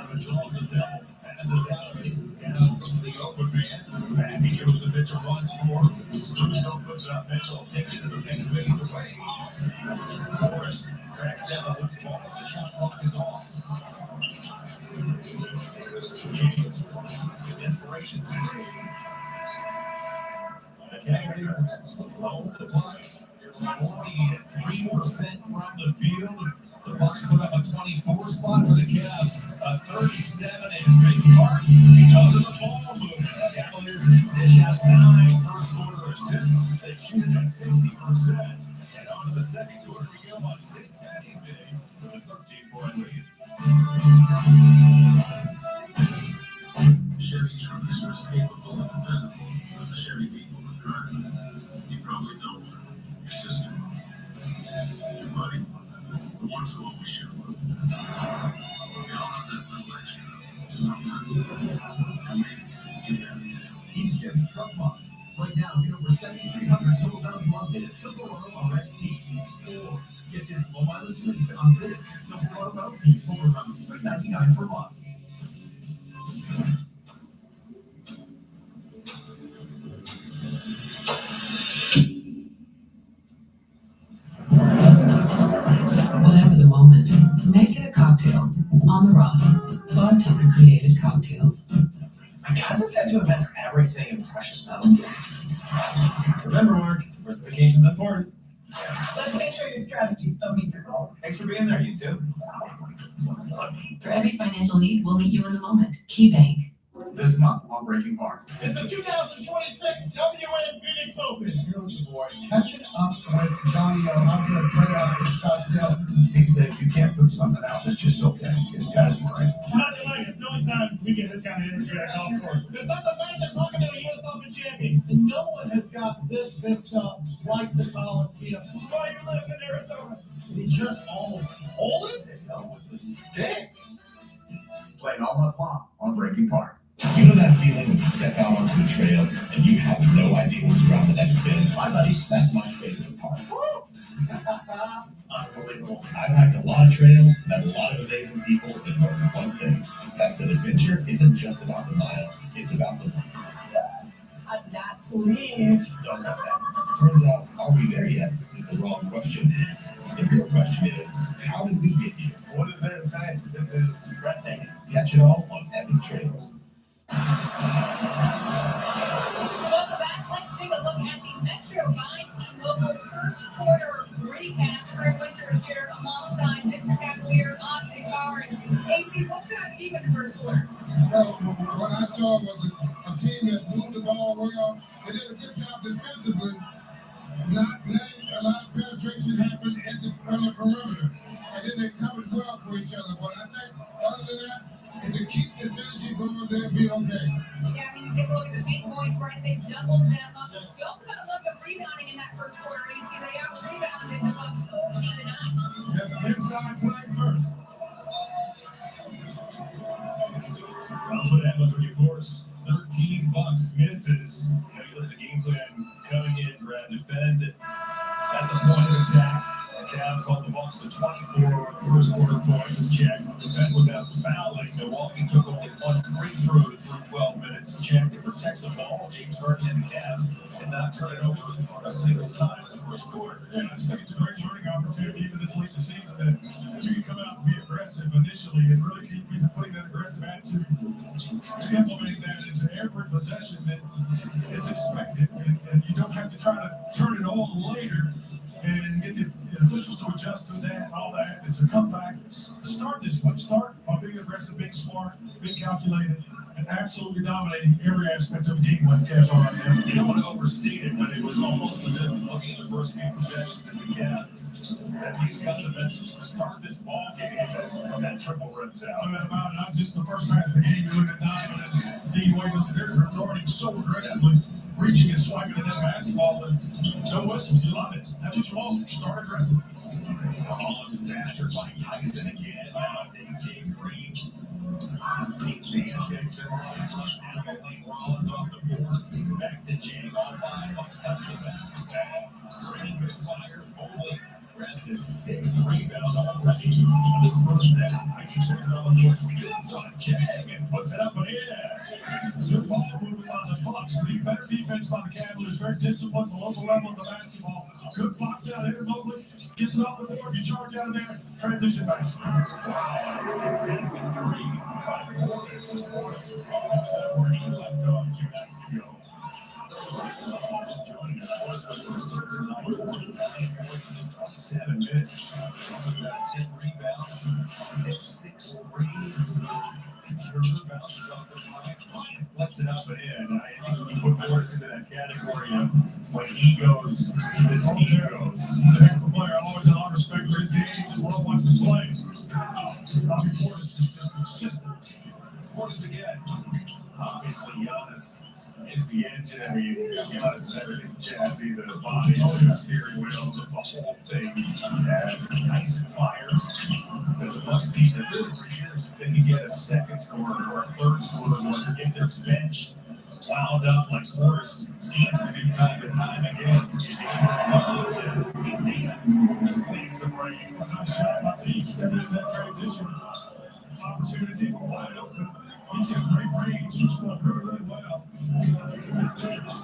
Controls the double. Passes out. Down from the open man. Back he goes to Mitchell once more. Russo puts up Mitchell. Takes to the pin and fades away. Morris tracks down the loose ball. The shot clock is off. Desperation. The Cavaliers hold the Bucks 43% from the field. The Bucks put up a 24 spot for the Cavs, a 37 in Big Park because of the ball movement. The Cavaliers dish out 9 first quarter assists. They shoot it at 60%. And on to the second quarter, we go on St. Patty's Day with a 13-point lead. Chevy trucks are as capable and dependable as the Chevy people who drive them. You probably know one. Your sister. Your buddy. The ones who always show up. They all have that little extra something. And maybe you got it too. It's Chevy Truck Month. Right now, get over $7,300 total value on this Silverado RST. Or get this low mileage lease on this Silverado LT for around $399 per month. Whatever the moment, make it a cocktail. On the rocks, bartender created cocktails. My cousin said to invest everything in precious metals. Remember, Mark, diversification's important. Let's make sure your strategies don't meet your goals. Thanks for being there, you two. For every financial need, we'll meet you in the moment. KeyBank. This month on Breaking Park. It's the 2026 WN Phoenix Open. Here with the boys. Catch it up with Johnny out to a great out in Scottsdale. If you can't put something out, that's just okay. This guy's right. It's nothing like it. It's the only time we get this kind of energy at a golf course. It's not the fact that talking to a U.S. Open champion. And no one has got this vista like the Coliseum. This is why you live in Arizona. And he just almost pulled it with the stick. Playing all month long on Breaking Park. You know that feeling when you step out onto the trail and you have no idea what's around the next bend? Hi, buddy. That's my favorite part. Unbelievable. I've hiked a lot of trails, met a lot of amazing people, and learned one thing. That's that adventure isn't just about the miles, it's about the moments. That please. Don't have that. Turns out, are we there yet? Is the wrong question. The real question is, how did we get here? What does that say? This is breathtaking. Catch it all on Epic Trails. Welcome back. Let's take a look at the Metro 19 local first quarter recap. Sir Winters here alongside Mr. Cavalier, Austin Carr, and AC. What's going to achieve in the first quarter? Well, what I saw was a team that moved the ball well. They did a good job defensively, not letting a lot of penetration happen on the perimeter. And then they covered well for each other. But I think other than that, and to keep this energy going, they'll be okay. Yeah, I mean, take a look at the pace points, right? They doubled them up. You also got to look at rebounding in that first quarter. AC, they out-rebounded the Bucks 14-9. Have the inside play first. That's what happens when you force 13 Bucks misses. You know, you look at the game plan coming in, grab, defend at the point of attack. The Cavs hold the Bucks to 24 first quarter points. Check. Defend without fouling. Milwaukee took only one free throw through 12 minutes. Check to protect the ball. James Harden and the Cavs did not turn it over a single time in the first quarter. Yeah, I just think it's a great learning opportunity even this late in the season that you can come out and be aggressive initially and really keep putting that aggressive attitude, implementing that into every possession that it's expected. And you don't have to try to turn it on later and get the officials to adjust to that and all that. It's a comeback. Start this way. Start by being aggressive, being smart, being calculated, and and absolutely dominating every aspect of the game with the Cavs are right now. You don't want to overstate it, but it was almost as if looking at the first few possessions of the Cavs, that he's got the message to start this ball game that triple rims out. I mean, about not just the first pass of the game, you look at Diamond and D. Williams, and they're guarding so aggressively, reaching and swiping at that basketball, and no whistle. You love it. That's what you want. Start aggressive. Rollins badgered by Tyson again. Now it's AJ Green. Big man takes it. Rollins off the board. Back to Jay on 5. Bucks touch the basket. Green misfires. Only grabs his 6th rebound already. On this first half, Tyson puts it on the floor. Spins on Jag and puts it up and in. Good ball movement by the Bucks. Better defense by the Cavaliers. Very disciplined at the local level of the basketball. Good box out here, Mobley. Gets it off the board. You charge out of there. Transition basket. Contested 3 by Portis. Portis except where he left off 2 nights ago. Just joining us. Portis for the first 6 or 9 points in just 27 minutes. Also got 10 rebounds. Hit 6 threes. Schroeder bounces off the line. Flips it up and in. I think you put Portis into that category of when he goes, this team goes. He's a heck of a player. I always had a lot of respect for his game. Just love watching him play. Bobby Portis is just consistent. Portis again. Obviously, Giannis is the engine. I mean, Giannis is everything. Chassis, the body, the steering wheel, the whole thing. As Tyson fires, there's a Bucks team that really for years they can get a second scorer or a third scorer or get their bench wound up like Portis seems to do time and time again. Just leads some rain. Shot by the extended in that transition. Opportunity wide open. He's got great range. Just went really well.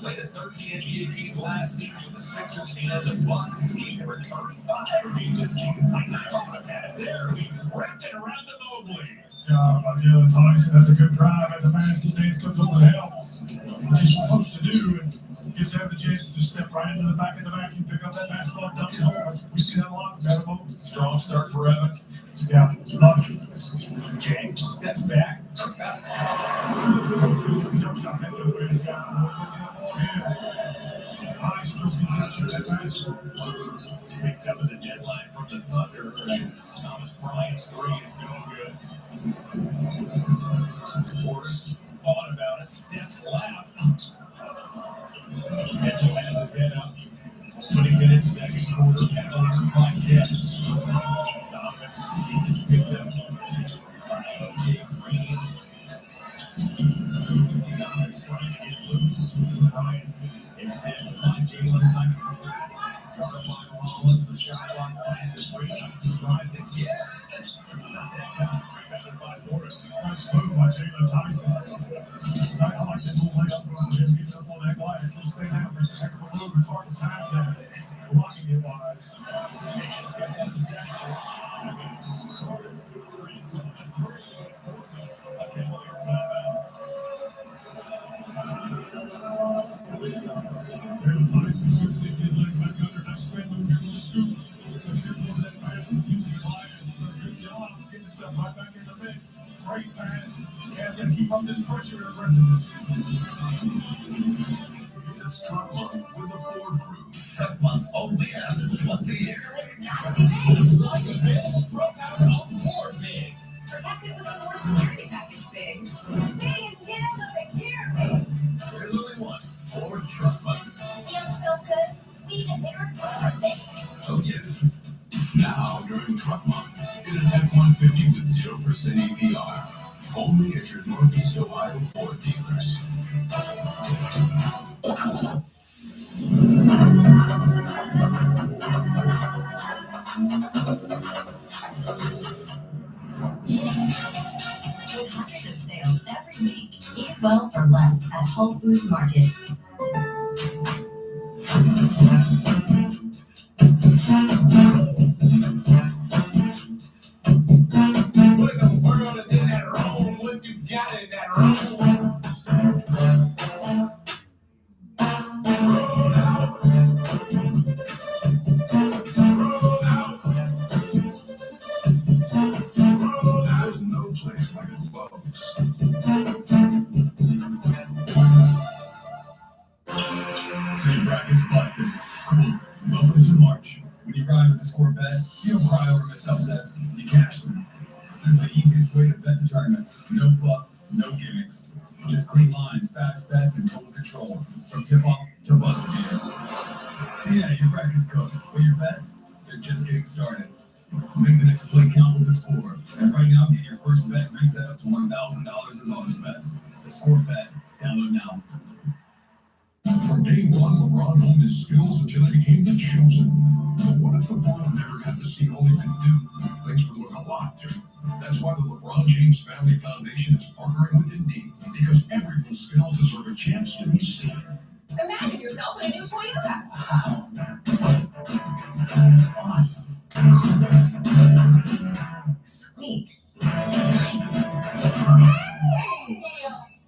Played at 13 NBA games last season with the Sixers and the Bucks. He number 35 being this season. Tyson off the pass there. He wrecked it around the Mobley. Job by Dylan Tyson. That's a good drive at the basket. Dance comes over the help. What he's supposed to do, and gives him the chance to just step right into the back of the vacuum, pick up that basketball, and dump it home. We see that a lot from Adam Mobley. Strong start for Evan. Yeah, love it. James steps back. Picked up at the deadline from the Thunder. Thomas Bryant's 3 is no good. Portis thought about it, steps left. Mitchell has his head up. 20 minutes, second quarter, Cavaliers by 10. Donovan picked up by AJ Green. Donovan's trying to get loose. Bryant instead by Jalen Tyson. Guarded by Rollins, the shot clock line is way. Tyson drives again. Not that time. Rebounded by Portis. Nice move by Jalen Tyson. I like that little layup from him. Getting up on that glass. He stays out there. It's a heck of a move. It's hard to time that. Blocking it wise. It's got that possession. Portis reads on the 3. Forces a Cavalier timeout. Jalen Tyson switches it. His leg back under. Nice spin move. Here's the scoop. Let's get over that pass. Using the line. It's a good job. Getting himself right back in the mix. Great pass. Cavs got to keep up this pressure and aggressiveness. It's Truck Month with the Ford Crew. Truck Month only happens once a year. Like a big, drop out of Ford big. Protect it with a Ford security package big. Big is get out of the year big. There's only one Ford Truck Month. Deal's so good, we need a bigger truck big. Oh yeah. Now during Truck Month, get an F-150 with 0% APR. Only at your Northeast Ohio Ford dealers. With hundreds of sales every week, eat well for less at Whole Foods Market. Put the world in that room. What you got in that room? Roll out. Roll out. Roll out. There's no place like a Bub's. bet, you don't cry over missed upsets, you cash them. This is the easiest way to bet the tournament. No fluff, no gimmicks. Just clean lines, fast bets, and total control. From tip-off to buzzer beater. So yeah, your bracket's cooked, but your bets, they're just getting started. Make the next play count with the score. And right now, get your first bet reset up to $1,000 in bonus bets. The Score Bet. Download now. From day one, LeBron honed his skills until he became the chosen. But what if the world never got to see all he could do? Things would look a lot different. That's why the LeBron James Family Foundation is partnering with Indeed, because everyone's skills deserve a chance to be seen. Imagine yourself in a new Toyota. Awesome. Sweet.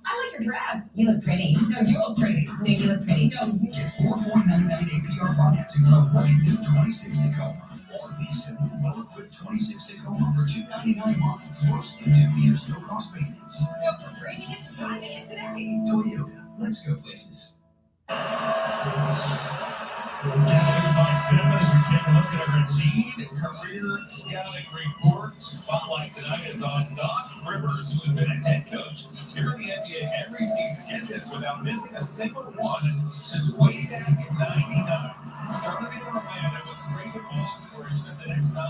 I like your dress. You look pretty. No, you look pretty. No, you look pretty. No, you. Get 4.99 APR financing on a running new 26 Tacoma. Or lease a new well-equipped 26 Tacoma for $299 a month. Plus, in 2 years, no cost maintenance. No, for bringing it to driving it today. Toyota. Let's go places. Here's my 7 as we take a look at our Indeed career scouting report. Spotlight tonight is on Doc Rivers, who has been a head coach here in the NBA every season. Get this, without missing a single one since way back in '99. Started in Orlando, went straight to Boston, where he spent the next 9,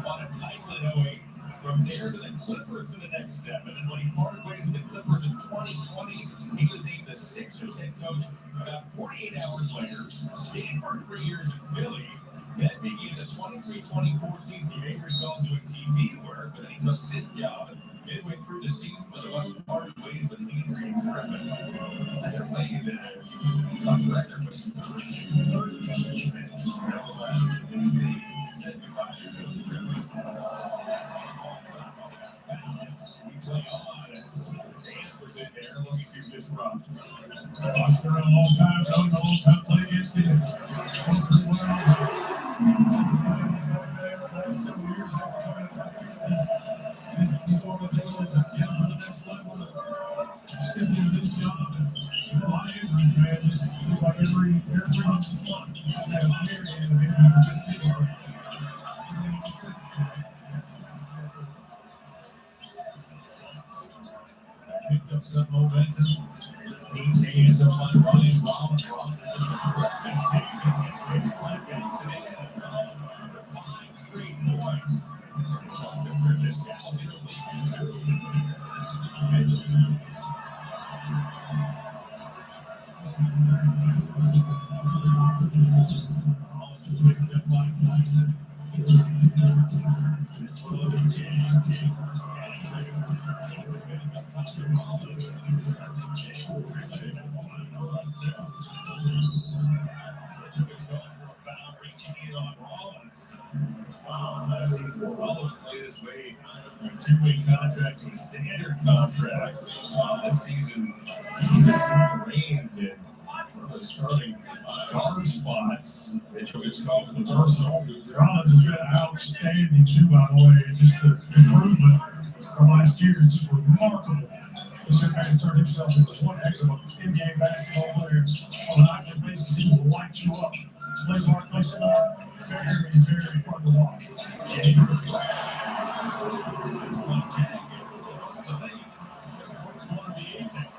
won a title in '08. From there to the Clippers for the next 7, and when he parted ways with the Clippers in 2020, he was named the Sixers head coach about 48 hours later. Stayed for 3 years in Philly. Then began the 23-24 season. He may recall doing TV work, but then he took this job midway through the season with a bunch of parted ways with Adrian Griffin. Either way, the record was 13. Nevertheless, in the city, said goodbye to Coach Griffin. Play on as Dan was in there looking to disrupt. Watched for a long time, so a long time play against him. Several years after coming to these organizations and getting to the next level, stepping into this job, a lot of injuries, man. Just seems like every month, just have a myriad of injuries just sitting there. Picked up some momentum. He's hands up on Ryan Rollins. Rollins has a terrific season. Gets baseline banks and has gone for 5 straight points. Rollins has turned this gal in the league to 2. Mitchell. Rollins is picked up by Tyson. Last season, Rollins played his way from a 2-way contract to a standard contract. This season, he's just reigns in the starting guard spots. Mitchell gets called for the personal. Rollins has been outstanding too, by the way. Just the improvement from last year is just remarkable. This young man turned himself into one heck of an in-game basketball player. On a nightly basis, he will light you up. Plays hard, plays smart. Very, very fun to watch. Jay for the first one of the evening.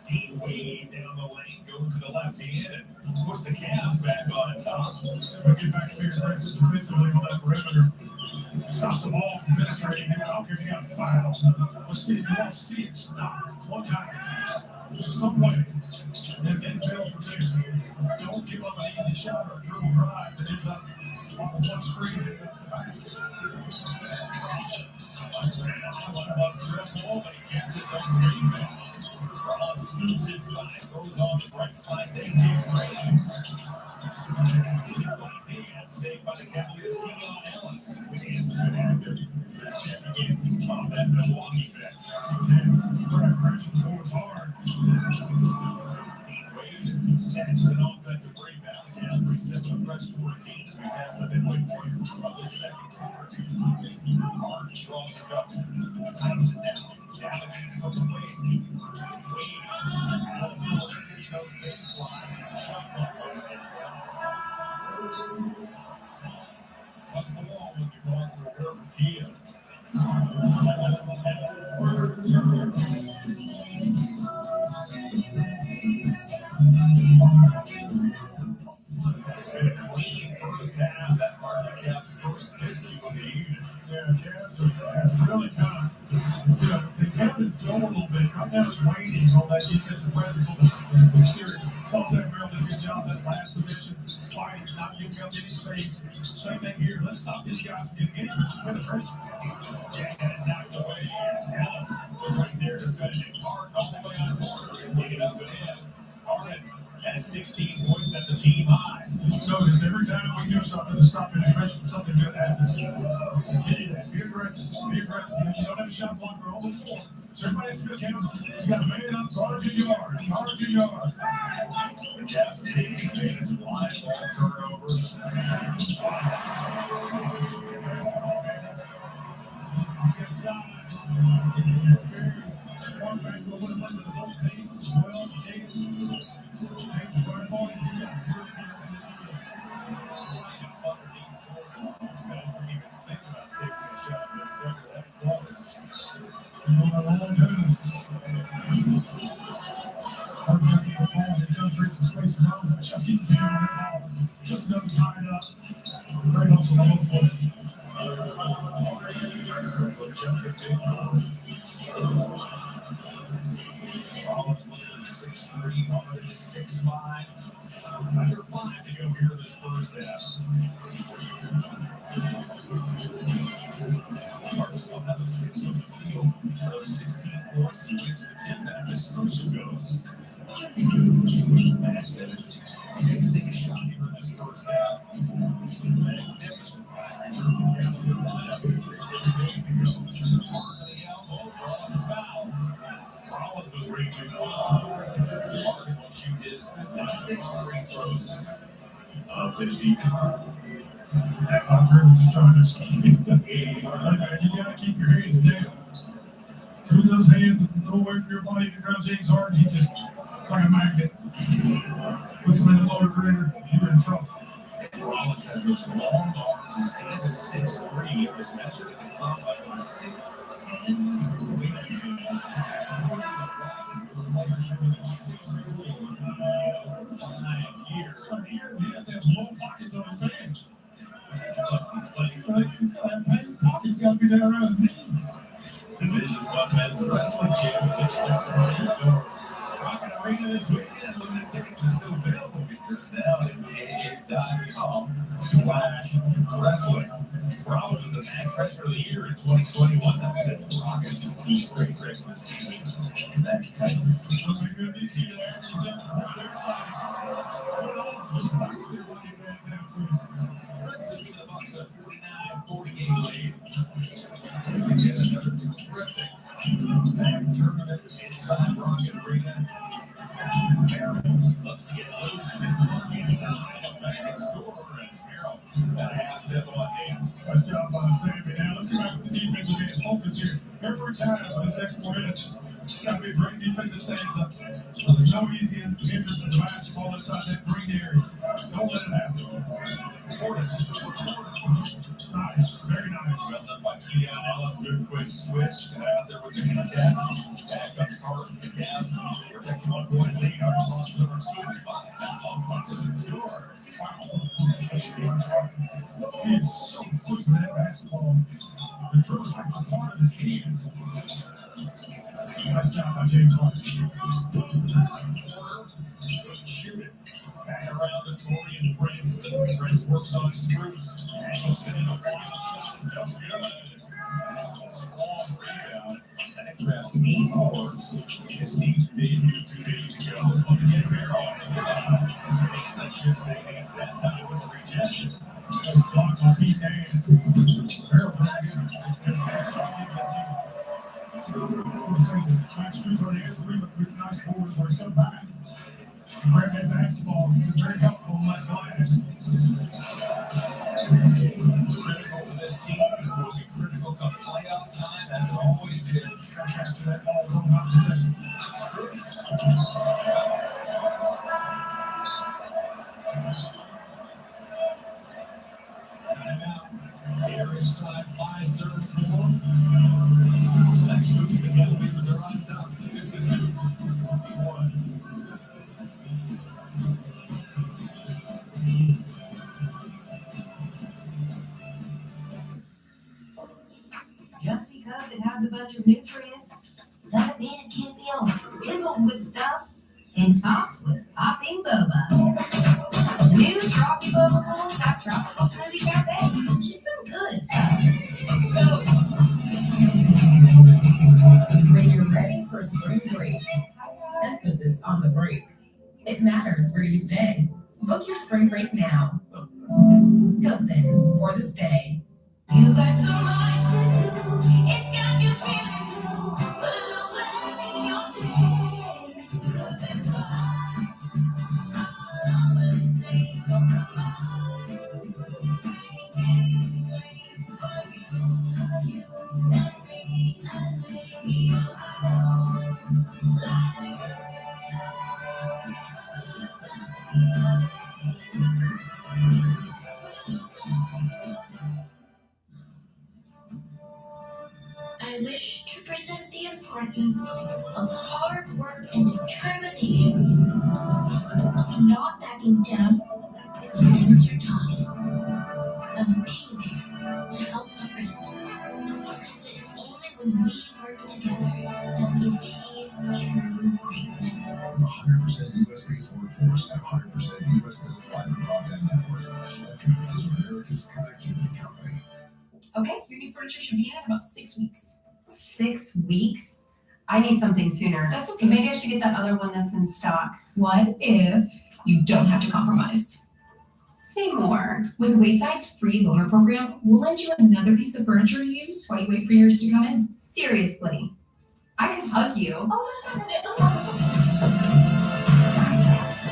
Dean Wade down the lane, goes to the left hand and puts the Cavs back on top. Get back to being aggressive defensively on that perimeter. Stop the ball from penetrating him. I don't care if you got a foul. Let's see if you want to see it. Stop it one time. Some way. And then bail from there. Don't give up an easy shot or a dribble drive that ends up off of one screen and the basket. But he gets his own rebound. Rollins scoops inside, throws on the right side, AJ Gray. Saved by the Cavaliers, Keon Ellis. With answers been active since checking in off that Milwaukee bench. It's hard. Wade snatches an offensive rebound. Cavs reset the fresh 14 as we pass the midway point of the second quarter. Hart draws it up. Tyson down. Cavaliers from the wing. It's been a clean first half. That marks the Cavs' first miscue of the evening. Yeah, Cavs have really kind of, they kept it going a little bit. Right now it's waiting on that defensive presence on the exterior. Paul Samuel did a good job that last position, fighting, not giving up any space. Same thing here. Let's stop these guys from getting any penetration. Jack had it knocked away as Ellis was right there defending. Hard all the way on the corner and taking up and in. Harden has 16 points. That's a team high. Just notice every time we do something to stop penetration, something good happens. Continue that. Be aggressive. Be aggressive. You don't have a shot blocker on the floor. So everybody has to be accountable. You got a man up, guard your yard. Guard your yard. The Cavs are taking advantage of line ball turnovers. He's got size. He's a very smart basketball player. Plays at his own pace as well. James is running ball. He's got just gets his hand on that ball. Just enough to tie it up. Great hustle on the floor. Rollins looking 6'3", Harden at 6'5". Under 5 to go here in this first half. Harden still having 6 on the field. Those 16 points, he wins the 10 back. This Crusoe goes. Max Evans, he can take a shot here in this first half. Magnificent. Down to the lineup 3 days ago. Harden the elbow, draws the foul. Rollins was raging wild. Harden will shoot his 6th free throws of this evening. Tom Griffiths is trying to speak. You gotta keep your hands down. As soon as those hands go away from your body around James Harden, he just like a magnet. Puts him in the lower grade, you're in trouble. Rollins has those long arms. He stands at 6'3". He was measured at the combine with 6'10". He has to have long pockets on his pants. He's got to have pants. Pockets got to be down around his knees. Division I men's wrestling championship. Rocket Arena this weekend. Limited tickets are still available because now it's ticket.com/wrestling. Rollins was the man freshman of the year in 2021. That had Rockets 2 straight regular season. That title. The Bucks are 49-48 lead. Again, another terrific tournament inside Rocket Arena. Bucks get loose inside of that score, and Merrill got a half step on hands. Nice job by Sammy. Now let's get back to the defensive end. Focus here. Every time for this next 4 minutes, it's got to be a great defensive stanza. There's no easy entrance to the basketball inside that green area. Don't let it happen. Portis. Nice. Very nice. Well done by Keon Ellis. Good quick switch. Got out there with the contest. Back up start from the Cavs. They're taking 1 point lead. Our response number 2 spot. Ball punches and scores. He's so quick with that basketball. The dribble sights a part of his hand. Nice job by James Harden. Shoot it. Back around to Torian Prince. Prince works on Spruce. Angles it in a final shot. It's no good. Strong rebound. That grabs 8 boards. His season debut 2 days ago. Once again, Merrill. Haynes, I should say, Haynes that time with the rejection. Nice block by Pete Nance. Merrill's not good. Max Struz on the S3 with nice boards where he's come back. Grab that basketball. He's very helpful on that glass. Critical for this team. It will be critical come playoff time, as it always is. After that ball's on my possession. Spruce. Timeout. Here inside 5-0-4. bunch of nutrients doesn't mean it can't be all drizzled with stuff and topped with popping boba. New Trophy Boba Bowls got tropical smoothie cafe. It's so good. When you're ready for spring break, emphasis on the break. It matters where you stay. Book your spring break now. Hilton for the stay. You got so much to do. It's got you feeling blue. Put a little flag in your day. 'Cause it's fun. I'll always stay so come on. I wish to present the importance of hard work and determination, of not backing down when things are tough, of being there to help a friend. Because it is only when we work together that we achieve true greatness. 100% US-based workforce and 100% US-built fiber broadband network. Spectrum is America's connectivity company. Okay, your new furniture should be in about 6 weeks. 6 weeks? I need something sooner. That's okay. Maybe I should get that other one that's in stock. What if you don't have to compromise? Say more. With Wayside's free loaner program, we'll lend you another piece of furniture to use while you wait for yours to come in. Seriously. I could hug you. Oh,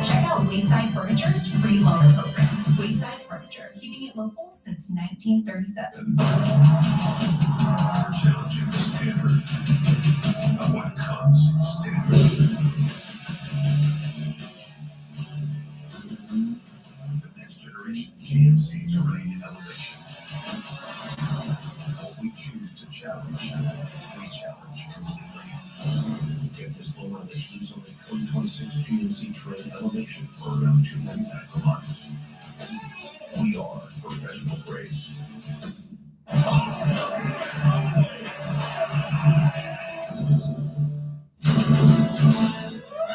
check out Wayside Furniture's free loaner program. Wayside Furniture, keeping it local since 1937. We're challenging the standard of what comes standard. The next generation GMC terrain elevation. What we choose to challenge, we challenge completely. Get this low on this news on this 2026 GMC terrain elevation for around $299 per month. We are professional grades.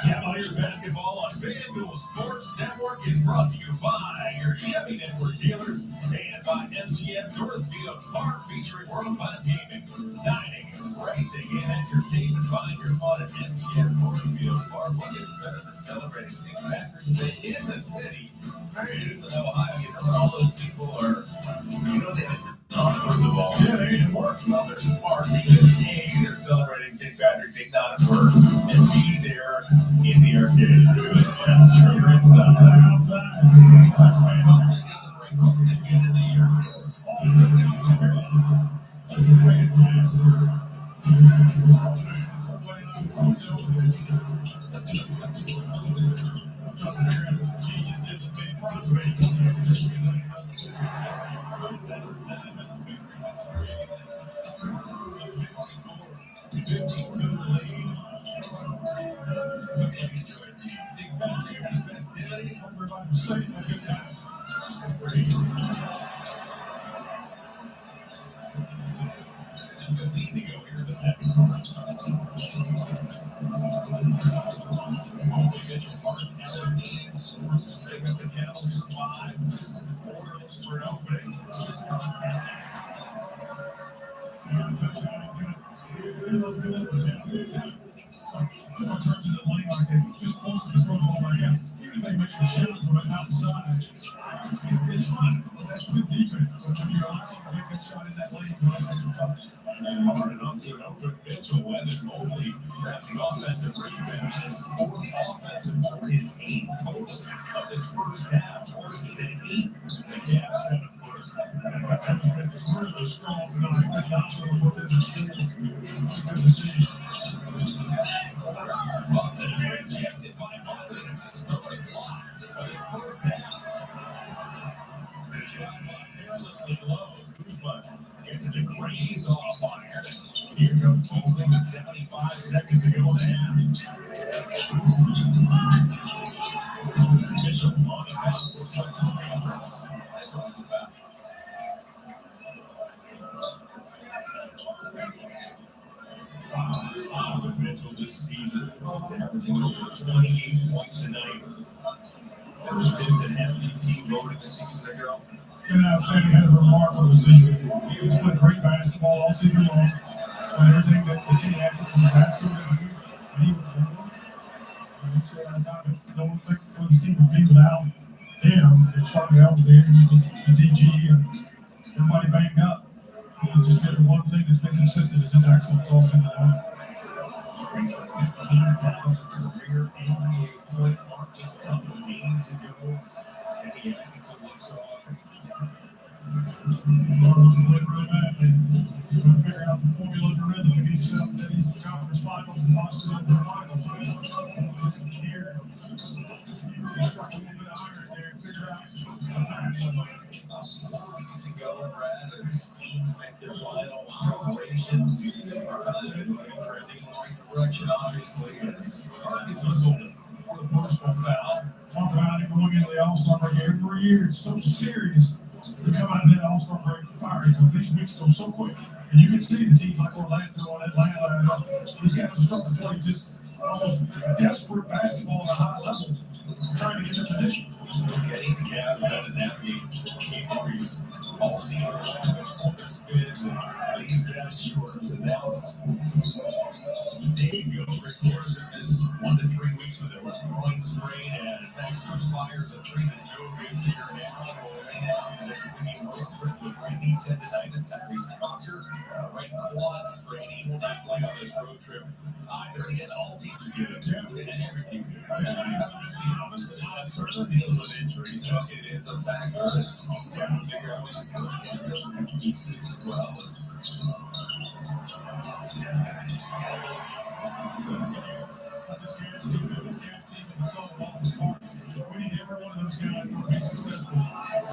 Cavaliers basketball on FanDuel Sports Network is brought to you by your Chevy Network dealers and by MGM Northfield Park, featuring world-class gaming, dining, racing, and entertainment. Find your fun at MGM Northfield Park. What gets better than celebrating St. Patrick's Day in the city? Right in Ohio, you know, all those people are, you know, they're first of all, yeah, they didn't work. Well, they're smart because A, they're celebrating St. Patrick's Day, not at work, and B, they're in the arcade. That's true. You're inside. Outside. That's right. Get in the arcade. It's a great task. Genius is a big prospect. Just close to the throw ball right now. Even if they make some shot from outside, it's fun. That's good defense. But when you're allowed to make that shot in that lane, that takes some time. And hard enough to an open Mitchell when it's Mobley grabs the offensive rebound. His fourth offensive board, his 8th total of this first half. 14 and 8. The Cavs 7-footer. Really strong tonight. Good not to put in the field. Good to see. Bucks and rejected by Mobley. It's his third block of his first half. The shot carelessly low. Kuzma gets it to Graves off on air. Here comes Mobley with 75 seconds to go in the half. Mitchell on the bounce. Looks like two hands. Across the back. But Mitchell this season is averaging over 28 points a night. There's fifth and MVP voted a season ago. Been outstanding, had a remarkable season. He's played great basketball all season long. Played everything that Kenny Atkinson was asking him to do, and he was more. And he said at the time, I don't think this team would be without him. It started out with him, the DG, and everybody banged up. He's just been one thing that's been consistent is his excellence all season long. Brings a 15,000 career NBA point mark just a couple of games ago. Kenny Atkinson looks off. Figure out the formula and rhythm to get yourself to these conference finals and possibly into the finals. Here, you struck a little bit of iron there and figure out To go, Brad, as teams make their final preparations. Trending in the right direction, obviously, as Harkins whistled for the personal foul. Talk about it going into the All-Star break every year. It's so serious to come out of that All-Star break firing because these weeks go so quick. And you can see the teams like Orlando and Atlanta. These guys are starting to play just almost desperate basketball at a high level, trying to get in position. Getting the Cavs out of navigate injuries all season long. Focus spins and leaves that short. It was announced today ago. Records in this 1 to 3 weeks with a groin strain as Max fires a three that's no good here now. And the swinging road trip with Randy tendonitis, Tyrese Proctor, right quad strain. He will not play on this road trip either. Again, all teams are good. And every team is good. It certainly deals with injuries. It is a factor. You have to figure out what you do against them pieces as well as. We need every one of those guys to be successful.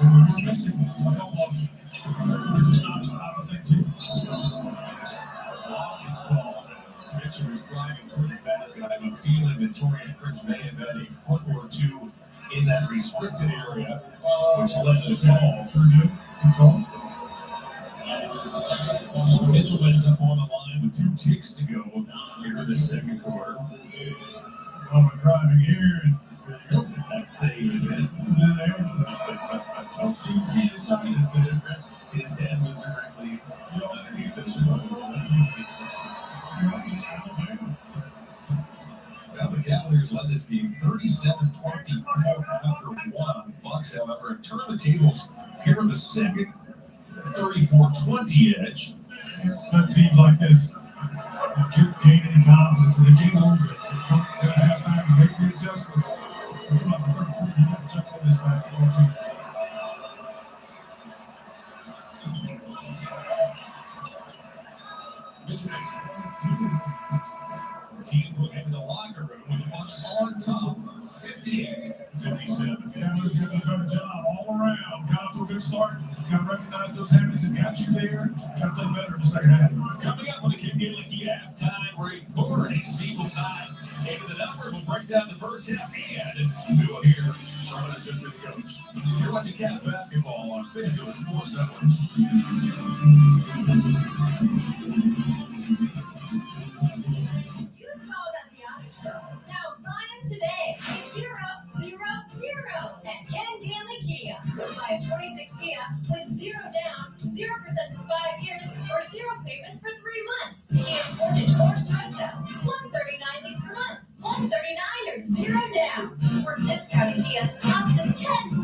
And we're missing a couple of them. We're just not the same team. Off his ball as Mitchell is driving toward the basket. I have a feeling that Torian Prince may have had a foot or two in that restricted area, which led to the call. Good call. So Mitchell ends up on the line with 2 ticks to go here in the second quarter. Oh, we're driving here and that save is in. His head was directly underneath the snow. Now the Cavaliers led this game 37-24 after 1. Bucks, however, have turned the tables here in the second. 34-20 edge. Let teams like this get gaining confidence and they gain on it. So you don't gotta have time to make the adjustments. Come out the third quarter, you gotta check on this basketball team. Mitchell makes 22. The team will head to the locker room with the Bucks on top, 58-57. Cavaliers doing a better job all around. Got off to a good start. Got to recognize those habits that got you there. Got to play better in the second half. Coming up on the Kim Gillicky halftime report, AC will dive into the numbers. We'll break down the first half and we will hear from an assistant coach. You're watching Cavs basketball on FanDuel Sports Network. You saw that the auto show. Now buy them today. 0, 0, 0 at Ken Ganley Kia. Buy a 26 Kia with 0 down, 0% for 5 years, or 0 payments for 3 months. Kia Sportage or Stretto. $139 lease per month. $139 or 0 down. We're discounting Kias up to $10,000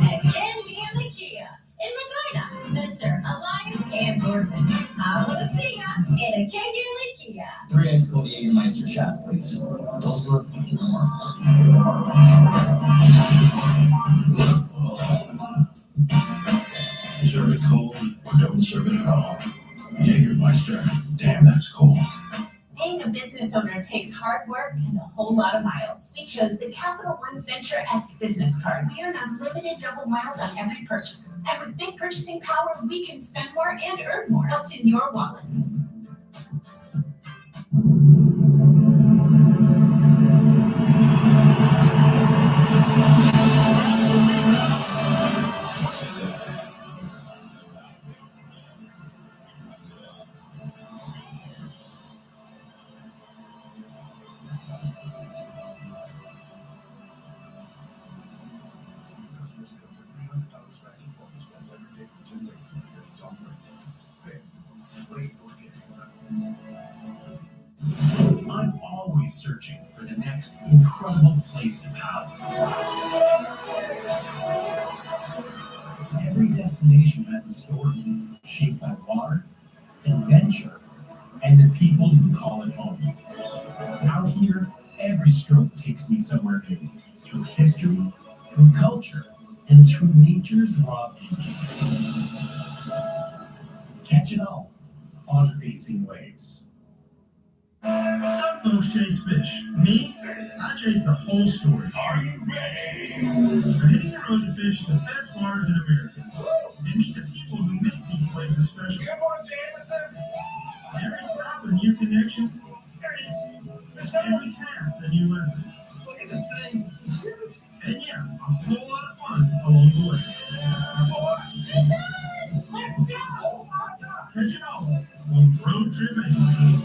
at Ken Ganley Kia in Medina, Mentor, Alliance, and Boardman. I want to see ya in a Ken Ganley Kia. 3 ice cold Jägermeister shots, please. Those look Serve it cold or don't serve it at all. Jägermeister, damn, that's cold. Being a business owner takes hard work and a whole lot of miles. We chose the Capital One Venture X business card. We earn unlimited double miles on every purchase. And with big purchasing power, we can spend more and earn more. What's in your wallet? always searching for the next incredible place to paddle. Every destination has a story shaped by water, adventure, and the people who call it home. Out here, every stroke takes me somewhere new, through history, through culture, and through nature's raw beauty. Catch it all on Facing Waves. Some folks chase fish. Me, I chase the whole story. Are you ready? For hitting the road to fish the best bars in America. And meet the people who make these places special. Come on, Jameson. Every stop a new connection. There it is. Every cast a new lesson. Look at this thing. And yeah, a whole lot of fun along the way. Let's go! Catch it all on Road Trip Anyway.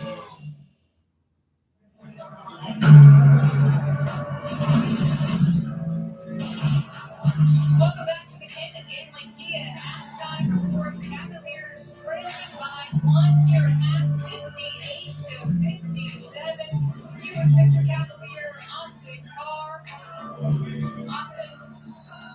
Welcome back to the Canton Game Lake Kia. Halftime for Cavaliers trailing by 1 here at half, 58-57. You and Mr. Cavalier, Austin Carr. Austin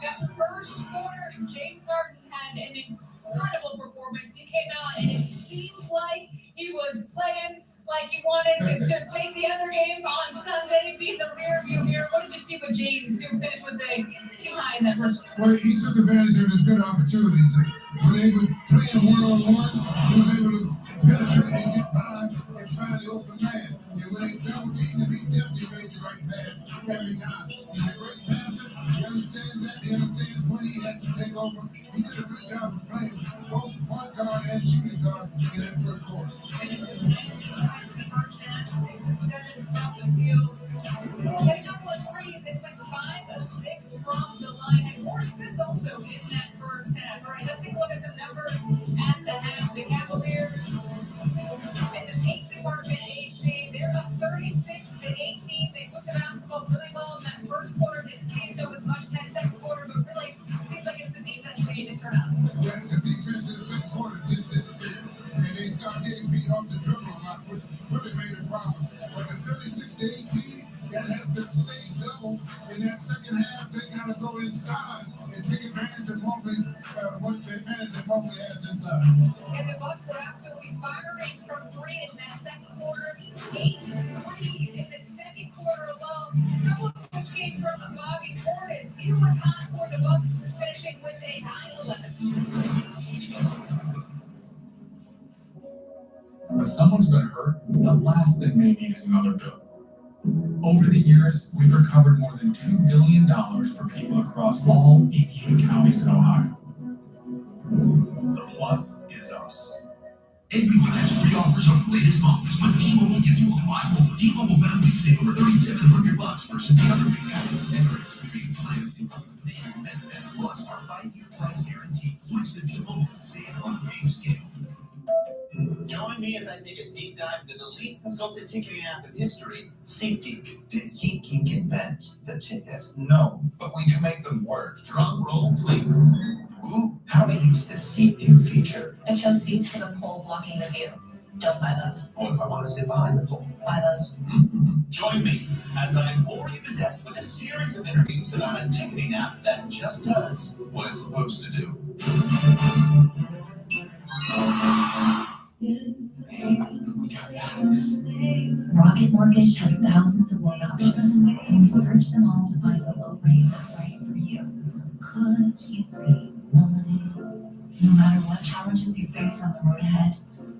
got the first quarter. James Harden had an incredible performance. He came out and it seemed like he was playing like he wanted to make the other games on Sunday, be in the rear view mirror. What did you see with James, who finished with a too high in that first? Well, he took advantage of his good opportunities. When they would play a one-on-one, he was able to penetrate and get by and find the open man. And when they double team him, he definitely made the right pass every time. He's a great passer. He understands that. He understands when he has to take over. He did a good job of playing both point guard and shooting guard in that first quarter. First half, 6 of 7 from the field. He had a couple of threes and went 5 of 6 from the line. And more assists also in that first half. All right, let's take a look at some numbers at the half. The Cavaliers in the paint department, AC, they're up 36-18. They moved the basketball really well in that first quarter. Didn't seem to go as much in that second quarter, but really it seems like it's the defense they need to turn up. Yeah, the defense in the second quarter just disappeared. And they started getting beat off the dribble a lot, which really made a problem. But the 36-18, that has to stay double. In that second half, they gotta go inside and take advantage of Mobley's what the advantage that Mobley has inside. And the Bucks were absolutely firing from 3 in that second quarter. 8 threes in the second quarter alone. A couple of which came from the Bobby Portis. He was hot for the Bucks, finishing with a high 11. When someone's been hurt, the last thing they need is another bill. Over the years, we've recovered more than $2 billion for people across all 88 counties in Ohio. The plus is us. Everyone has free offers on the latest models, but T-Mobile gives you a lot more. T-Mobile families save over $3,700 versus the other big guys. And our experienced plans include amazing benefits, plus our 5-year price guarantee. Switch to T-Mobile and save on a big scale. Join me as I take a deep dive into the least consulted ticketing app in history, SeatGeek. Did SeatGeek invent the ticket? No, but we do make them work. Drum roll, please. Ooh, how to use the Seat View feature. It shows seats for the pole blocking the view. Don't buy those. What if I want to sit behind the pole? Buy those. Join me as I bore you to death with a series of interviews about a ticketing app that just does what it's supposed to do. We got the house. Rocket Mortgage has thousands of loan options, and we search them all to find the low rate that's right for you. Could you be mine? No matter what challenges you face on the road ahead,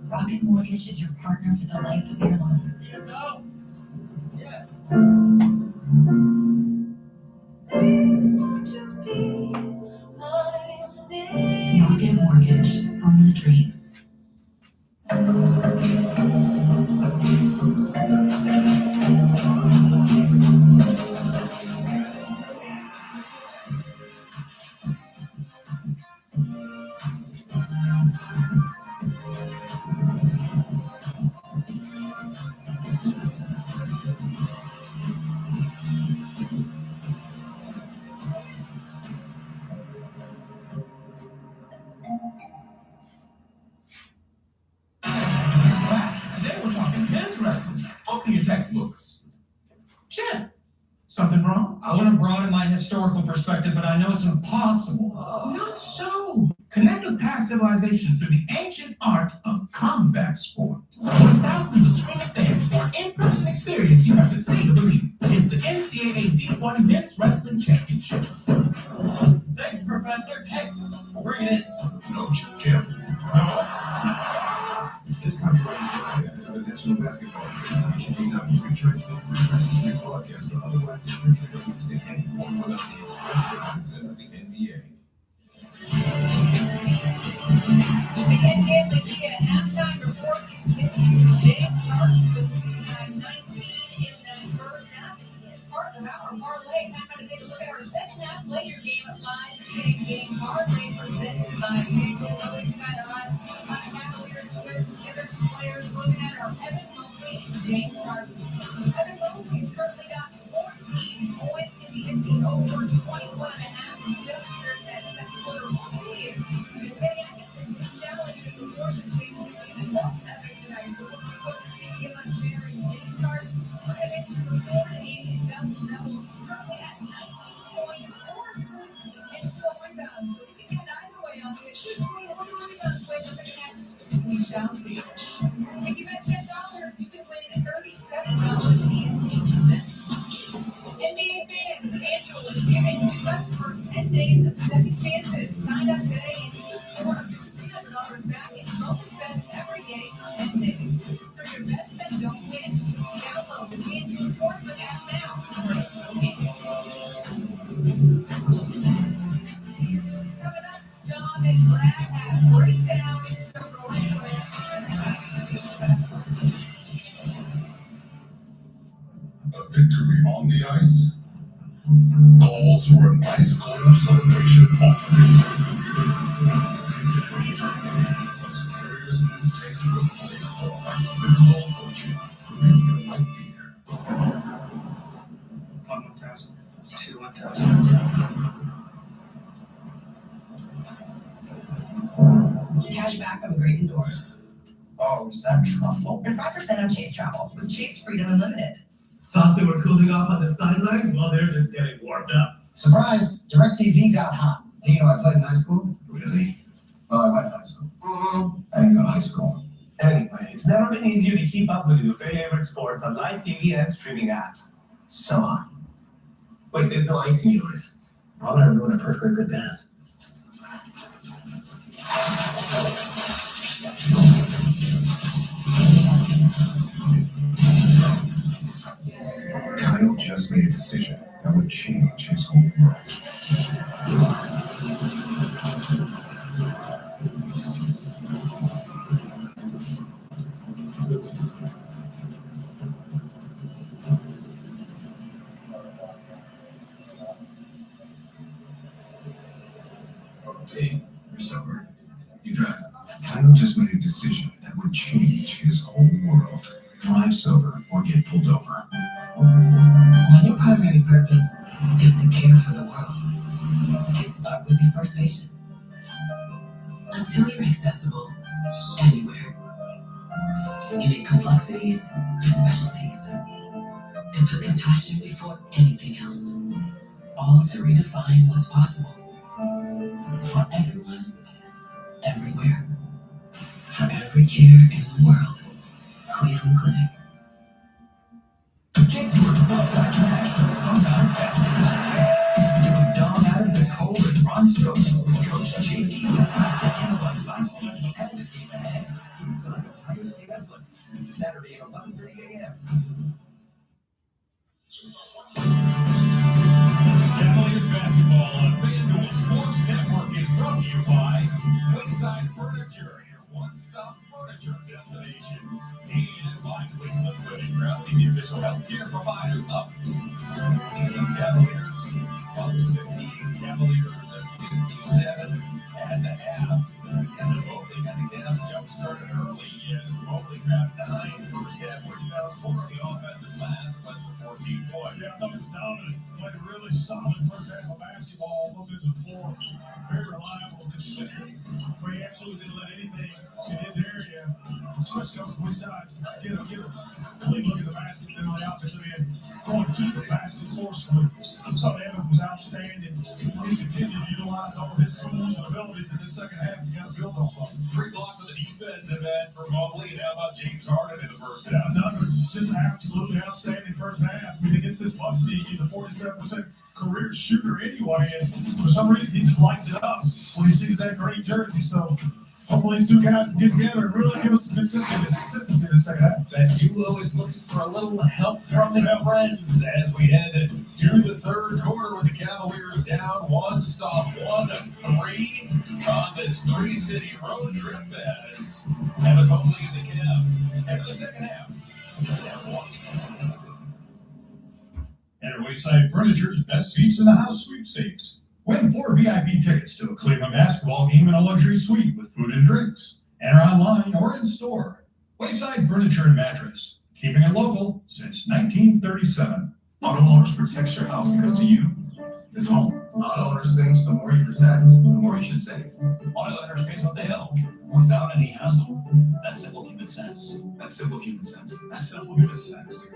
Rocket Mortgage is your partner for the life of your loan. Please won't you be mine? Rocket Mortgage, own the dream. Today we're talking men's wrestling. Open your textbooks. Shit. Something wrong? I want to broaden my historical perspective, but I know it's impossible. Not so. Connect with past civilizations through the ancient art of combat sport. With thousands of screaming fans for an in-person experience you have to see to believe. It's the NCAA D1 Men's Wrestling Championships. Thanks, Professor. Hey, bring it in. No, Kim. This copyrighted broadcast of the National Basketball Association may not be recharged and reproduced, broadcast, or otherwise distributed or used in any form without the express consent of the NBA. The NBA Lakia halftime report continues. James Harden with 19 in that first half. As part of our parlay, time to take a look at our second half player game live. Same game parlay presented by People. Always kind of us. Cavaliers with the other two players looking at our Evan Mobley and James Harden. Evan Mobley's currently got 14 points in the NBA over 21.5 just here at second quarter. We'll see if Kenny Atkinson can challenge him before this game is even more epic tonight. So we'll see what he can give us there. And James Harden looking into the 480 double double. He's currently at 19.4 assists and 4 rebounds. So we can get either way on this. Should we have a rebounds play the second half? We shall see. If you bet $10, you can win $37 in events. NBA fans, FanDuel is giving you customers 10 days of second chances. Sign up today and you can score up to $300 back in bonus bets every day for 10 days. For your bets that don't win, download the FanDuel Sportsbook app now. Coming up, John and Brad have breakdowns. So go ahead. A victory on the ice calls for an ice cold celebration off of it. A superior smooth taste of cold with low culture premium light beer. 1,000. 2,000. Cash back on Great Indoors. Oh, is that truffle? And 5% on Chase Travel with Chase Freedom Unlimited. Thought they were cooling off on the sidelines? Well, they're just getting warmed up. Surprise! DirecTV got hot. You know, I played in high school. Really? Well, I went to high school. I didn't go to high school. Anyway, it's never been easier to keep up with your favorite sports on live TV and streaming apps. So hot. Wait, there's no ice in yours. Why would I ruin a perfectly good bath? Kyle just made a decision that would change his whole world. Hey, you're sober. You drive. Kyle just made a decision that would change his whole world. Drive sober or get pulled over. When your primary purpose is to care for the world, you start with your first patient. Until you're accessible anywhere. You make complexities your specialties. And put compassion before anything else. All to redefine what's possible. For everyone, everywhere. For every care in the world. Cleveland Clinic. Get your outside trash to combat basketball. Down out of the cold and Ron Stokes, Coach JT, to analyze basketball ahead of the game ahead. Inside Ohio State Athletics, Saturday at 11:30 a.m. Cavaliers basketball on FanDuel Sports Network is brought to you by Wayside Furniture, your one-stop furniture destination. And by Cleveland Clinic, proudly the official healthcare provider of Cavaliers. Bucks 15, Cavaliers at 57 and a half. And the Mobley had to get up jump started early as Mobley grabbed 9 first half rebounds for the offensive glass, but for 14 points. Yeah, I thought it was dominant. Played a really solid first half of basketball, both ends and floor. Very reliable, consistent. Where he absolutely didn't let anything in his area. Switch goes to the side. Get him. Clean look at the basket. basket penalty offensive end, going to the basket forcefully. Thought Evan was outstanding. He continued to utilize all of his tools and abilities in the second half. You got to build off of them. 3 blocks on the defensive end for Mobley, and how about James Harden in the first half? Another just an absolutely outstanding first half. I mean, against this Bucks team, he's a 47% career shooter anyway, and for some reason he just lights it up when he sees that great jersey. So hopefully these two guys can get together and really give us some consistency in the second half. That duo is looking for a little help from their friends as we head to the third quarter with the Cavaliers down 1, stop 1-3 on this 3-city road trip as Evan Mobley and the Cavs enter the second half. Down 1. Enter Wayside Furniture's Best Seats in the House sweepstakes. Win 4 VIP tickets to a Cleveland basketball game in a luxury suite with food and drinks. Enter online or in store. Wayside Furniture and Mattress, keeping it local since 1937. Auto Owners protects your house because to you, it's home. Auto Owners thinks the more you protect, the more you should save. Auto Owners pays what they owe without any hassle. That's simple human sense. That's simple human sense. That's simple human sense.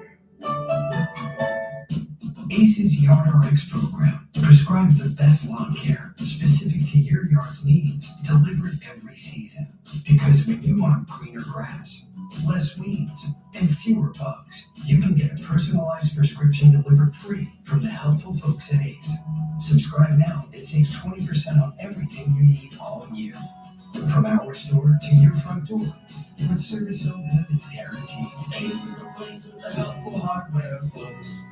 ACE's Yard RX program prescribes the best lawn care specific to your yard's needs, delivered every season. Because when you want greener grass, less weeds, and fewer bugs, you can get a personalized prescription delivered free from the helpful folks at ACE. Subscribe now and save 20% on everything you need all year. From our store to your front door. With service so good it's guaranteed. ACE is the place for helpful hardware, folks.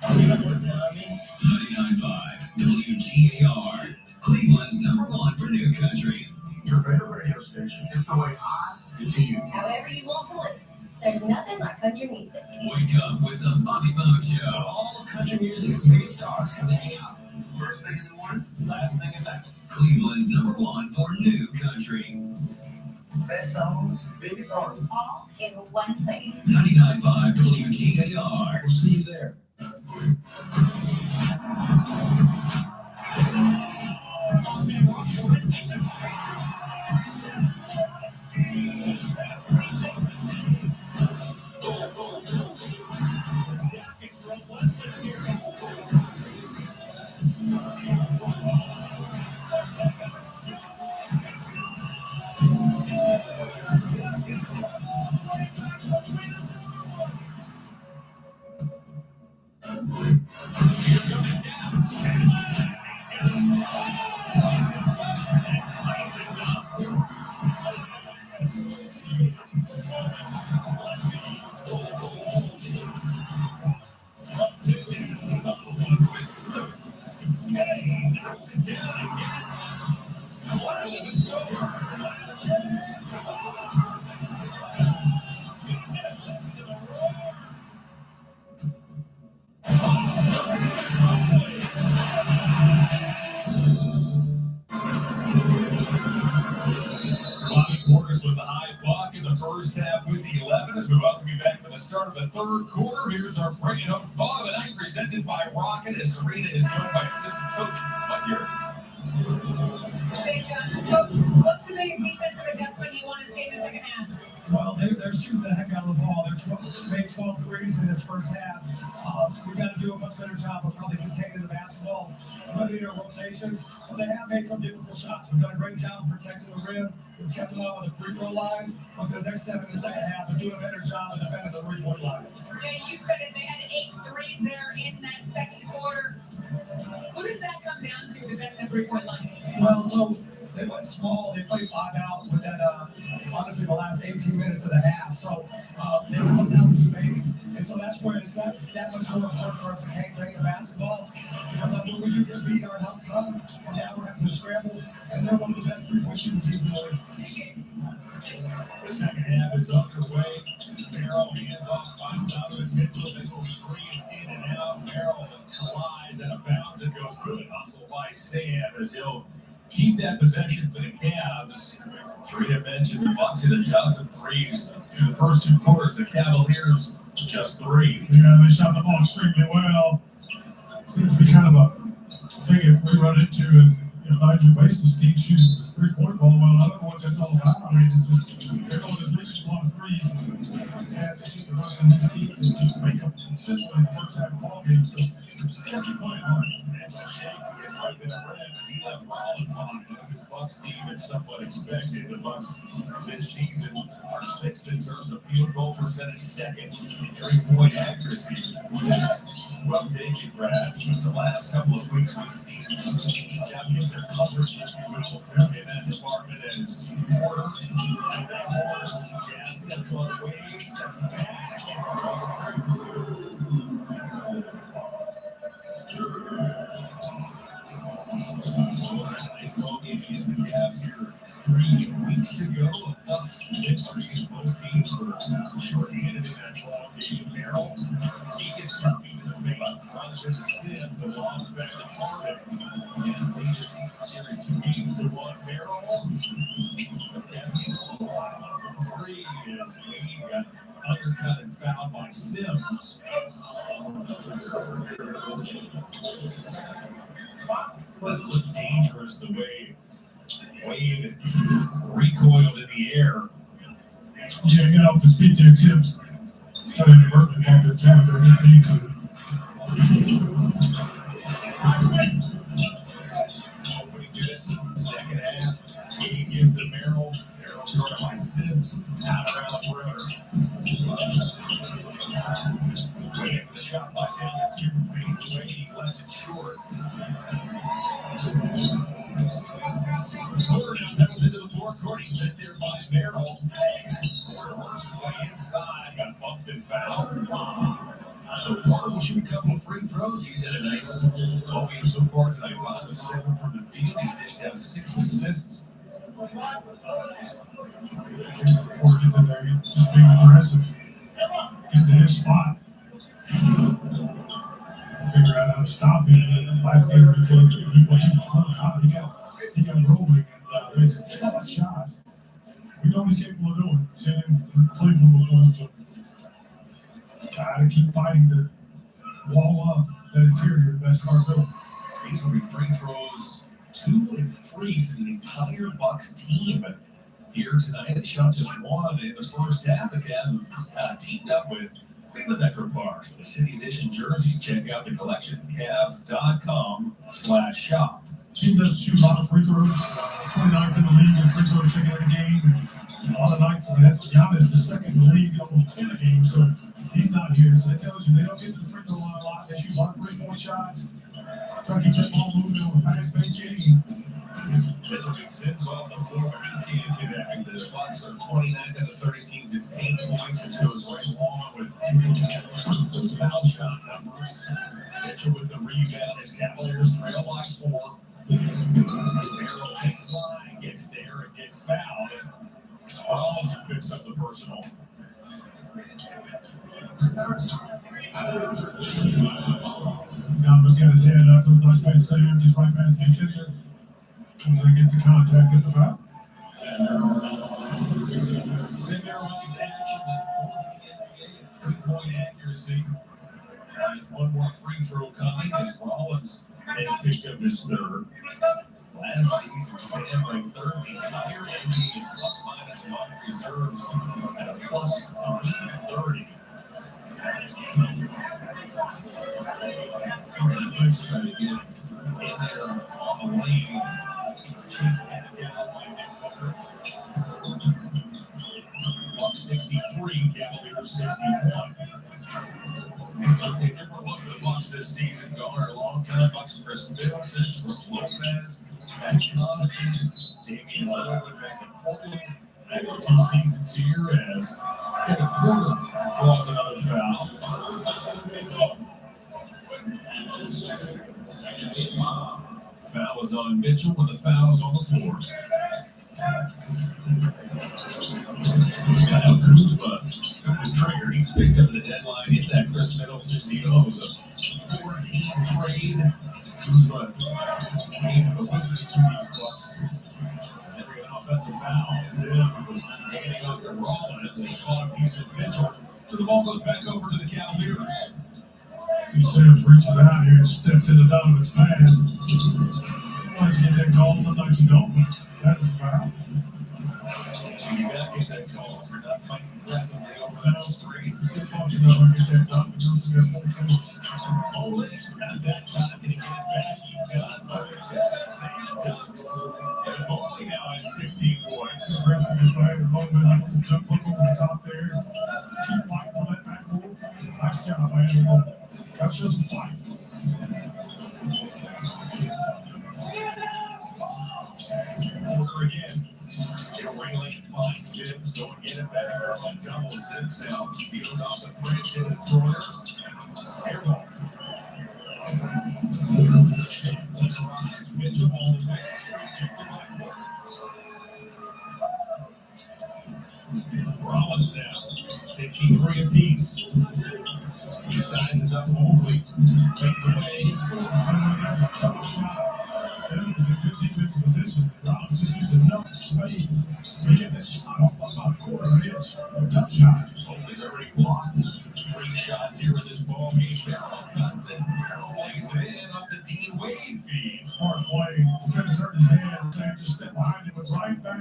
99.5 WGAR, Cleveland's #1 for New Country. Your favorite radio station is the way I To you. However you want to listen. There's nothing like country music. Wake up with the Bobby Bone Show. All of country music's biggest stars come to hang out. First thing in the morning, last thing at night. Cleveland's #1 for New Country. Best songs, biggest artists. All in one place. 99.5 WGAR. We'll see you there. As we welcome you back for the start of the third quarter, here's our bringing up thought of the night presented by Rocket as Serena is joined by assistant coach Mike here. Big shot. Coach, what's the biggest defensive adjustment you want to see in the second half? Well, they're shooting the heck out of the ball. They made 12 threes in this first half. We've got to do a much better job of probably containing the basketball, limiting their rotations. But they have made some beautiful shots. We've done a great job of protecting the rim. We've kept them out on the free throw line. But the next step in the second half is doing a better job of defending the 3-point line. Okay, you said it. They had 8 threes there in that second quarter. What does that come down to defending the 3-point line? Well, so they went small. They played lock out with that, honestly, the last 18 minutes of the half. So they put down the space. And so that's where it's that much more important for us to contain the basketball. Because when we do get beat, our help comes. And now we're having to scramble. And they're one of the best 3-point shooting teams in the league. The second half is underway. Merrill hands off by Donovan Mitchell. Mitchell screens in and out. Merrill collides out of bounds and goes good hustle by Sam as he'll keep that possession for the Cavs. Serena mentioned the Bucks hit 1,000 threes through the first 2 quarters. The Cavaliers just 3. Yeah, they shot the ball extremely well. Seems to be kind of a thing that we run into in a major basis. Teams shooting 3-point ball. Well, I don't know what that's all about. I mean, they're going to lose a lot of threes. And they seem to run in these teams. simple in the first half of the ball game, so just keep playing hard. Mitchell shakes and gets right to the rim as he left Rollins behind. This Bucks team had somewhat expected. The Bucks this season are sixth in terms of field goal percentage, second in three-point accuracy. Well taken, Brad. The last couple of weeks we've seen down in their coverage, if you will, in that department as Porter. And then Porter, Jazz gets on waves, that's back. Nice ball game against the Cavs here 3 weeks ago. A Bucks victory. Both teams were short-handed in that ball game. Merrill, he gets 2 feet in the paint, runs into Sims, and longs back to Harden. And they just season series 2 games to 1. Merrill, the Cavs get 5 from 3 as Wade got undercut and fouled by Sims. Doesn't look dangerous the way Wade recoiled in the air. Yeah, get off his feet, Jack Sims. Trying to divert the ball to the time, but he needs to. Opening minutes, second half. He gives the Merrill. Merrill guarded by Sims. Out around the perimeter. Wade the shot by down to 2 feet. Wade, he left it short. Porter now comes into the forecourt. He's met there by Merrill. Porter works his way inside. Got bumped and fouled. So Porter will shoot a couple of free throws. He's had a nice ball game so far tonight. 5 of 7 from the field. He's dished out 6 assists. Porter gets in there, he's just being aggressive. Getting to his spot. Figure out how to stop him. Last game, he got rolling and made some tough shots. We know he's capable of doing. Seen him in Cleveland before, so gotta keep fighting to wall up that interior the best part of it. These will be free throws 2 and 3 for the entire Bucks team here tonight. They shot just 1 in the first half. The Cavs teamed up with Cleveland Metro Parks for the City Edition jerseys. Check out the collection at Cavs.com/shop. Team doesn't shoot a lot of free throws. 29th in the league in free throws taken in a game. And a lot of nights, that's Giannis is second in the league, almost 10 a game, so he's not here. So that tells you they don't get to the free throw line a lot. They shoot a lot of free-point shots. Try to keep that ball moving on a fast-paced game. Mitchell gets Sims off the floor, but he can't connect. The Bucks are 29th out of 30 teams in paint points, which goes right along with those foul shot numbers. Mitchell with the rebound as Cavaliers trail by 4. Merrill baseline gets there and gets fouled. Rollins who picks up the personal. Gomez got his hand up to the nice pass save, gets right past him. Comes in, gets the contact at the foul. Sit there on the action, 3-point accuracy. There's one more free throw coming as Rollins has picked up his 3rd. Last season, Sam ranked 3rd in the entire NBA in plus-minus among reserves at a plus 330. He's trying to get in there on the lane. He's chasing it down by Nick Booker. Bucks 63, Cavaliers 61. It's a different look for the Bucks this season. Garner, long-time Bucks, Chris Middleton, Brook Lopez, Matt Connaughton, Damian Lillard back to Portland. After 2 seasons here as Kevin Porter draws another foul. Foul is on Mitchell when the foul is on the floor. It's Kyle Kuzma, the trigger. He's picked up the deadline in that Chris Middleton deal. It was a 4-team trade. Kuzma came from the Wizards to these Bucks. Every offensive foul. Sims was handing off to Rollins, and he caught a piece of Mitchell. So the ball goes back over to the Cavaliers. See Sims reaches out here and steps into Donovan's pass. Sometimes you get that call, sometimes you don't, but that is a foul. You gotta get that call if you're not fighting aggressively over that screen. You know, get that dunk, it goes to that back. You've got and Ducks. And Molly now at 16 points. Aggressive is by every moment. Jump look over the top there. Keep fighting for that back move. Nice job, man. That's just a fight. Quarter again. Railing finds Sims, don't get it back from a double. Sims now feels off the Prince in the corner. Air ball. Mitchell on the back. Rollins now, 63 apiece. He sizes up Mobley. Fades away. Tough shot. That was a good defensive position. Rollins just used enough space to get that shot off about a quarter of an inch. Tough shot. Mobley's already blocked. 3 shots here in this ball game. Merrill cuts it. Merrill lays it in off the Dean Wade feed. Smart play. Defender turned his head. Sam just stepped behind him, went right back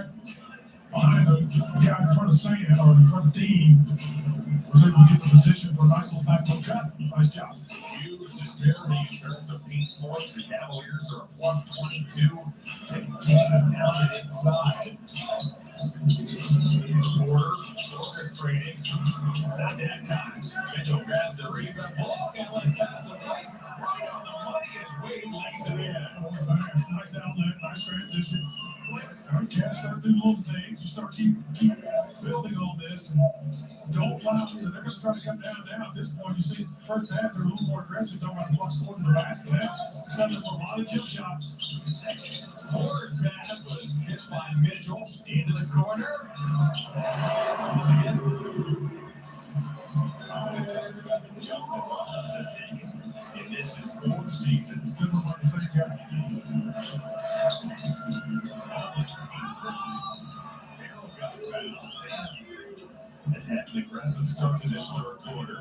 behind the guy in front of Sam or in front of Dean. Was able to get the position for a nice little back low cut. Nice job. Huge disparity in terms of paint points. The Cavaliers are a plus 22. They continue to pound it inside. Porter orchestrating. Not that time. Mitchell grabs the rebound. Ball and pass the right. Right on the money as Wade lays it in. Nice outlet, nice transition. You can't start doing little things. You start keep building on this and don't allow them. They're going to try to come down. At this point, you see first half they're a little more aggressive. Don't want to block scoring the basket now. Setting for a lot of jump shots. Porter's pass was tipped by Mitchell into the corner. Jump that Rollins has taken in this 4th season. Good one, the same guy. Merrill got fouled. Sam has had an aggressive start to this 3rd quarter.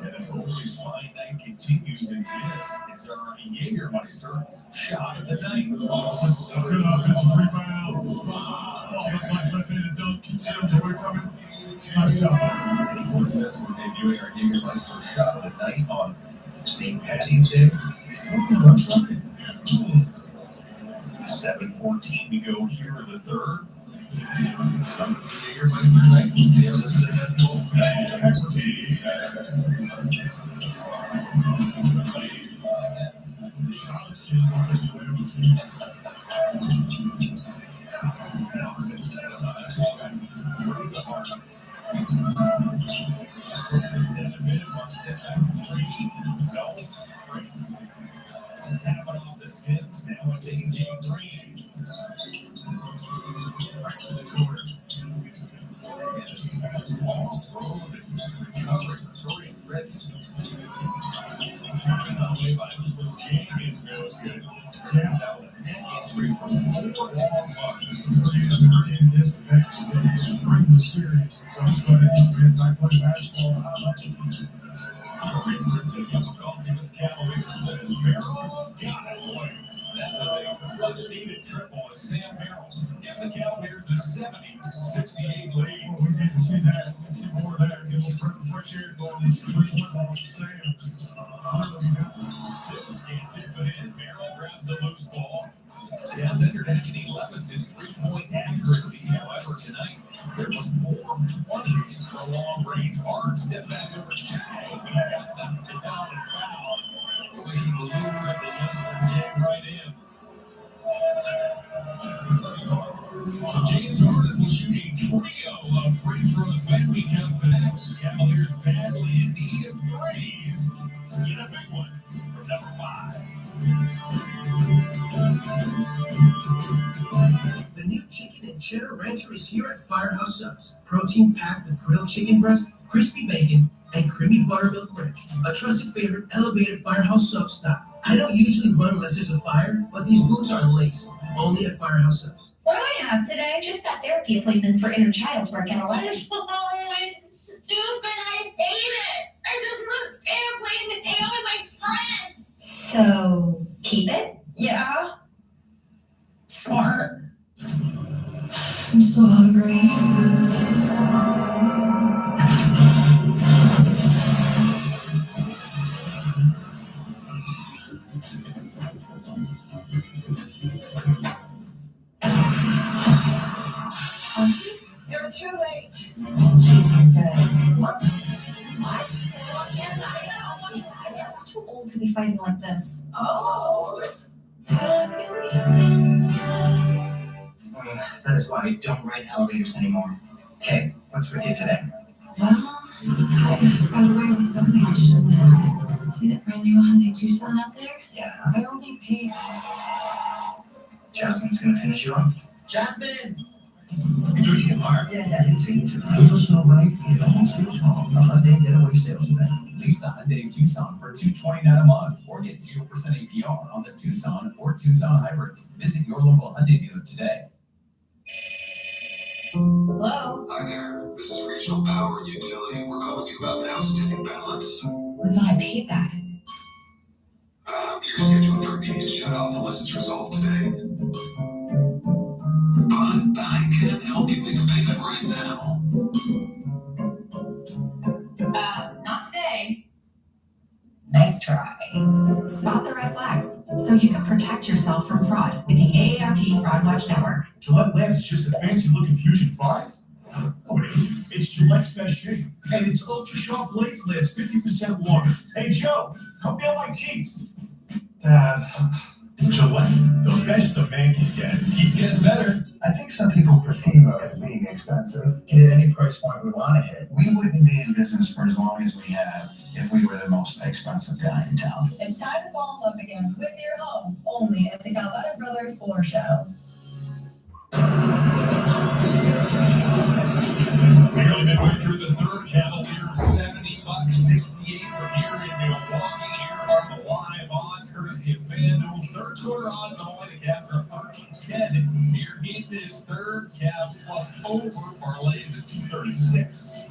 Evan Mobley's fine night continues, and this is our Jägermeister shot of the night. Good offensive rebound. Nice left-handed dunk. Keep Sims away from him. Nice job. Any coincidence we're debuting our Jägermeister shot of the night on St. Patty's Day? That's right. 7:14 to go here in the 3rd. Jägermeister night. We'll see how this is It's the 7-minute mark. Step back 3. No. Prince. Tapping off the Sims. Now we're taking game 3. Prince in the corner. Long road. Recovery for Torian Prince. Away by this little Jane is no good. Now a neck injury for 4 long months. It's extremely serious. So he's going to get back play basketball. Torian Prince had a cup of coffee with the Cavaliers as Merrill got it away. That was a much-needed triple as Sam Merrill gives the Cavaliers a 70-68 lead. Well, we need to see that. We need to see more of that. Get a little fresh air going. It's 3-1 ball for Sam. Sims can't tip it in. Merrill grabs the loose ball. Cavs entered at an 11th in 3-point accuracy. However, tonight there were 4 20 for long-range. Hard step back over Jay. He got knocked down and fouled. The way he lured the youngster Jay right in. So James Harden will shoot a trio of free throws when we come back. Cavaliers badly in need of threes. Get a big one from number 5. The new chicken and cheddar rancher is here at Firehouse Subs. Protein packed with grilled chicken breast, crispy bacon, and creamy buttermilk ranch. A trusted favorite, elevated Firehouse Subs style. I don't usually run unless there's a fire, but these boots are laced. Only at Firehouse Subs. What do I have today? Just that therapy appointment for inner child work at 11. It's stupid. I hate it. I just want to stay and play and hang out with my friends. So, keep it? Yeah. Smart. I'm so hungry. You're too late. She's been fed. What? What? We're too old to be fighting like this. Oh. That is why I don't ride elevators anymore. Hey, what's with you today? Well, I got away with something I shouldn't have. See that brand new Hyundai Tucson out there? Yeah. I only paid. Jasmine's gonna finish you off. Jasmine. Enjoy your car. Yeah, you too. Cold+Snowy, it almost feels wrong. A Hyundai Getaway Sales Event. Lease the Hyundai Tucson for $229 a month, or get 0% APR on the Tucson or Tucson Hybrid. Visit your local Hyundai dealer today. Hello? Hi there, this is Regional Power and Utility. We're calling you about an outstanding balance. I thought I paid that. You're scheduled for immediate shut-off unless it's resolved today. But I can help you make a payment right now. Not today. Nice try. Spot the red flags so you can protect yourself from fraud with the AARP Fraud Watch Network. Gillette Labs is just a fancy-looking Fusion 5? Oh, wait, it's Gillette's best shave, and its ultra-sharp blades last 50% longer. Hey, Joe, come feel my cheeks. Dad, Gillette, the best a man can get. Keeps getting better. I think some people perceive us as being expensive. At any price point we want to hit. We wouldn't be in business for as long as we have if we were the most expensive guy in town. It's time to fall in love again with your home, only at the Calvetta Brothers Floor Show. Barely midway through the third, Cavaliers $70.68 from here in Milwaukee. Here are the live odds, courtesy of FanDuel. Third quarter odds only. The Cavs are 13-10. Here in this third, Cavs plus over parlays at 236.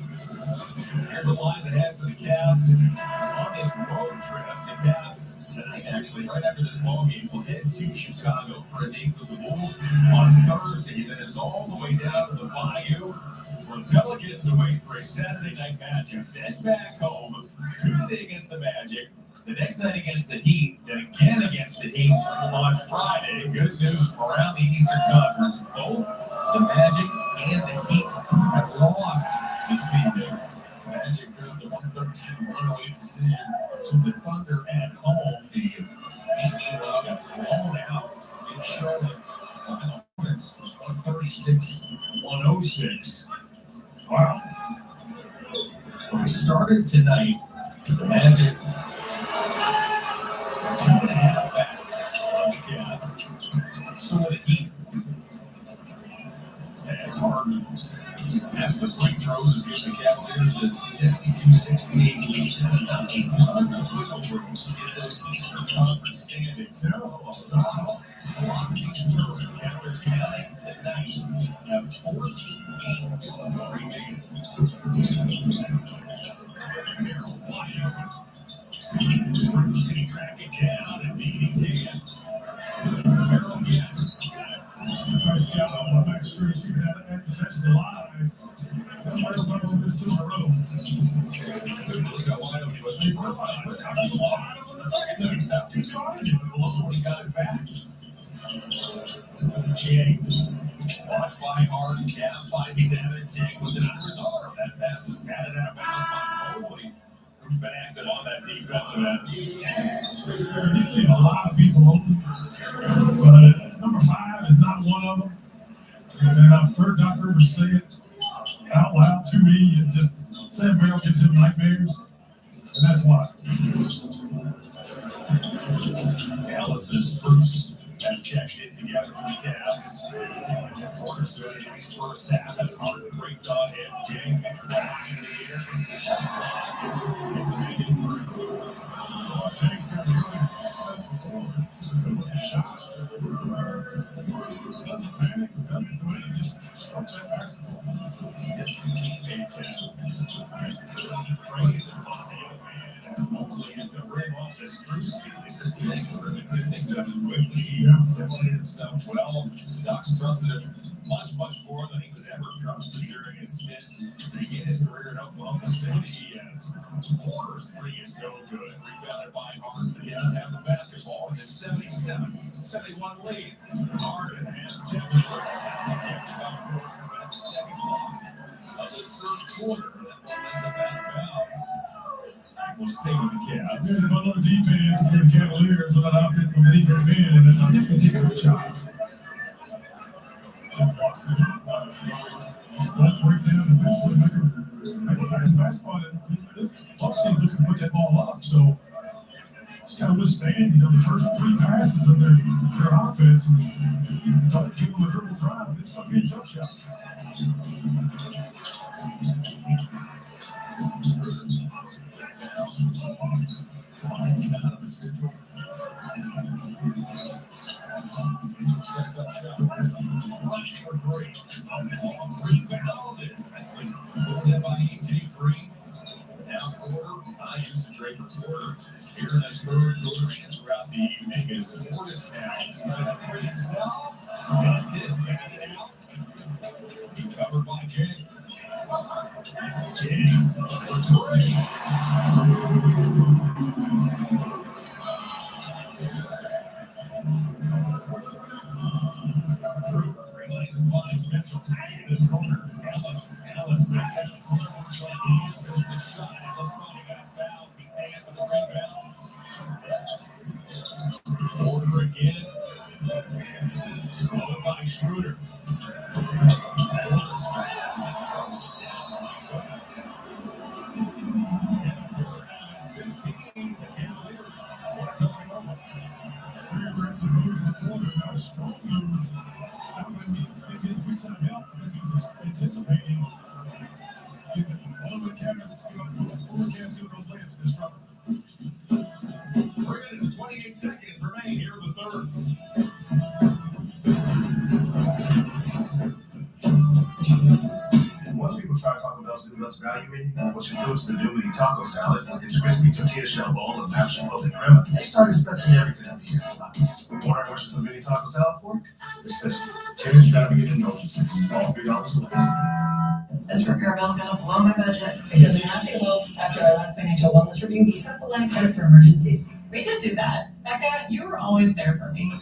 Here's the lines ahead for the Cavs on this road trip. The Cavs tonight, actually, right after this ball game, will head to Chicago for a date with the Bulls on Thursday. Then it's all the way down to the Bayou, where the Pelicans away for a Saturday night matchup. Then back home Tuesday against the Magic, the next night against the Heat, then again against the Heat on Friday. Good news from around the Eastern Conference. Both the Magic and the Heat have lost this evening. Magic drove the 113-108 decision to the Thunder at home. The Heat meanwhile got blown out in Charlotte by the Hornets 136-106. Wow. When we started tonight, the Magic 2.5 back on the Cavs. So the Heat, as Harden after the free throws, is giving the Cavaliers this 72-68 lead. Tons of wiggle room to get those Eastern Conference standings. Milwaukee and Toronto Cavaliers counting tonight have 14 games remaining. Merrill wide open. Spurs can track it down and beating Cavs. Merrill again. Nice job on Max Struz keeping that emphasis alive. Somewhere one of this 2 in a row. Really got wide open. He was wide open the second time. He's got it. He got it back. James, watched by Harden, down by 7. James was in under his arm. That pass is batted out of bounds by Mobley, who's been active on that defensive end. He's leaving a lot of people open, but number 5 is not one of them. And I've heard Doc Rivers say it out loud to me, and just Sam Merrill gives him nightmares, and that's why. Ellis and Bruce have checked it together for the Cavs. Quarter stood in his first half as Harden breaked on him. James gets the ball in the air from the shot clock. It's a big improvement. James got really shot. Doesn't panic, doesn't do anything, just starts that basketball. His teammates have praise and Mobley had to rip off the Spruce feed. They said James really good things up quickly. He assimilated himself well. Doc's trusted him much more than he was ever trusted during his stint to begin his career in Oklahoma City. He has Porter's 3 is no good. Rebounded by Harden, but he does have the basketball in his 77-71 lead. Harden has kept it. That's the second loss. quarter. That ball ends up out of bounds. We'll stay with the Cavs. There's another defense for the Cavaliers without outfit from the defensive end, and then I think they take a shots. Won't break down defensively, make a pass spot, and this Bucks team looking to put that ball up, so it's got to withstand, the first three passes of their offense, and don't give them a dribble drive, and it's going to be a jump shot. Sets up shot. Rush for Green. Rebound is actually pulled in by AJ Green. Now quarter, high usage rate for quarter. Here in this third quarter and throughout the evening is Portis now. For himself. Just hit it out. He covered by Jay. Jay for three. Relays and finds Mitchell in the corner. Ellis makes it. Looks like he is missed the shot. Ellis finally got fouled. He hands with the rebound. Porter again. Slowed by Schroeder. Anticipating one of the cabinets, disrupt. 3 minutes and 28 seconds remaining here in the third. Most people try Taco Bell's new Lux Value menu, which includes the new mini taco salad with its crispy tortilla shell bowl and mashed chipotle crema. They start expecting everything to be in slots. Wondering which is the mini taco salad for? Especially 10 extravagant indulgences, all $3 a piece. This repair bill's gonna blow my budget. It doesn't have to. Well, after our last financial wellness review, we set up a line of credit for emergencies. We did do that. Becca, you were always there for me.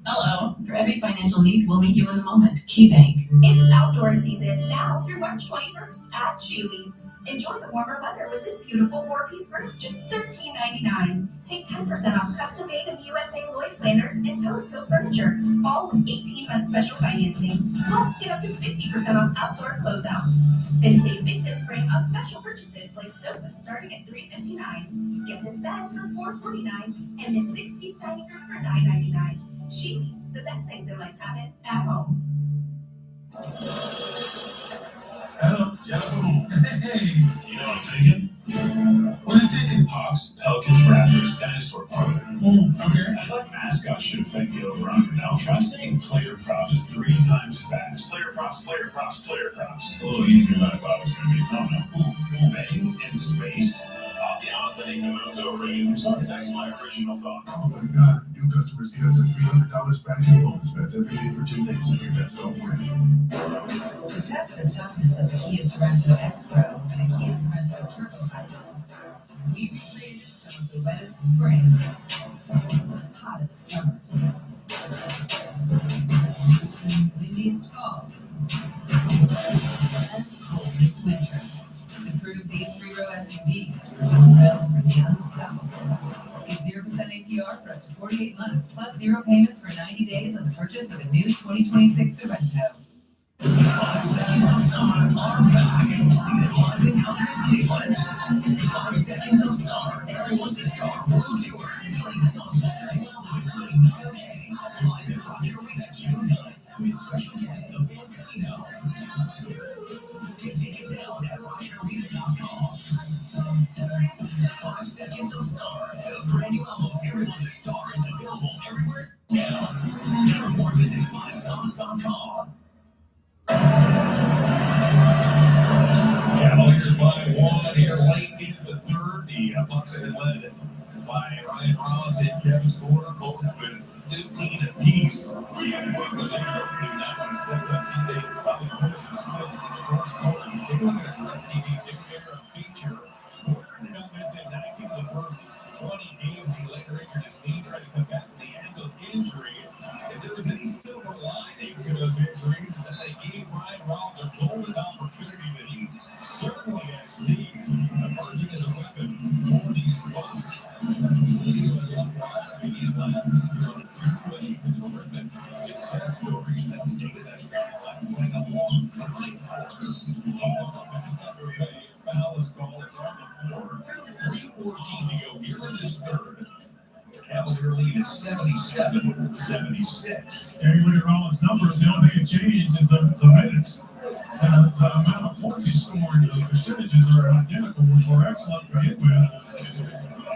Hello. For every financial need, we'll meet you in the moment. KeyBank. It's outdoor season now through March 21st at Chewy's. Enjoy the warmer weather with this beautiful 4-piece group, just $13.99. Take 10% off custom-made in the USA Lloyd planners and telescope furniture, all with 18-month special financing. Plus, get up to 50% off outdoor closeouts. Then save big this spring on special purchases like sofas starting at $359. Get this bag for $449 and this 6-piece dining room for $9.99. Chewy's, the best things in life happen at home. Hello. Hey. You know what I'm thinking? What are you thinking? Hawks, Pelicans, Raptors, Dinosaur Parlor. Okay. I feel like mascots should affect the over-under. Now try saying player props 3 times fast. Player props, player props, player props. A little easier than I thought it was going to be. Oh no. Ooh, betting in space? I'll be honest, I ain't coming up to a rating. I'm sorry, that's my original thought. Oh my God. New customers get up to $300 back in bonus bets every day for 2 days if your bets don't win. To test the toughness of the Kia Sorento X-Pro and the Kia Sorento Turbo Hybrid, we recreated some of the wettest springs, hottest summers, windiest falls, and coldest winters. To prove these 3-row SUVs built for the unstoppable. Get 0% APR for up to 48 months, plus 0 payments for 90 days on the purchase of a new 2026 Sorento. 5 seconds of summer are back. See them live in Cleveland. 5 seconds of summer. Everyone's a star world tour. Playing songs with very well, including OK. Live at Rock Arena June 9th with special guests of Van Camino. Get tickets now at rockarena.com. 5 seconds of summer. The brand new album, Everyone's a Star, is available everywhere now. For more, visit 5songs.com. Cavaliers by 1 here late into the third. The Bucks had led by Ryan Rollins and Kevin Porter, both with 15 apiece. And what was in the opening night when he stepped up today, probably finished the split in the first quarter. Take a look at Red TV, big mirror feature. Porter ended up missing 19 of the first 20 games. He later injured his knee, tried to come back from the ankle injury. If there was any silver lining to those injuries, is that they gave Ryan Rollins a goal Cavalier lead is 77-76. Terry look at Rollins' numbers. The only thing that changed is the minutes. And the amount of points he scored, the percentages are identical, which were excellent to begin with.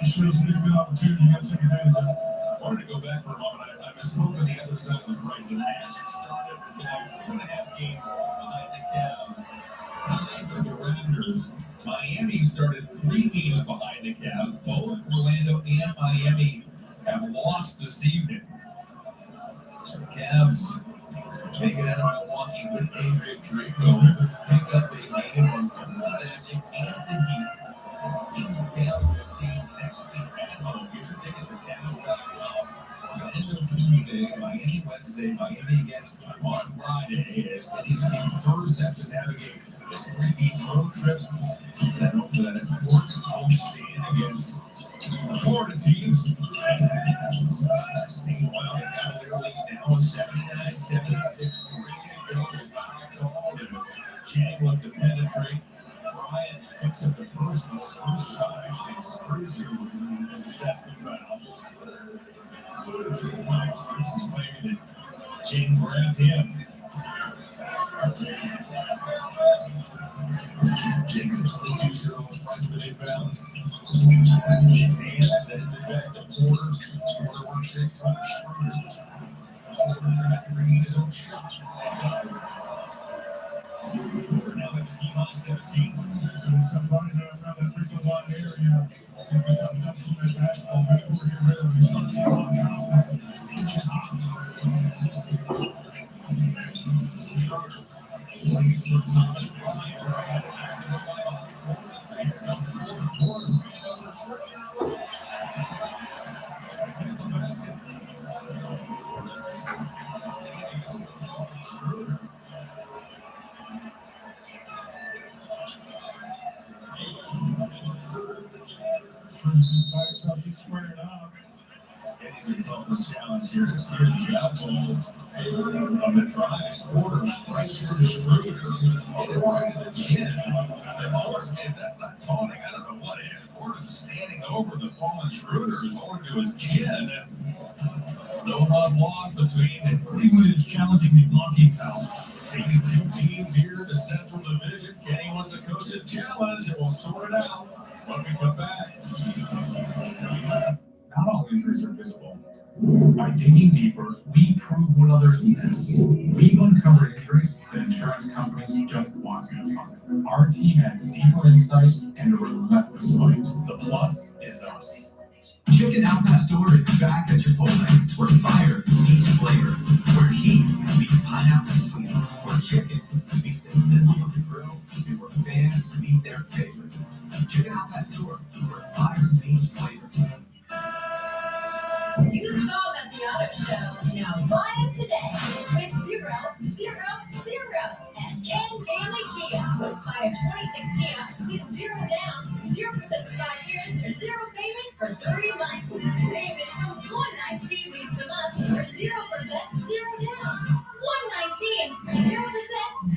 He shows a good opportunity to take advantage of. I wanted to go back for a moment. I misspoke on the other side of the break. The Magic started tonight 2.5 games behind the Cavs, tied with the Raptors. Miami started 3 games behind the Cavs. Both Orlando and Miami have lost this evening. So the Cavs take it out of Milwaukee with a victory. They'll pick up a game on the Magic and the Heat. Teams the Cavs will see next week at home. Get your tickets at Cavs.com. Orlando Tuesday, Miami Wednesday, Miami again on Friday. As Kenny's team first has to navigate this 3-game road trip and hope for that important home stand against the Florida teams. Meanwhile, the Cavalier lead now is 79-76. 3 to go. Chang looked to penetrate. Bryant picks up the personal. Spurs is on actually. Spurs has assessed the foul. Spurs is claiming that Chang grabbed him. Jacobs, 22-year-old freshman inbounds. And sends it back to Porter. Porter works it to Schroeder. Porter tries to bring in his own shot. Porter now 15 on 17. So it's somebody around that free throw line area. It's up to that basketball. But we're getting rid of it. It's not too long confidence. It's just hot. Plays for Thomas Bryant. Squared up. He's going to go for the challenge here. Here's the outball on the drive. Porter right through the Schroeder. Hit it right to the chin. That's not taunting. I don't know what it is. Porter's standing over the fallen Schroeder. It's over to his chin. No love lost between Cleveland is challenging the blocking foul. these two teams here in the Central Division. Kenny wants a coach's challenge, and we'll sort it out when we come back. Not all injuries are visible. By digging deeper, we prove what others miss. We've uncovered injuries that insurance companies don't want you to find. Our team adds deeper insight and a relentless fight. The plus is us. Chicken Al Pastor is back at Chipotle, where fire meets flavor, where heat meets pineapple sweet, where chicken meets the sizzle of the grill, and where fans meet their favorite. Chicken Al Pastor, where fire meets flavor. You saw it at the auto show. Now buy them today with 0, 0, 0 at Ken Family Kia. Buy a 26 Kia with 0 down, 0% for 5 years, or 0 payments for 30 months. Payments from $119 lease per month, or 0%, 0 down. $119, 0%,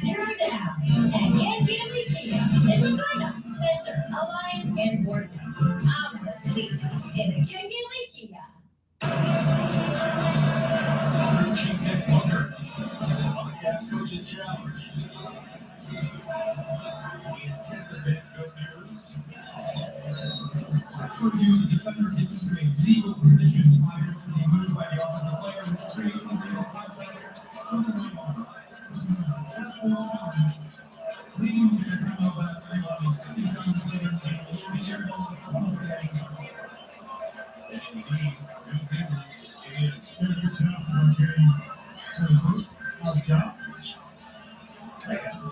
0 down. At Ken Family Kia in Medina, Spencer, Alliance, and Boardman. I'm the seat in a Ken Family Kia. Chief Nick Booker on the Cavs coach's challenge. We anticipate good news. After review, the defender gets into a legal position prior to being moved by the offensive player, which creates a legal contact. Successful challenge. Leading to the timeout back three on the second challenge later, and the air ball is 12 games. And indeed, good news is Senator Taft for carrying the first house job.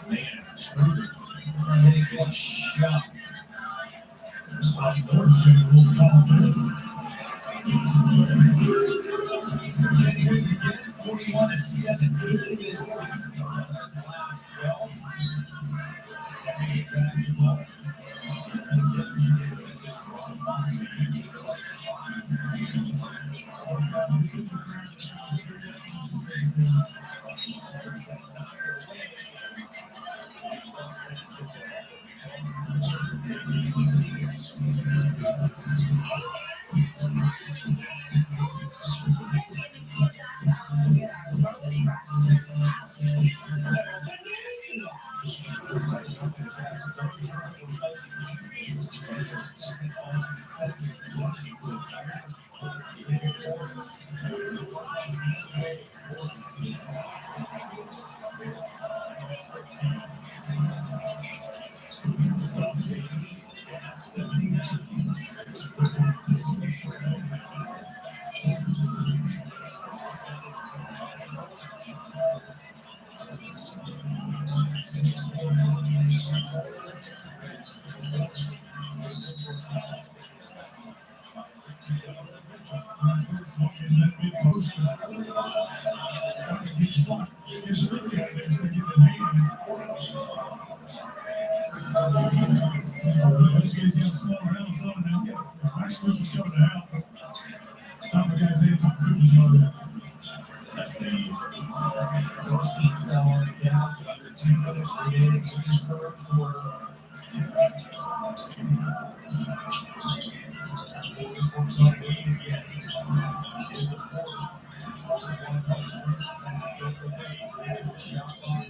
man, Schroeder taking a shot. Bobby Moore's getting a little tall too. Kenny wins again, 41-17 this season. That's the last 12. NBA basketball. That's the first team down gap under 2 minutes remaining in this third quarter. This works on Wade again. In the fourth. One touch. Still for Wade. Shot clock.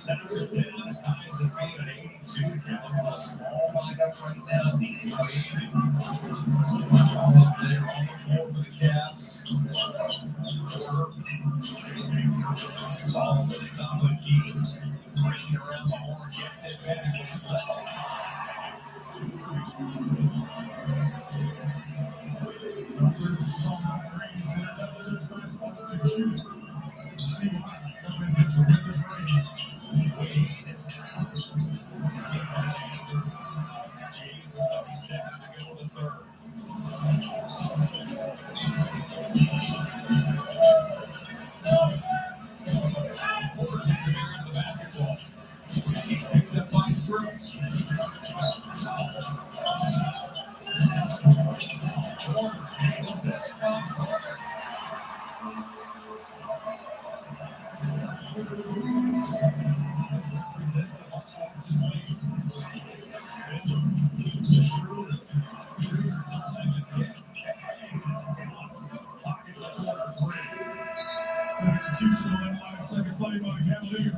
That's a 10 ties this game at 82. A small lineup right now. Dean Wade. Almost there on the floor for the Cavs. Small to the top of the key. Breaking around the horn. Gets it back. It's left to tie.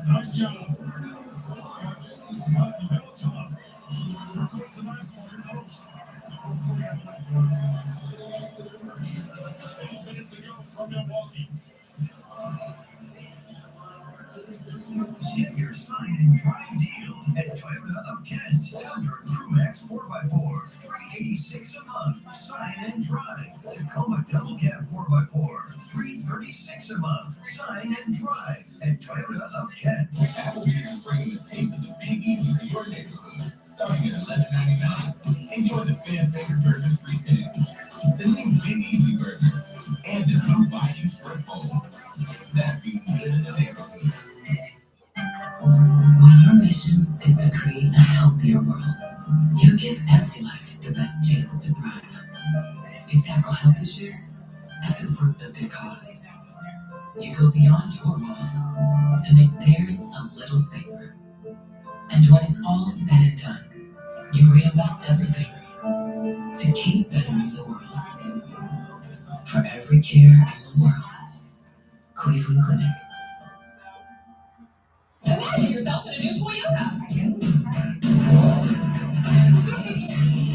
Nice job. Get your sign and drive deal at Toyota of Kent. Tundra Crewmax 4x4, $386 a month. Sign and drive. Tacoma Double Cab 4x4, $336 a month. Sign and drive at Toyota of Kent. Applebee's is bringing the taste of the Big Easy to your neighborhood, starting at $11.99. Enjoy the fan favorite burger street pig, the new Big Easy burger, and the new Bayou shrimp bowl. That's you live in the neighborhood. When your mission is to create a healthier world, you give every life the best chance to thrive. You tackle health issues at the root of their cause. You go beyond your walls to make theirs a little safer. And when it's all said and done, you reinvest everything to keep bettering the world. For every care in the world, Cleveland Clinic. Imagine yourself in a new Toyota.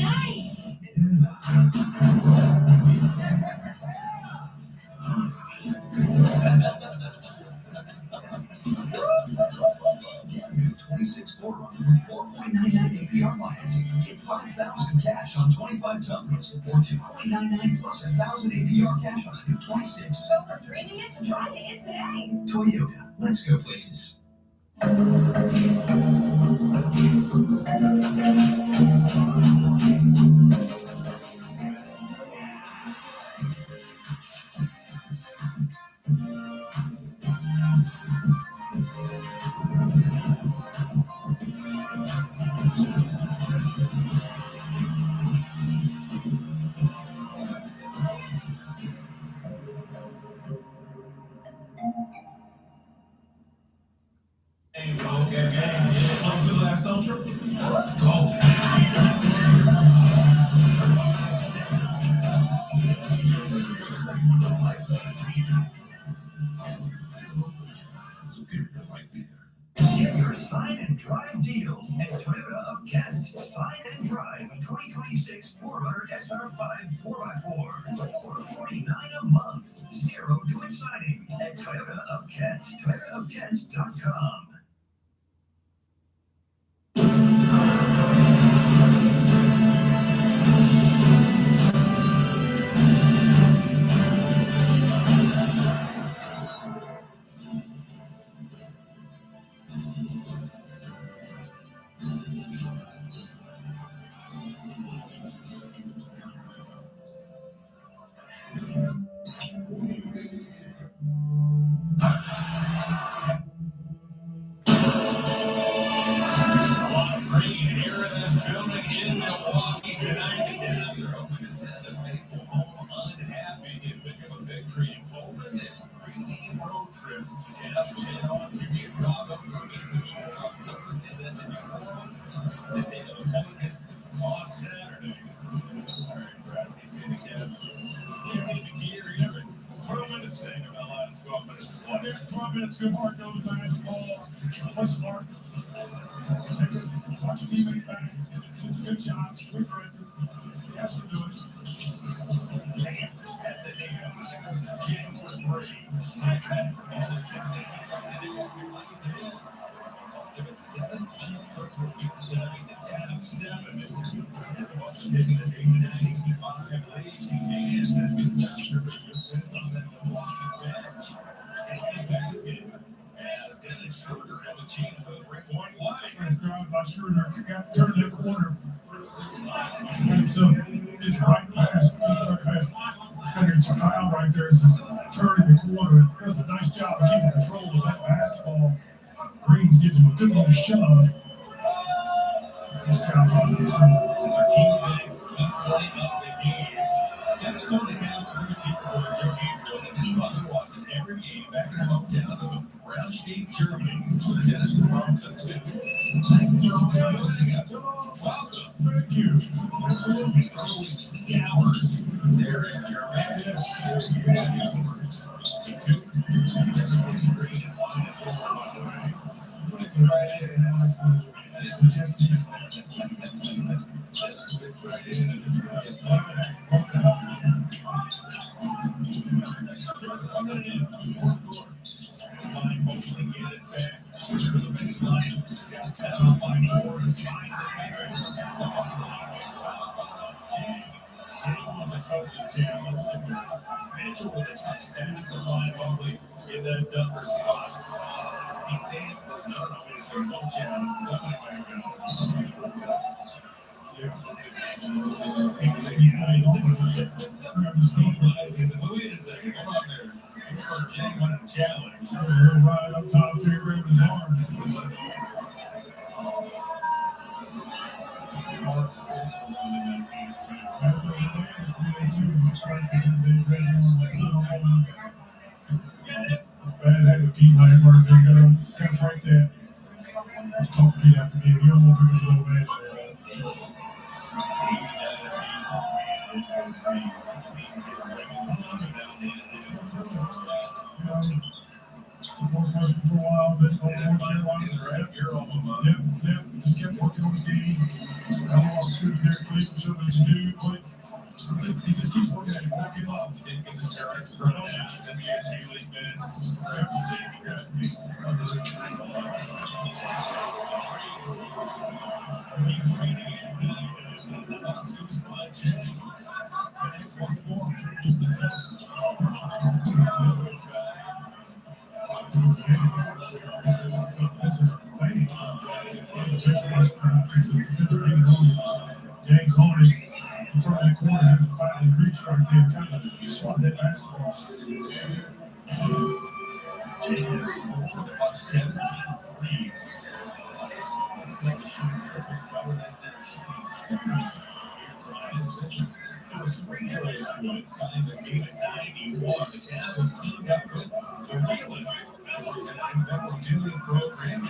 Nice. New 26 4Runner with 4.99 APR financing. Get $5,000 cash on 25 Tundras or 2.99 plus $1,000 APR cash on a new 26. Go from dreaming it to driving it today. Toyota, let's go places. On to the last ultra. Let's go. Sign and drive deal at Toyota of Kent. Sign and drive a 2026 4Runner SR5 4x4 for $49 a month. Zero due in signing at Toyota of Kent. ToyotaofKent.com. On Saturday. What am I to say about the last 12 minutes of play? Next 12 minutes, good hard nose basketball. Play smart. Watch your teammates back. Good shots. Good aggressive. Yes, we're doing it. Chance at the nail. King for three. And it's ultimate 17 triples here tonight. Out of 7. Also taking this 89-85 lead. Chance has been faster, but defense on that Milwaukee bench. And basket. As Dennis Schroeder has a chance for the 3-point line. Nice drive by Schroeder. Turn that corner. So it's right pass. It's a foul right there. It's a turn in the corner. Does a nice job of keeping control of that basketball. Green gives him a good little shove. Nice job on this. Keep playing up the game. That's totally has 3 people in Germany. His mother watches every game back in her hometown of Braunschweig, Germany. So the Dennis is wrong for 2. Welcome. Thank you. Absolutely. Hours. There in Germany. Fits right in. Fine, hopefully get it back to the baseline. Got that on by Jordan. Jane was a coach's challenge. Mitchell with a touchdown to the line only in that Dunker spot. He dances. No, it's no challenge. Somebody might go. He said, wait a second, come on there. Jane wanted a challenge. Right up top there, grab his arm. Smart system on the defense. That's what it is. Too. Practice in the big red. It's bad having a team like that. They're going to break that. It's tough to get after game. You don't want to do a little bad. More question for a while, but just kept working on his game. I don't know what to do there, Clayton, so he can do, but he just keeps working at it, working up. Didn't get the start to run out. NBA G-League minutes. He's reading it tonight. It's in the Oscar spot. Thanks once more. James Horney from that corner to finally reach right there, kind of swat that basketball. James scored about 17 threes. Like a shooting triples better than their shooting. It was 3 plays tying this game at 91. The Cavs have teamed up with the realist members in our new program.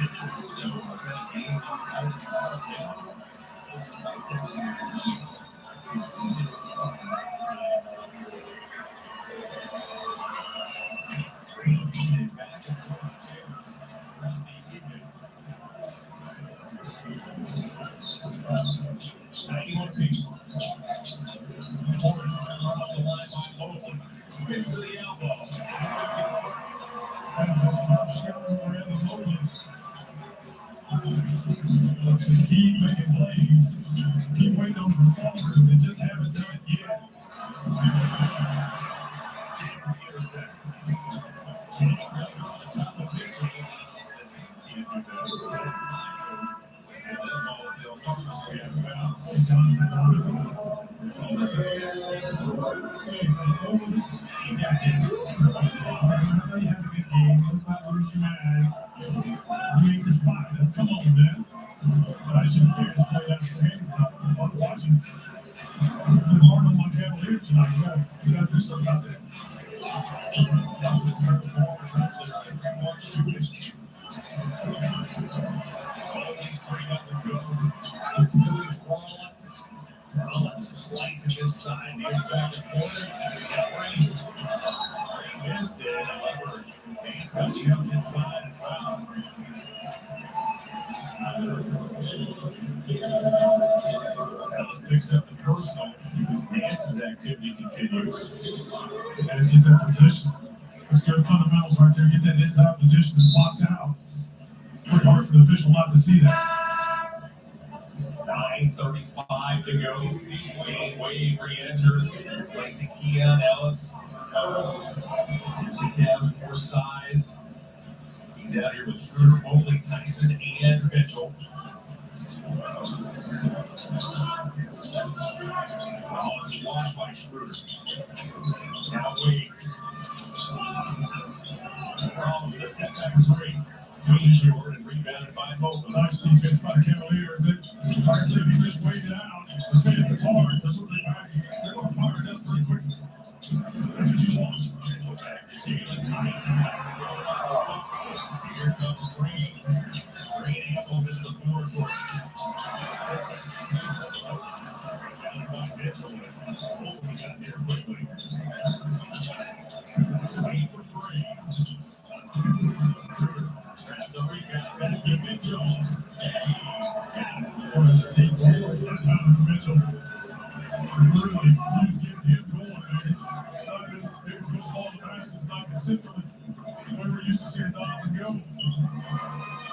That's a tough shot around the moment. Let's just keep making plays. Keep waiting on the performers. They just haven't done it yet. You ain't the spot. Come on, man. I should have play that stand. I'm watching. It's hard on my Cavaliers tonight. You gotta do something about that. That's the turn forward. All these 3 doesn't go. It's Phillies Rollins. Rollins slices inside. He's back and forth. Ray missed it. However, Baines got shoved inside and fouled. Ellis picks up the personal. Nance's activity continues. As gets that position. Let's go to fundamentals right there. Get that inside position and box out. Pretty hard for the official not to see that. 9:35 to go. Wade re-enters, replacing Keon Ellis. The Cavs more size. He's out here with Schroeder, Mobley, Tyson, and Mitchell. Rollins washed by Schroeder. Now Wade. Rollins with a step back 3. Way short and rebounded by Mobley. Nice defense by the Cavaliers. Hard to say if he just waited out. Defended the hard. That's what they pass. They're going to fire it up pretty quickly. That's what you want. Jalen Tyson. Here comes Green. Green ankles into the forward court. Rebounded by Mitchell. Mobley got there quickly. Wait for 3. Grab the rebound. Back to Mitchell. It's a deep ball. That's out of Mitchell. Really, he's getting him going, man. It's not been able to push all the baskets, not consistently. The way we're used to seeing Donovan go.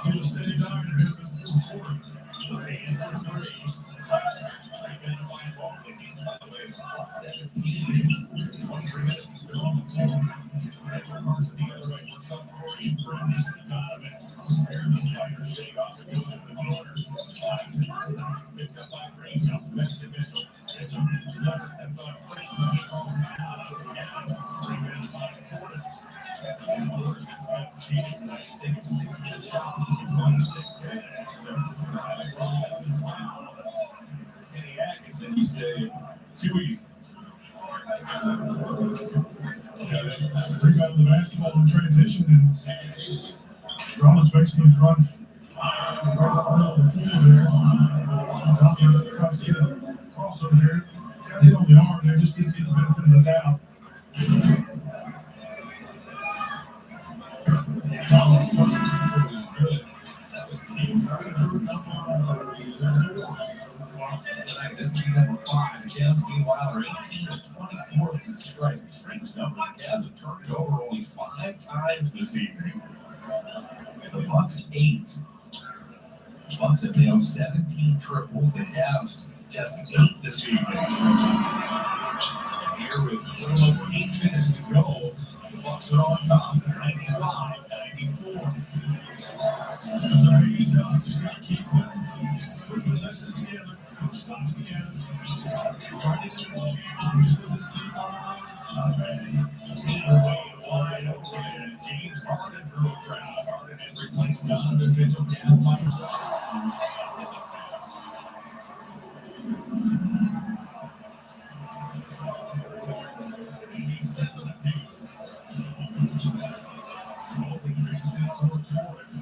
He was steady diving in this fourth quarter. Hands for 3. Rebounded by Mobley. By the way, 17. 23 minutes he's been on the floor. Mitchell Carson the other way. Works up Corey Prince. Donovan. There's the spider shake off. It goes to the corner. Tyson picked up by Green. Comes back to Mitchell. Mitchell steps on Prince. Rebounded by Portis. And Portis has been cheating tonight. He's taking 16 shots in 26 minutes. Kenny Atkinson, you say, too easy. Rebound the basketball in transition, and Rollins basically is running right up the floor there. Tommy tries to get a crossover there. Got hit on the arm there, just didn't get the benefit of the doubt. Rollins' first free throw was good. That was team tonight, this will be number 5. The Cavs, meanwhile, are 18 of 24 from the strikes. It's strange number. The Cavs have turned it over only 5 times this evening. And the Bucks 8. The Bucks have nailed 17 triples. The Cavs just 8 this evening. And here with a little over 8 minutes to go, the Bucks are on top, 95-94. Very tough. Just got to keep putting possessions together. Stops together. Trying to get the ball game. Obviously, this deep not bad. Wide open as James Harden through a crowd. Harden has replaced Donovan Mitchell. Cavs by Mobley creeps in toward Portis.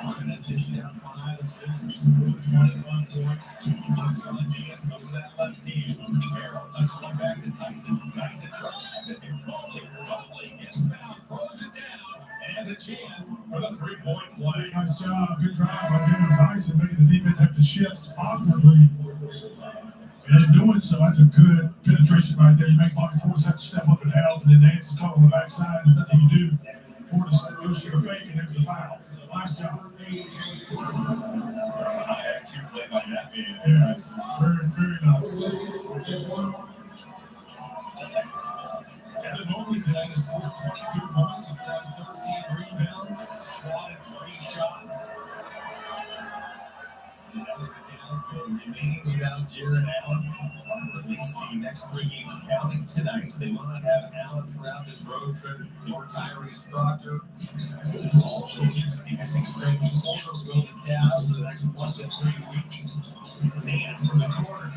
Harden has dished out 5 assists, 21 points. Bucks on the dance, goes to that left team. Carroll touches one back to Tyson. Tyson drives it. It's Mobley. Mobley gets fouled, throws it down, and has a chance for the 3-point play. Nice job. Good drive by Jalen Tyson, making the defense have to shift awkwardly. And in doing it, so that's a good penetration right there. You make Bobby Portis have to step up and help, and then Nance is caught on the backside. There's nothing you can do. Portis goes to the fake, and there's the foul. Nice job. Active play by that man. Yeah, it's very, very nice. And then normally tonight is 22 points, and 13 rebounds, swatted 3 shots. Remaining without Jared Allen, or at least the next 3 games counting tonight. They will not have Allen throughout this road trip, nor Tyrese Proctor. Also, missing Craig Porter will the Cavs for the next 1 to 3 weeks. Nance from the corner.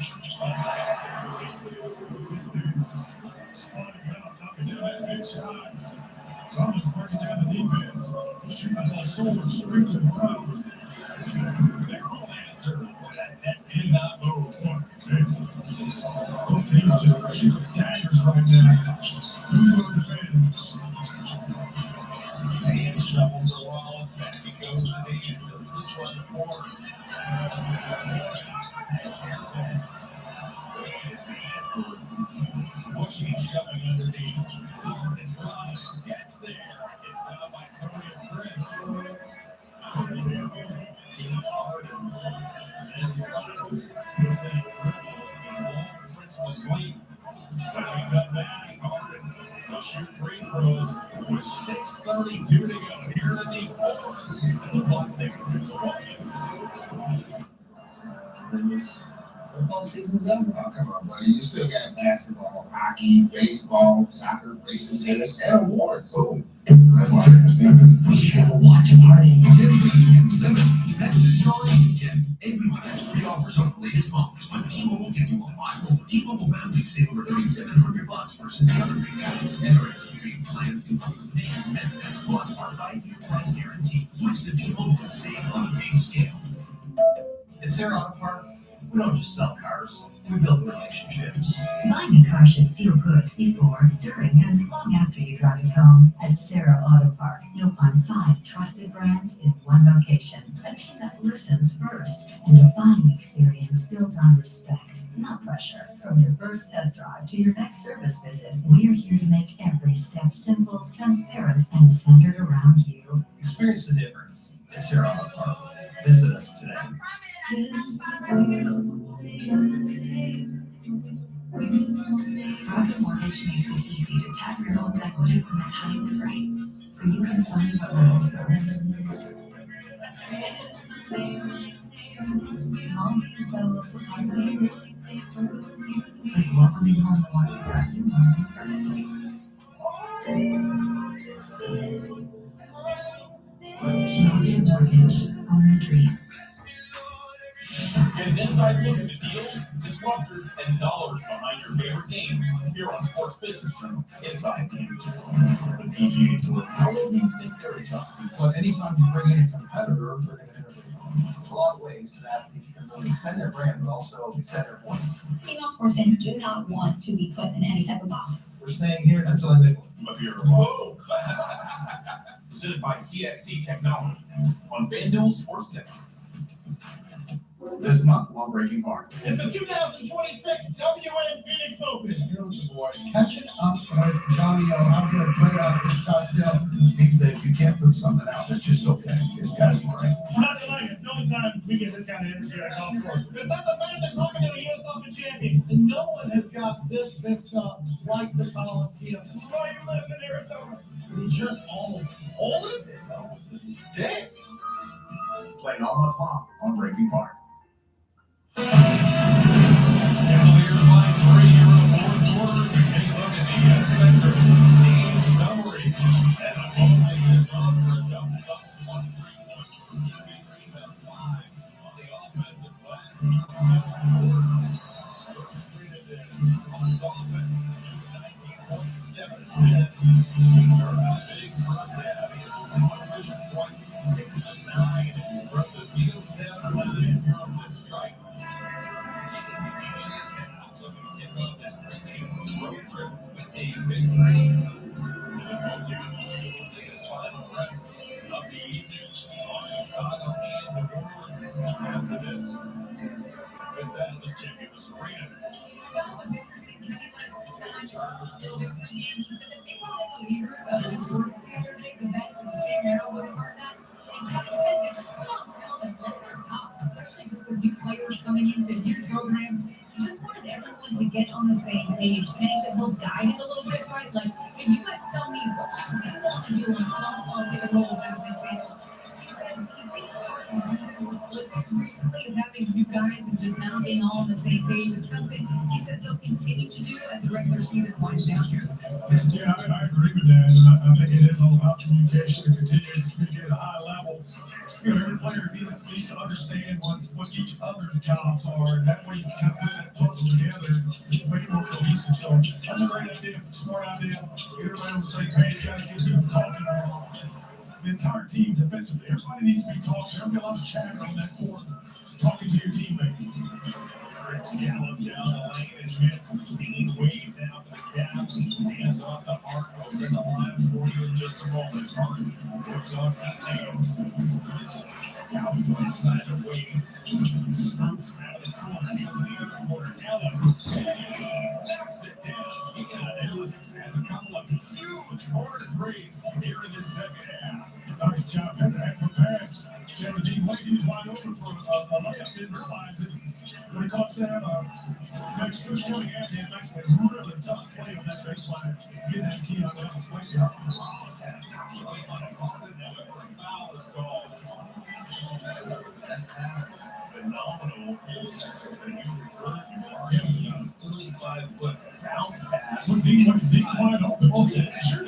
Thomas working down the defense. Shooting a sword, sprinkling around. Their own answer. That did not move. Both teams are shooting daggers right now. Who's going to defend? Nance shuffles the Rollins back. He goes to Nance. This one more. Pushing and shoving underneath. And Grimes gets there. It's now by Tony and Prince. James Harden. As Grimes Prince to sleep. So we got back. Harden will shoot free throws with 6:32 to go. Here in the fourth. As the Bucks take it to the Football season's over. Oh, come on, buddy. You still got basketball, hockey, baseball, soccer, racing, tennis, and awards. Boom. That's why the season. We have a watch party. Tim Bean and Lemon. That's the joy to get. Everyone has free offers on the latest models. When T-Mobile gives you a model, T-Mobile families save over $3,700 versus the other big guys. And our SUV plans include Maine, Memphis, plus our 5-year price guarantee. Switch to T-Mobile and save on a big scale. At Sarah Auto Park, we don't just sell cars, we build relationships. Buying a car should feel good before, during, and long after you drive it home. At Sarah Auto Park, you'll find 5 trusted brands in one location. A team that listens first, and a buying experience built on respect, not pressure. From your first test drive to your next service visit, we're here to make every step simple, transparent, and centered around you. Experience the difference at Sarah Auto Park. Visit us today. Rocket Mortgage makes it easy to tap your home's equity when the time is right, so you can find what matters most. Home that will surprise you. Like welcoming home the ones who brought you home in the first place. Rocket Mortgage, own the dream. Get an inside look at the deals, disruptors, and dollars behind your favorite games here on Sports Business Journal Inside the Industry. The PGA Tour, how will you think they're adjusting? But anytime you bring in a competitor, they're going to innovate. There's a lot of ways that athletes can really extend their brand, but also extend their voice. Female sportsmen do not want to be put in any type of box. We're staying here until I make one. Up here. Whoa! Presented by DXC Technology on FanDuel Sports Network. This month on Breaking Park. It's the 2026 WN Phoenix Open. Here with the boys, catching up with Johnny O. How to play out this costume. These days, you can't put something out that's just okay. It's got to be great. Not to like, it's the only time we get this kind of energy at a golf course. It's not the man that's talking to a US Open champion. And no one has got this messed up like the Coliseum. This is why you live in Arizona. You just almost hold it? No, this is dead. Playing all month long on Breaking Park. Cavaliers by 3 here in the fourth quarter. We take a look at the Spectre game summary. And a moment is gone for a double. 1 rebounds, 5 on the offensive glass. Orchestrated this on this offense. 19 points and 7 assists. He turned out big first half. He has 1 addition points, 6 and 9 from the field, 7 and 9 from the strike. This road trip with a victory. And the biggest final rest of the evening on Chicago and New Orleans after this. With that, let's check in with Serena. a little bit for him. He said that they brought in the leaders of his group the other day, the vets, and Sam Merrill wasn't part of that. And Kenny said they just put on film and let them talk, especially just with new players coming into new programs. He just wanted everyone to get on the same page. Kenny said he'll guide it a little bit, right? Like, hey, you guys tell me what do you want to do in small pivot roles as an example. He says he thinks part of the defensive slip-ups recently is having new guys and just not being all on the same page. It's something he says they'll continue to do as the regular season winds down here. Yeah, I agree with that. And I think it is all about communication and continuing to communicate at a high level. Every player needs to understand what each other's jobs are, and that way you can kind of put that puzzle together and make it more cohesive. So that's a great idea, smart idea. Get everybody on the same page, got to get people talking. The entire team defensively, everybody needs to be talking. There'll be a lot of chatter on that court, talking to your teammate. Gallop down the lane and miss. Dean Wade now for the Cavs. Hands off the Hart. We'll send the line for you in just a moment. Hart works off the hands. House inside the Wade. Stumps out of the corner. To the other corner. Ellis. Knocks it down. Ellis has a couple of huge hard threes here in the second half. Nice job. That's a heck of a pass. Dean Wade, he was wide open for a layup. Didn't realize it. When he caught Sam, next to coming at him, that's a really tough play on that baseline. Get that key on that. It's way out. Foul is called. That pass was phenomenal. And you referred to him, 45-foot bounce pass. When Dean was wide open, okay, sure.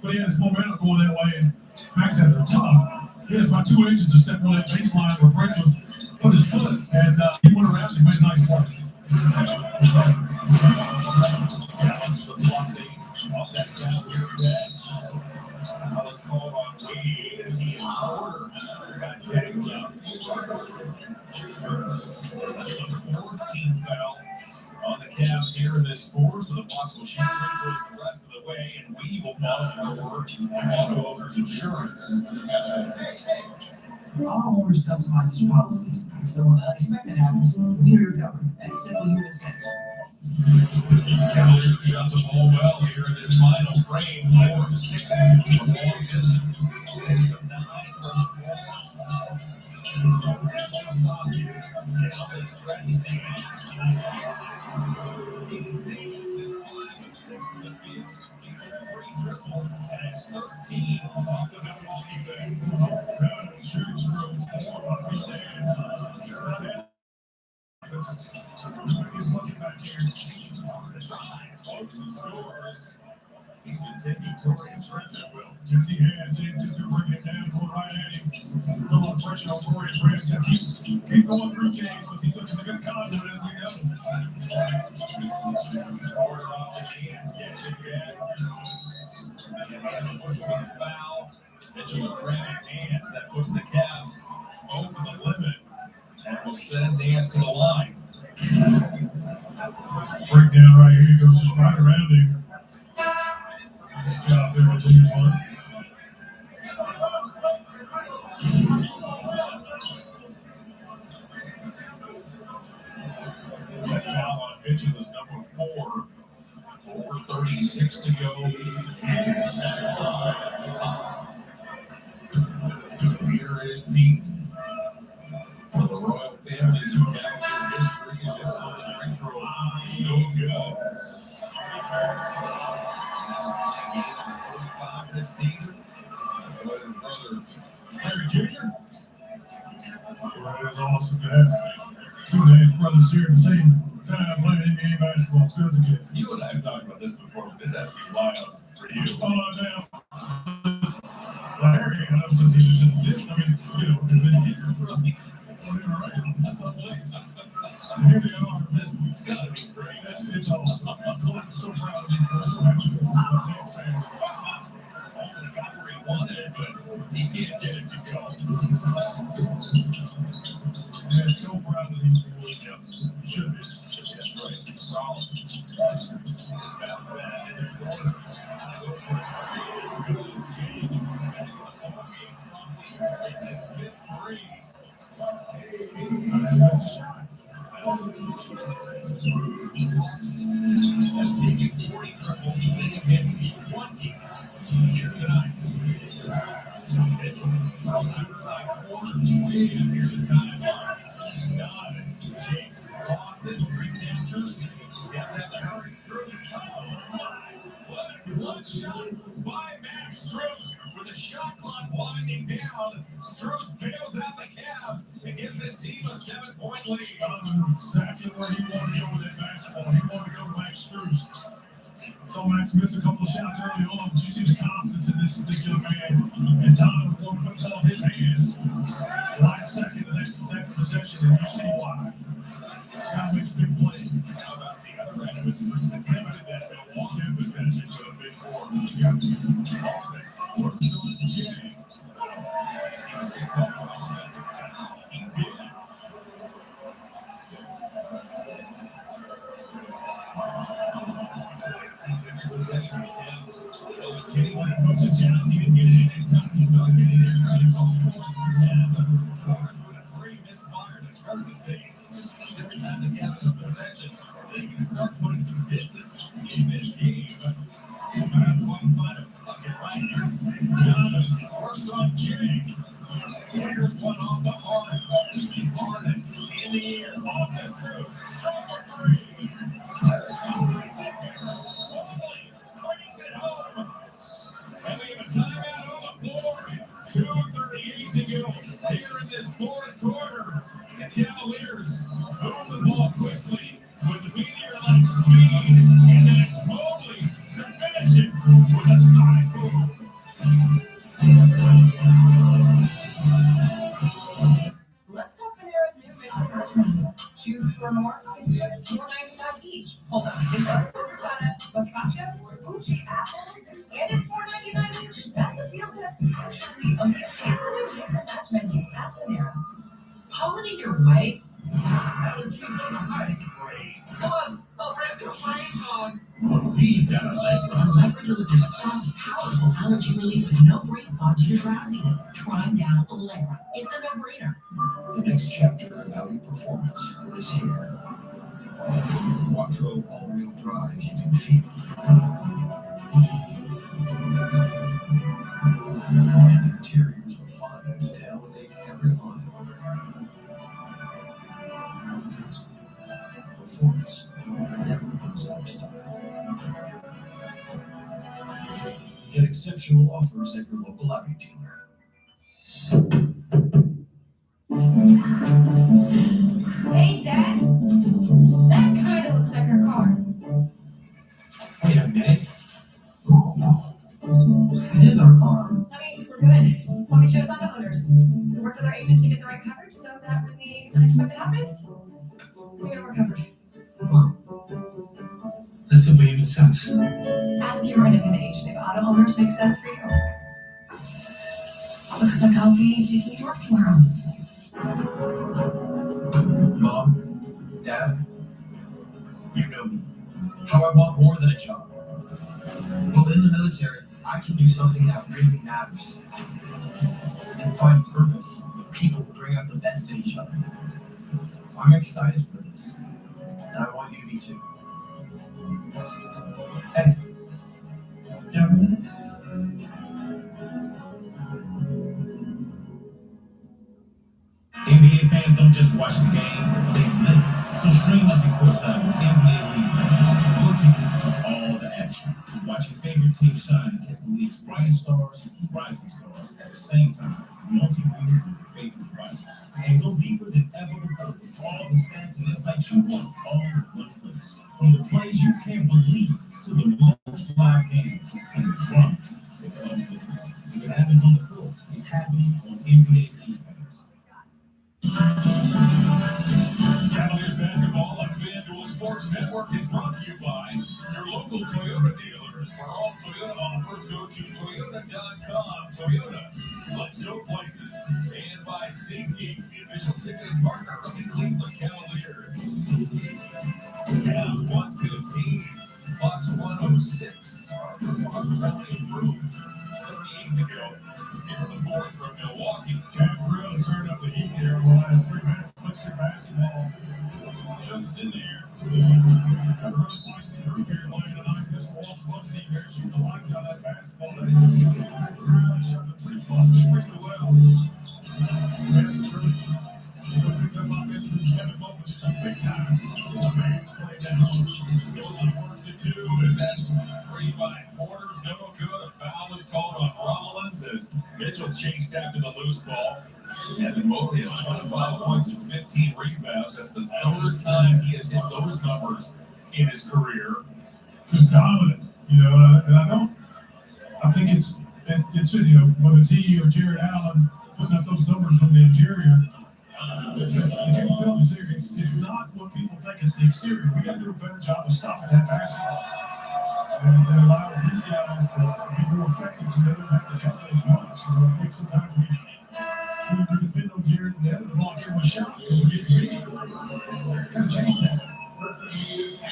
But he had his momentum going that way, and Max has a tough. He has about 2 inches to step on that baseline where Brent was put his foot, and he went around and made a nice play. Dallas is a blessing off that down here bench. Dallas called on Wade as he and Porter got tagged up. That's the 4th team foul on the Cavs here in this 4, so the Bucks will shoot free throws the rest of the way, and we will pause for work and auto owner's insurance. Our homeowners customize his policies, so when the unexpected happens, we know you're covered. That's Simple Human Sense. Cavaliers shot the ball well here in this final frame. 4 of 6 from long distance, 6 of 9 from the floor. Down the stretch, Davis is 5 of 6 in the field. He's had 3 triples, and it's 13 off the Milwaukee bench. Shooting through 4 on field dance. He's looking back here. Tries, folks, and scores. He's been taking Torian Prince at will. Yes, he has. They just do bring him down, go right at him. A little pressure on Torian Prince. Keep going through James, but he's looking a good conduit as we go. Porter off the hands, gets it back. And whistle on the foul. Mitchell's grabbing hands. That puts the Cavs over the limit. And will send Nance to the line. Breakdown right here. He goes just right around him. Good job there with James Hunt. That foul on Mitchell is number 4. 4:36 to go. Here is Pete. For the Royal families who captured history, his first free throw is no good. That's 45 this season. Brother Larry Jr. Well, it is awesome to have 2 dance brothers here at the same time playing NBA basketball. It's good as it gets. You and I have talked about this before, but this has to be wild for you. Oh, now. Larry, and I was just, I mean, you know, and then here, that's unbelievable. And here they are. It's got to be great. It's awesome. I'm so proud of you. So happy for the Nets fans. Only got where he wanted, but he can't get it to go. Yeah, so proud of these boys. Yep. Should be. That's right. Rollins. Pass in the corner. It's his 5th free. That's a shot. That team Here tonight. It's Super Night quarter 20, and here's the timeline. Donovan, Jakes, Boston, recaptures. Gets at the hurry, Struz. Oh my! What a clutch shot by Max Struz. With the shot clock winding down, Struz bails out the Cavs and gives this team a 7-point lead. Exactly where he wanted to go with that basketball. He wanted to go to Max Struz. Saw Max miss a couple of shots early on, but you see the confidence in this young man. And Donovan won't put it on his hands. Last second of that possession, and you see why. Guy makes big plays. How about the other end of the Struz that limited that Milwaukee possession to a big four? You got Harden works on Jay. He was getting called for an offensive foul. He did. Every possession he has. It's getting one approach a challenge. He didn't get it in time. He saw it getting there, trying to call for it. And as a Warriors with a 3 misfire to start the save. Just seems every time they gather the possession, they can start putting some distance in this game. Just going to find a bucket right here. Donovan works on Jay. Flares one off the Harden. Harden in the air. Off the Struz. Struz for 3. And we have a timeout on the floor. 2:38 to go here in this fourth quarter. The Cavaliers move the ball quickly with meteor-like speed. And then it's Mobley to finish it with a side boom. Let's talk Panera's new mix and match menu. Choose for more. It's just $4.95 each. Hold on. It's got ricotta, focaccia, Fuji apples, and it's $4.99 each. That's a deal that's actually amazing. It's the new mix and match menu at Panera. Pollinate your way. Allergies on the hike. Great. Plus, a risk of brain fog. But we've got Allegra delivers fast, powerful allergy relief with no brain fog due to drowsiness. Try now Allegra. It's a no-brainer. The next chapter of Audi performance is here. With Quattro all-wheel drive, you can feel. And interiors refined to elevate every mile. Performance never goes out of style. Get exceptional offers at your local Audi dealer. Hey, Dad. That kind of looks like her car. Wait a minute. It is our car. I mean, we're good. That's why we chose auto owners. We work with our agent to get the right coverage so that when the unexpected happens, we know we're covered. This would make sense. Ask your independent agent if auto owners make sense for you. Looks like I'll be taking you to work tomorrow. Mom, Dad, you know me. How I want more than a job. Well, in the military, I can do something that really matters. And find purpose with people who bring out the best in each other. I'm excited for this. And I want you to be too. Hey, you have a minute? NBA fans don't just watch the game, they live it. So stream like your courtside with NBA League Pass. Your ticket to all the action. Watch your favorite team shine and catch the league's brightest stars and rising stars at the same time. Multi-view with your favorite devices. And go deeper than ever before with all the stats and insights you want all in one place. From the plays you can't believe to the most live games and the drama that comes with it. If it happens on the court, it's happening on NBA League Pass. Cavaliers basketball on FanDuel Sports Network is brought to you by your local Toyota dealers. For all Toyota offers, go to Toyota.com. Toyota, let's go places. And by SeatGeek, the official ticketing partner of the Cleveland Cavaliers. Cavs 115, Bucks 106. Bucks rally improved. 38 to go. Here in the fourth from Milwaukee. Cavs really turned up the heat here in the last 3 minutes. Let's get basketball. Shows it's in there. Got a really feisty group here playing tonight. This Milwaukee Bucks team here shooting a lot lights on that basketball. Really shot the 3 points extremely well. That's really picked up offense from Kevin Bowman, just a big time. Man's play down. Still a lot of work to do as that 3 by Porter's no good. A foul is called on Rollins as Mitchell chased after the loose ball. Evan Mobley has 25 points and 15 rebounds. That's the 3rd time he has hit those numbers in his career. Just dominant, and I think it's whether T or Jared Allen putting up those numbers from the interior. The capabilities there, it's not what people think it's the exterior. We got to do a better job of stopping that basketball. And it allows these guys to be more effective when they don't have to help as much. I think sometimes we depend on Jared and Evan to block every shot because we get beat. Got to change that.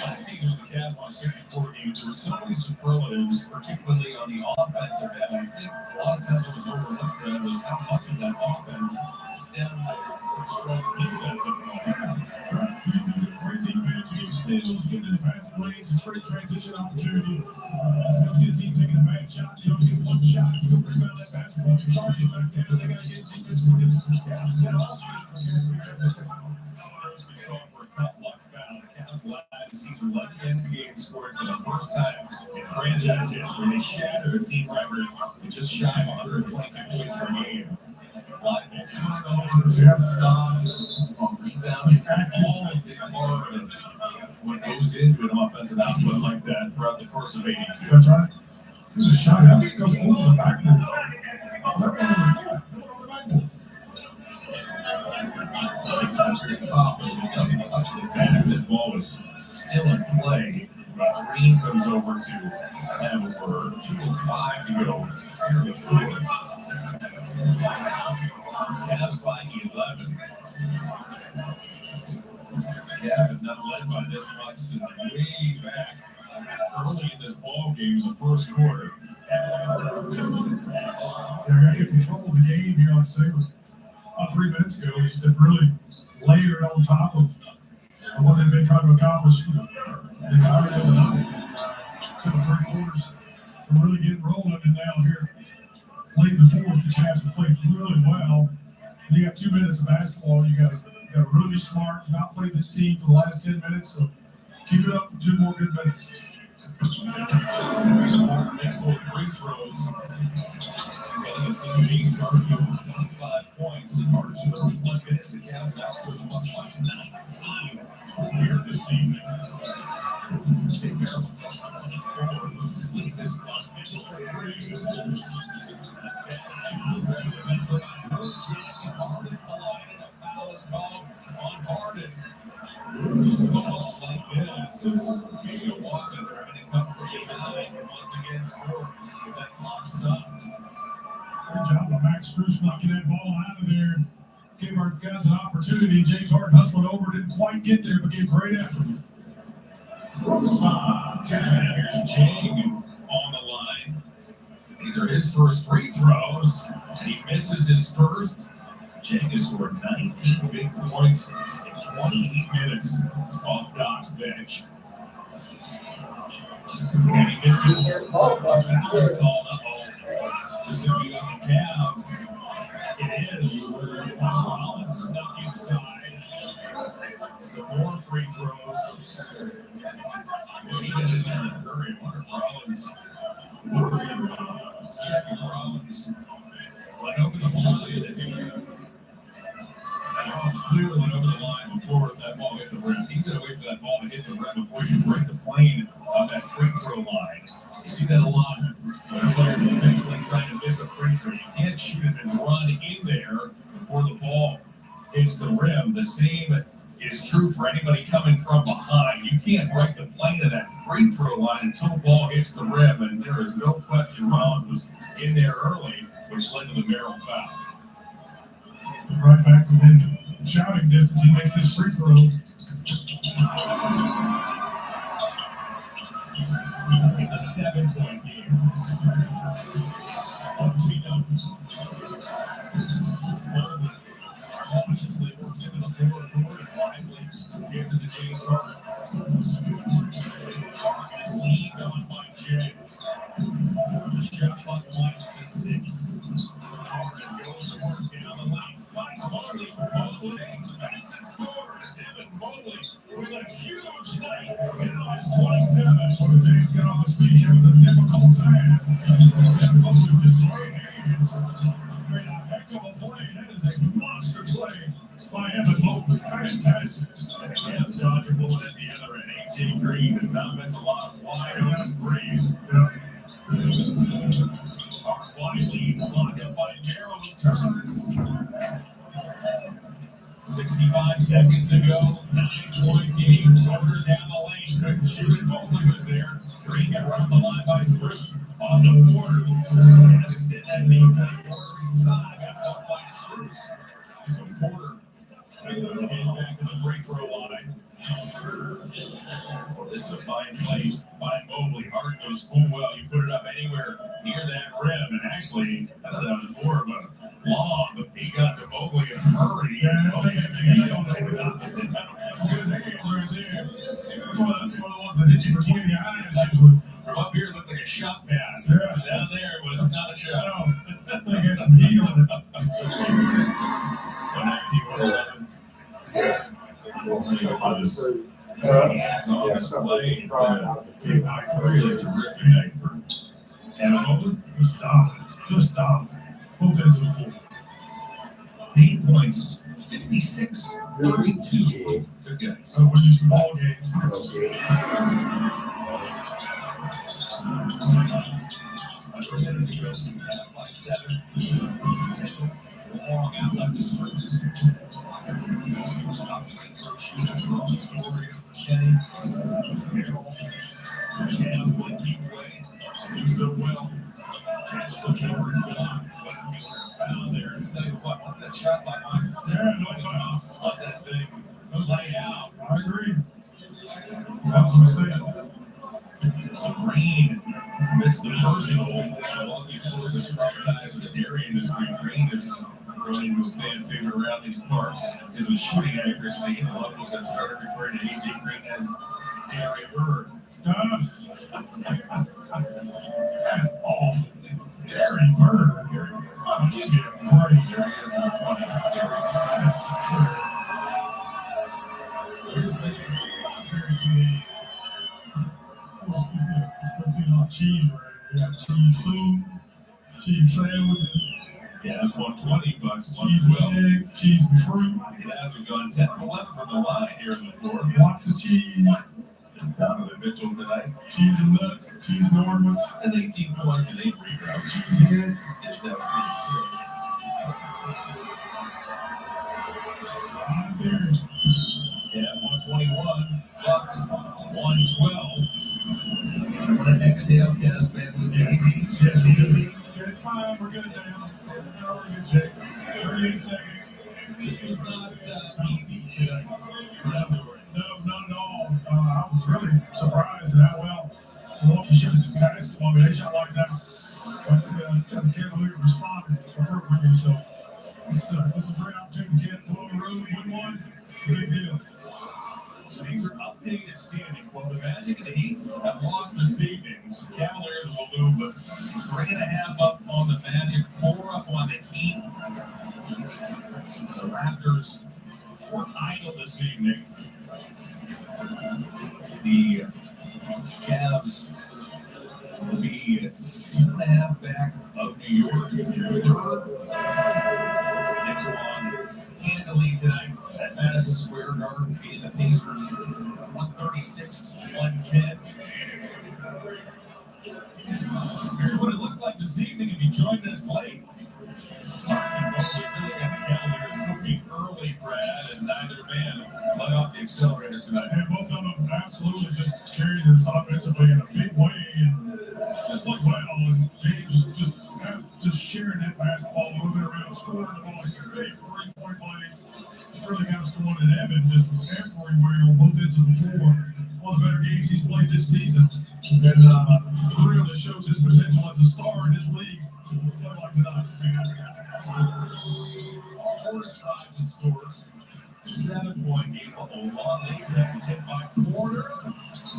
Last season with the Cavs won 64 games. There were so many superlatives, particularly on the offensive end. I think a lot of times it was overlooked that was how much of that offense stemmed from strong defensive play. Great defense, you get steals, get in the passing lanes, it's great transition opportunity. You don't get a team taking a bad shot, you don't get one shot, you don't rebound that basketball, you charge it back there, they got to get defense position. For a tough luck foul, the Cavs last season led the NBA in scoring for the first time in franchise history. They shattered a team record with just shy of 122 points per game. A lot of turnovers, stops, rebounds, all of the part of what goes into an offensive output like that throughout the course of 82. That's right. This is a shot. I think it goes over the backboard. He touched the top, but he doesn't touch the back. The ball was still in play. Green comes over to have a word. 2:05 to go here in the fourth. Cavs by 11. Cavs have not led by this much since way back early in this ball game in the first quarter. They're going to get control of the game here, like I say, 3 minutes ago. Just have really layered on top of what they've been trying to accomplish the entirety of the night. To the 3 quarters to really get rolling, and now here late in the fourth, the Cavs have played really well. And you got 2 minutes of basketball. You got to really be smart, not play this team for the last 10 minutes. So keep it up for 2 more good minutes. Next 4 free throws. Getting a single James Harden 25 points in March 31 minutes. The Cavs now scored much like 19 here this evening. State Maryland plus 24. Those 2 lead this month. Mitchell for 3. Harden collided. A foul is called on Harden. Balls like this is Milwaukee trying to come for you now and once again score with that clock stopped. Great job of Max Strus knocking that ball out of there. Gave our guys an opportunity. James Harden hustling over, didn't quite get there, but gave great effort. Here's Chang on the line. These are his first free throws, and he misses his first. Chang has scored 19 big points in 28 minutes off Doc's bench. And he missed it. Foul is called up. It's going to be on the Cavs. It is. Rollins snuck inside. Some more free throws. He got it in there in a hurry. I wonder if Rollins checking Rollins. Went over the line. Clearly went over the line before that ball hit the rim. He's going to wait for that ball to hit the rim before you break the plane on that free throw line. You see that a lot when players intentionally trying to miss a free throw. You can't shoot it and run in there before the ball hits the rim. The same is true for anybody coming from behind. You can't break the plane of that free throw line until the ball hits the rim, and there is no question Rollins was in there early, which led to the Merrill foul. Right back within shouting distance, he makes this free throw. It's a 7-point game. Up to be done. Cautiously works into the forward court and wisely gives it to James Harden. Harden is leaned on by Jay. points to 6. Harden goes to work down the lane. Finds Mobley. Mobley backs and scores. Evan Mobley with a huge night. Now it's 27. When James got off his feet, it was a difficult pass. Evan Mobley with his great hands made a heck of a play. That is a monster play by Evan Mobley. Fantastic. And the Cavs dodge a bullet at the other end. AJ Green does not miss a lot of wide open threes. Barclays leads, blocked up by Merrill, who turns. 65 seconds to go. 9-point game. Porter down the lane. Couldn't shoot it. Mobley was there. Green got run the line by Spruce. On the Porter. And extend that lead. Porter inside. Got caught by Spruce. So Porter heading back to the free throw line. This is a fine play by Mobley. Harden knows full well. You put it up anywhere near that rim. And actually, I thought that was more of a long, but he got to Mobley in a hurry. Yeah, I think it's good. Don't know without it. Good hands right there. That's one of the ones that hit you between the eyes. From up here, it looked like a shot pass. Yeah. Down there, it was not a shot. I think it had some heat on it. 119-111. Hands on this play. It's been a really terrific night for Evan Mobley. Just dominant. Just dominant. Both ends of the floor. 8 points, 56-32. Good guys. So we're just ball games. Under a minute to go. Half by 7. Long out left to Spruce. Top free throw shooter from Kenny. Cavs one keep away. Do so well. Cavs looking over and done. But foul there. I'll tell you what, once that shot by Moses there, no foul. Let that thing play out. I agree. That was a mistake. So Green commits the personal. Milwaukee forces strong ties with the dairy industry. Green is growing into a fan favorite around these parts because of his shooting accuracy and the locals that started referring to AJ Green as Dairy Bird. That's awful. Dairy Bird. Oh, give me a break. Dairy is 120. Dairy. So here's the big Cheese right there. Cheese soup, cheese sandwiches, Cavs won $20. cheese and eggs, cheese and fruit, Cavs have gone 10-11 from the line here in the fourth. lots of cheese, It's Donovan Mitchell tonight. cheese and nuts, cheese and ornaments, Has 18 points and 8 rebounds. cheese and eggs. Dished out 3 assists. I'm there. Cavs 121. Bucks 112. What an exhale, Cavs fans. Yes, it's fine. We're good now. Now we're good, Jake. 38 seconds. This was not easy tonight. No, not at all. I was really surprised at how well Milwaukee shot the basketball. I mean, they shot lights out. But the Cavaliers responded appropriately. So this is a great opportunity to get on the road, win one. Big deal. So these are updated standings. Well, the Magic and the Heat have lost this evening. So Cavaliers will move 3.5 up on the Magic, 4 up on the Heat. The Raptors were idle this evening. The Cavs will be 2.5 back of New York. Third. Next one, handily tonight at Madison Square Garden, beating the Pacers 136-110. Here's what it looked like this evening if you joined us late. Really got the Cavaliers cooking early, Brad, and neither man let off the accelerator tonight. And both of them absolutely just carried this offensively in a big way and just played well. And just sharing that basketball, moving around, scoring the ball. It's a big 3-point plays. Really got us going. And Evan just was everywhere on both ends of the floor. One of the better games he's played this season. And really shows his potential as a star in this league. Play like tonight. Porter strives and scores. 7-point game. A long lead back to take by Porter.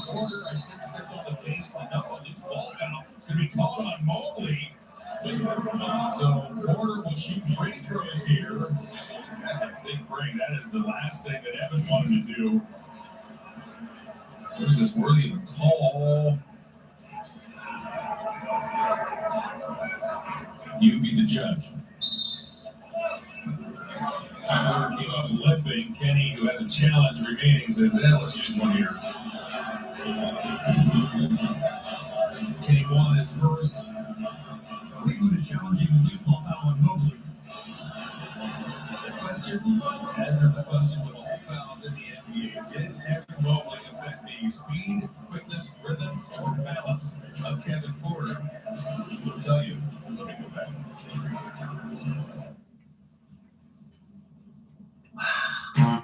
Porter, I think, stepped on the baseline. No, loose ball now. It's going to be called on Mobley. With So Porter will shoot free throws here. That's a big break. That is the last thing that Evan wanted to do. Was this worthy of a call? You be the judge. Porter came up limping. Kenny, who has a challenge remaining, says, let's use one here. Kenny won his first. Cleveland is challenging the loose ball foul on Mobley. The question, as is the question with all fouls in the NBA, did Evan Mobley affect the speed, quickness, rhythm, or balance of Kevin Porter? I'll tell you. Let me go back.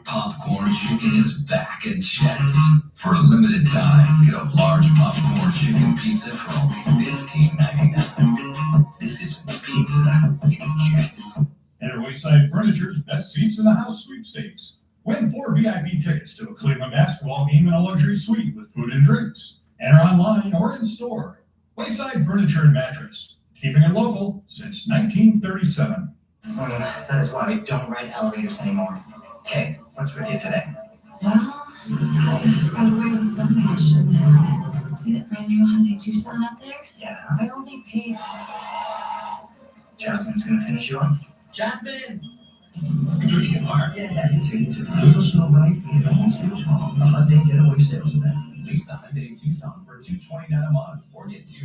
Popcorn chicken is back at Jets. For a limited time, get a large popcorn chicken pizza for only $15.99. This isn't pizza, it's Jets. Enter Wayside Furniture's Best Seats in the House sweepstakes. Win 4 VIP tickets to a Cleveland basketball game in a luxury suite with food and drinks. Enter online or in store. Wayside Furniture and Mattress, keeping it local since 1937. That is why I don't ride elevators anymore. Okay, what's with you today? Well, I got away with something I shouldn't have. See that brand new Hyundai Tucson up there? Yeah. I only paid. Jasmine's gonna finish you off. Jasmine! Enjoy the park. Yeah, you too. Feel so right, it almost feels wrong. A Hyundai getaway sales event. Lease the Hyundai Tucson for $229 a month or get 0%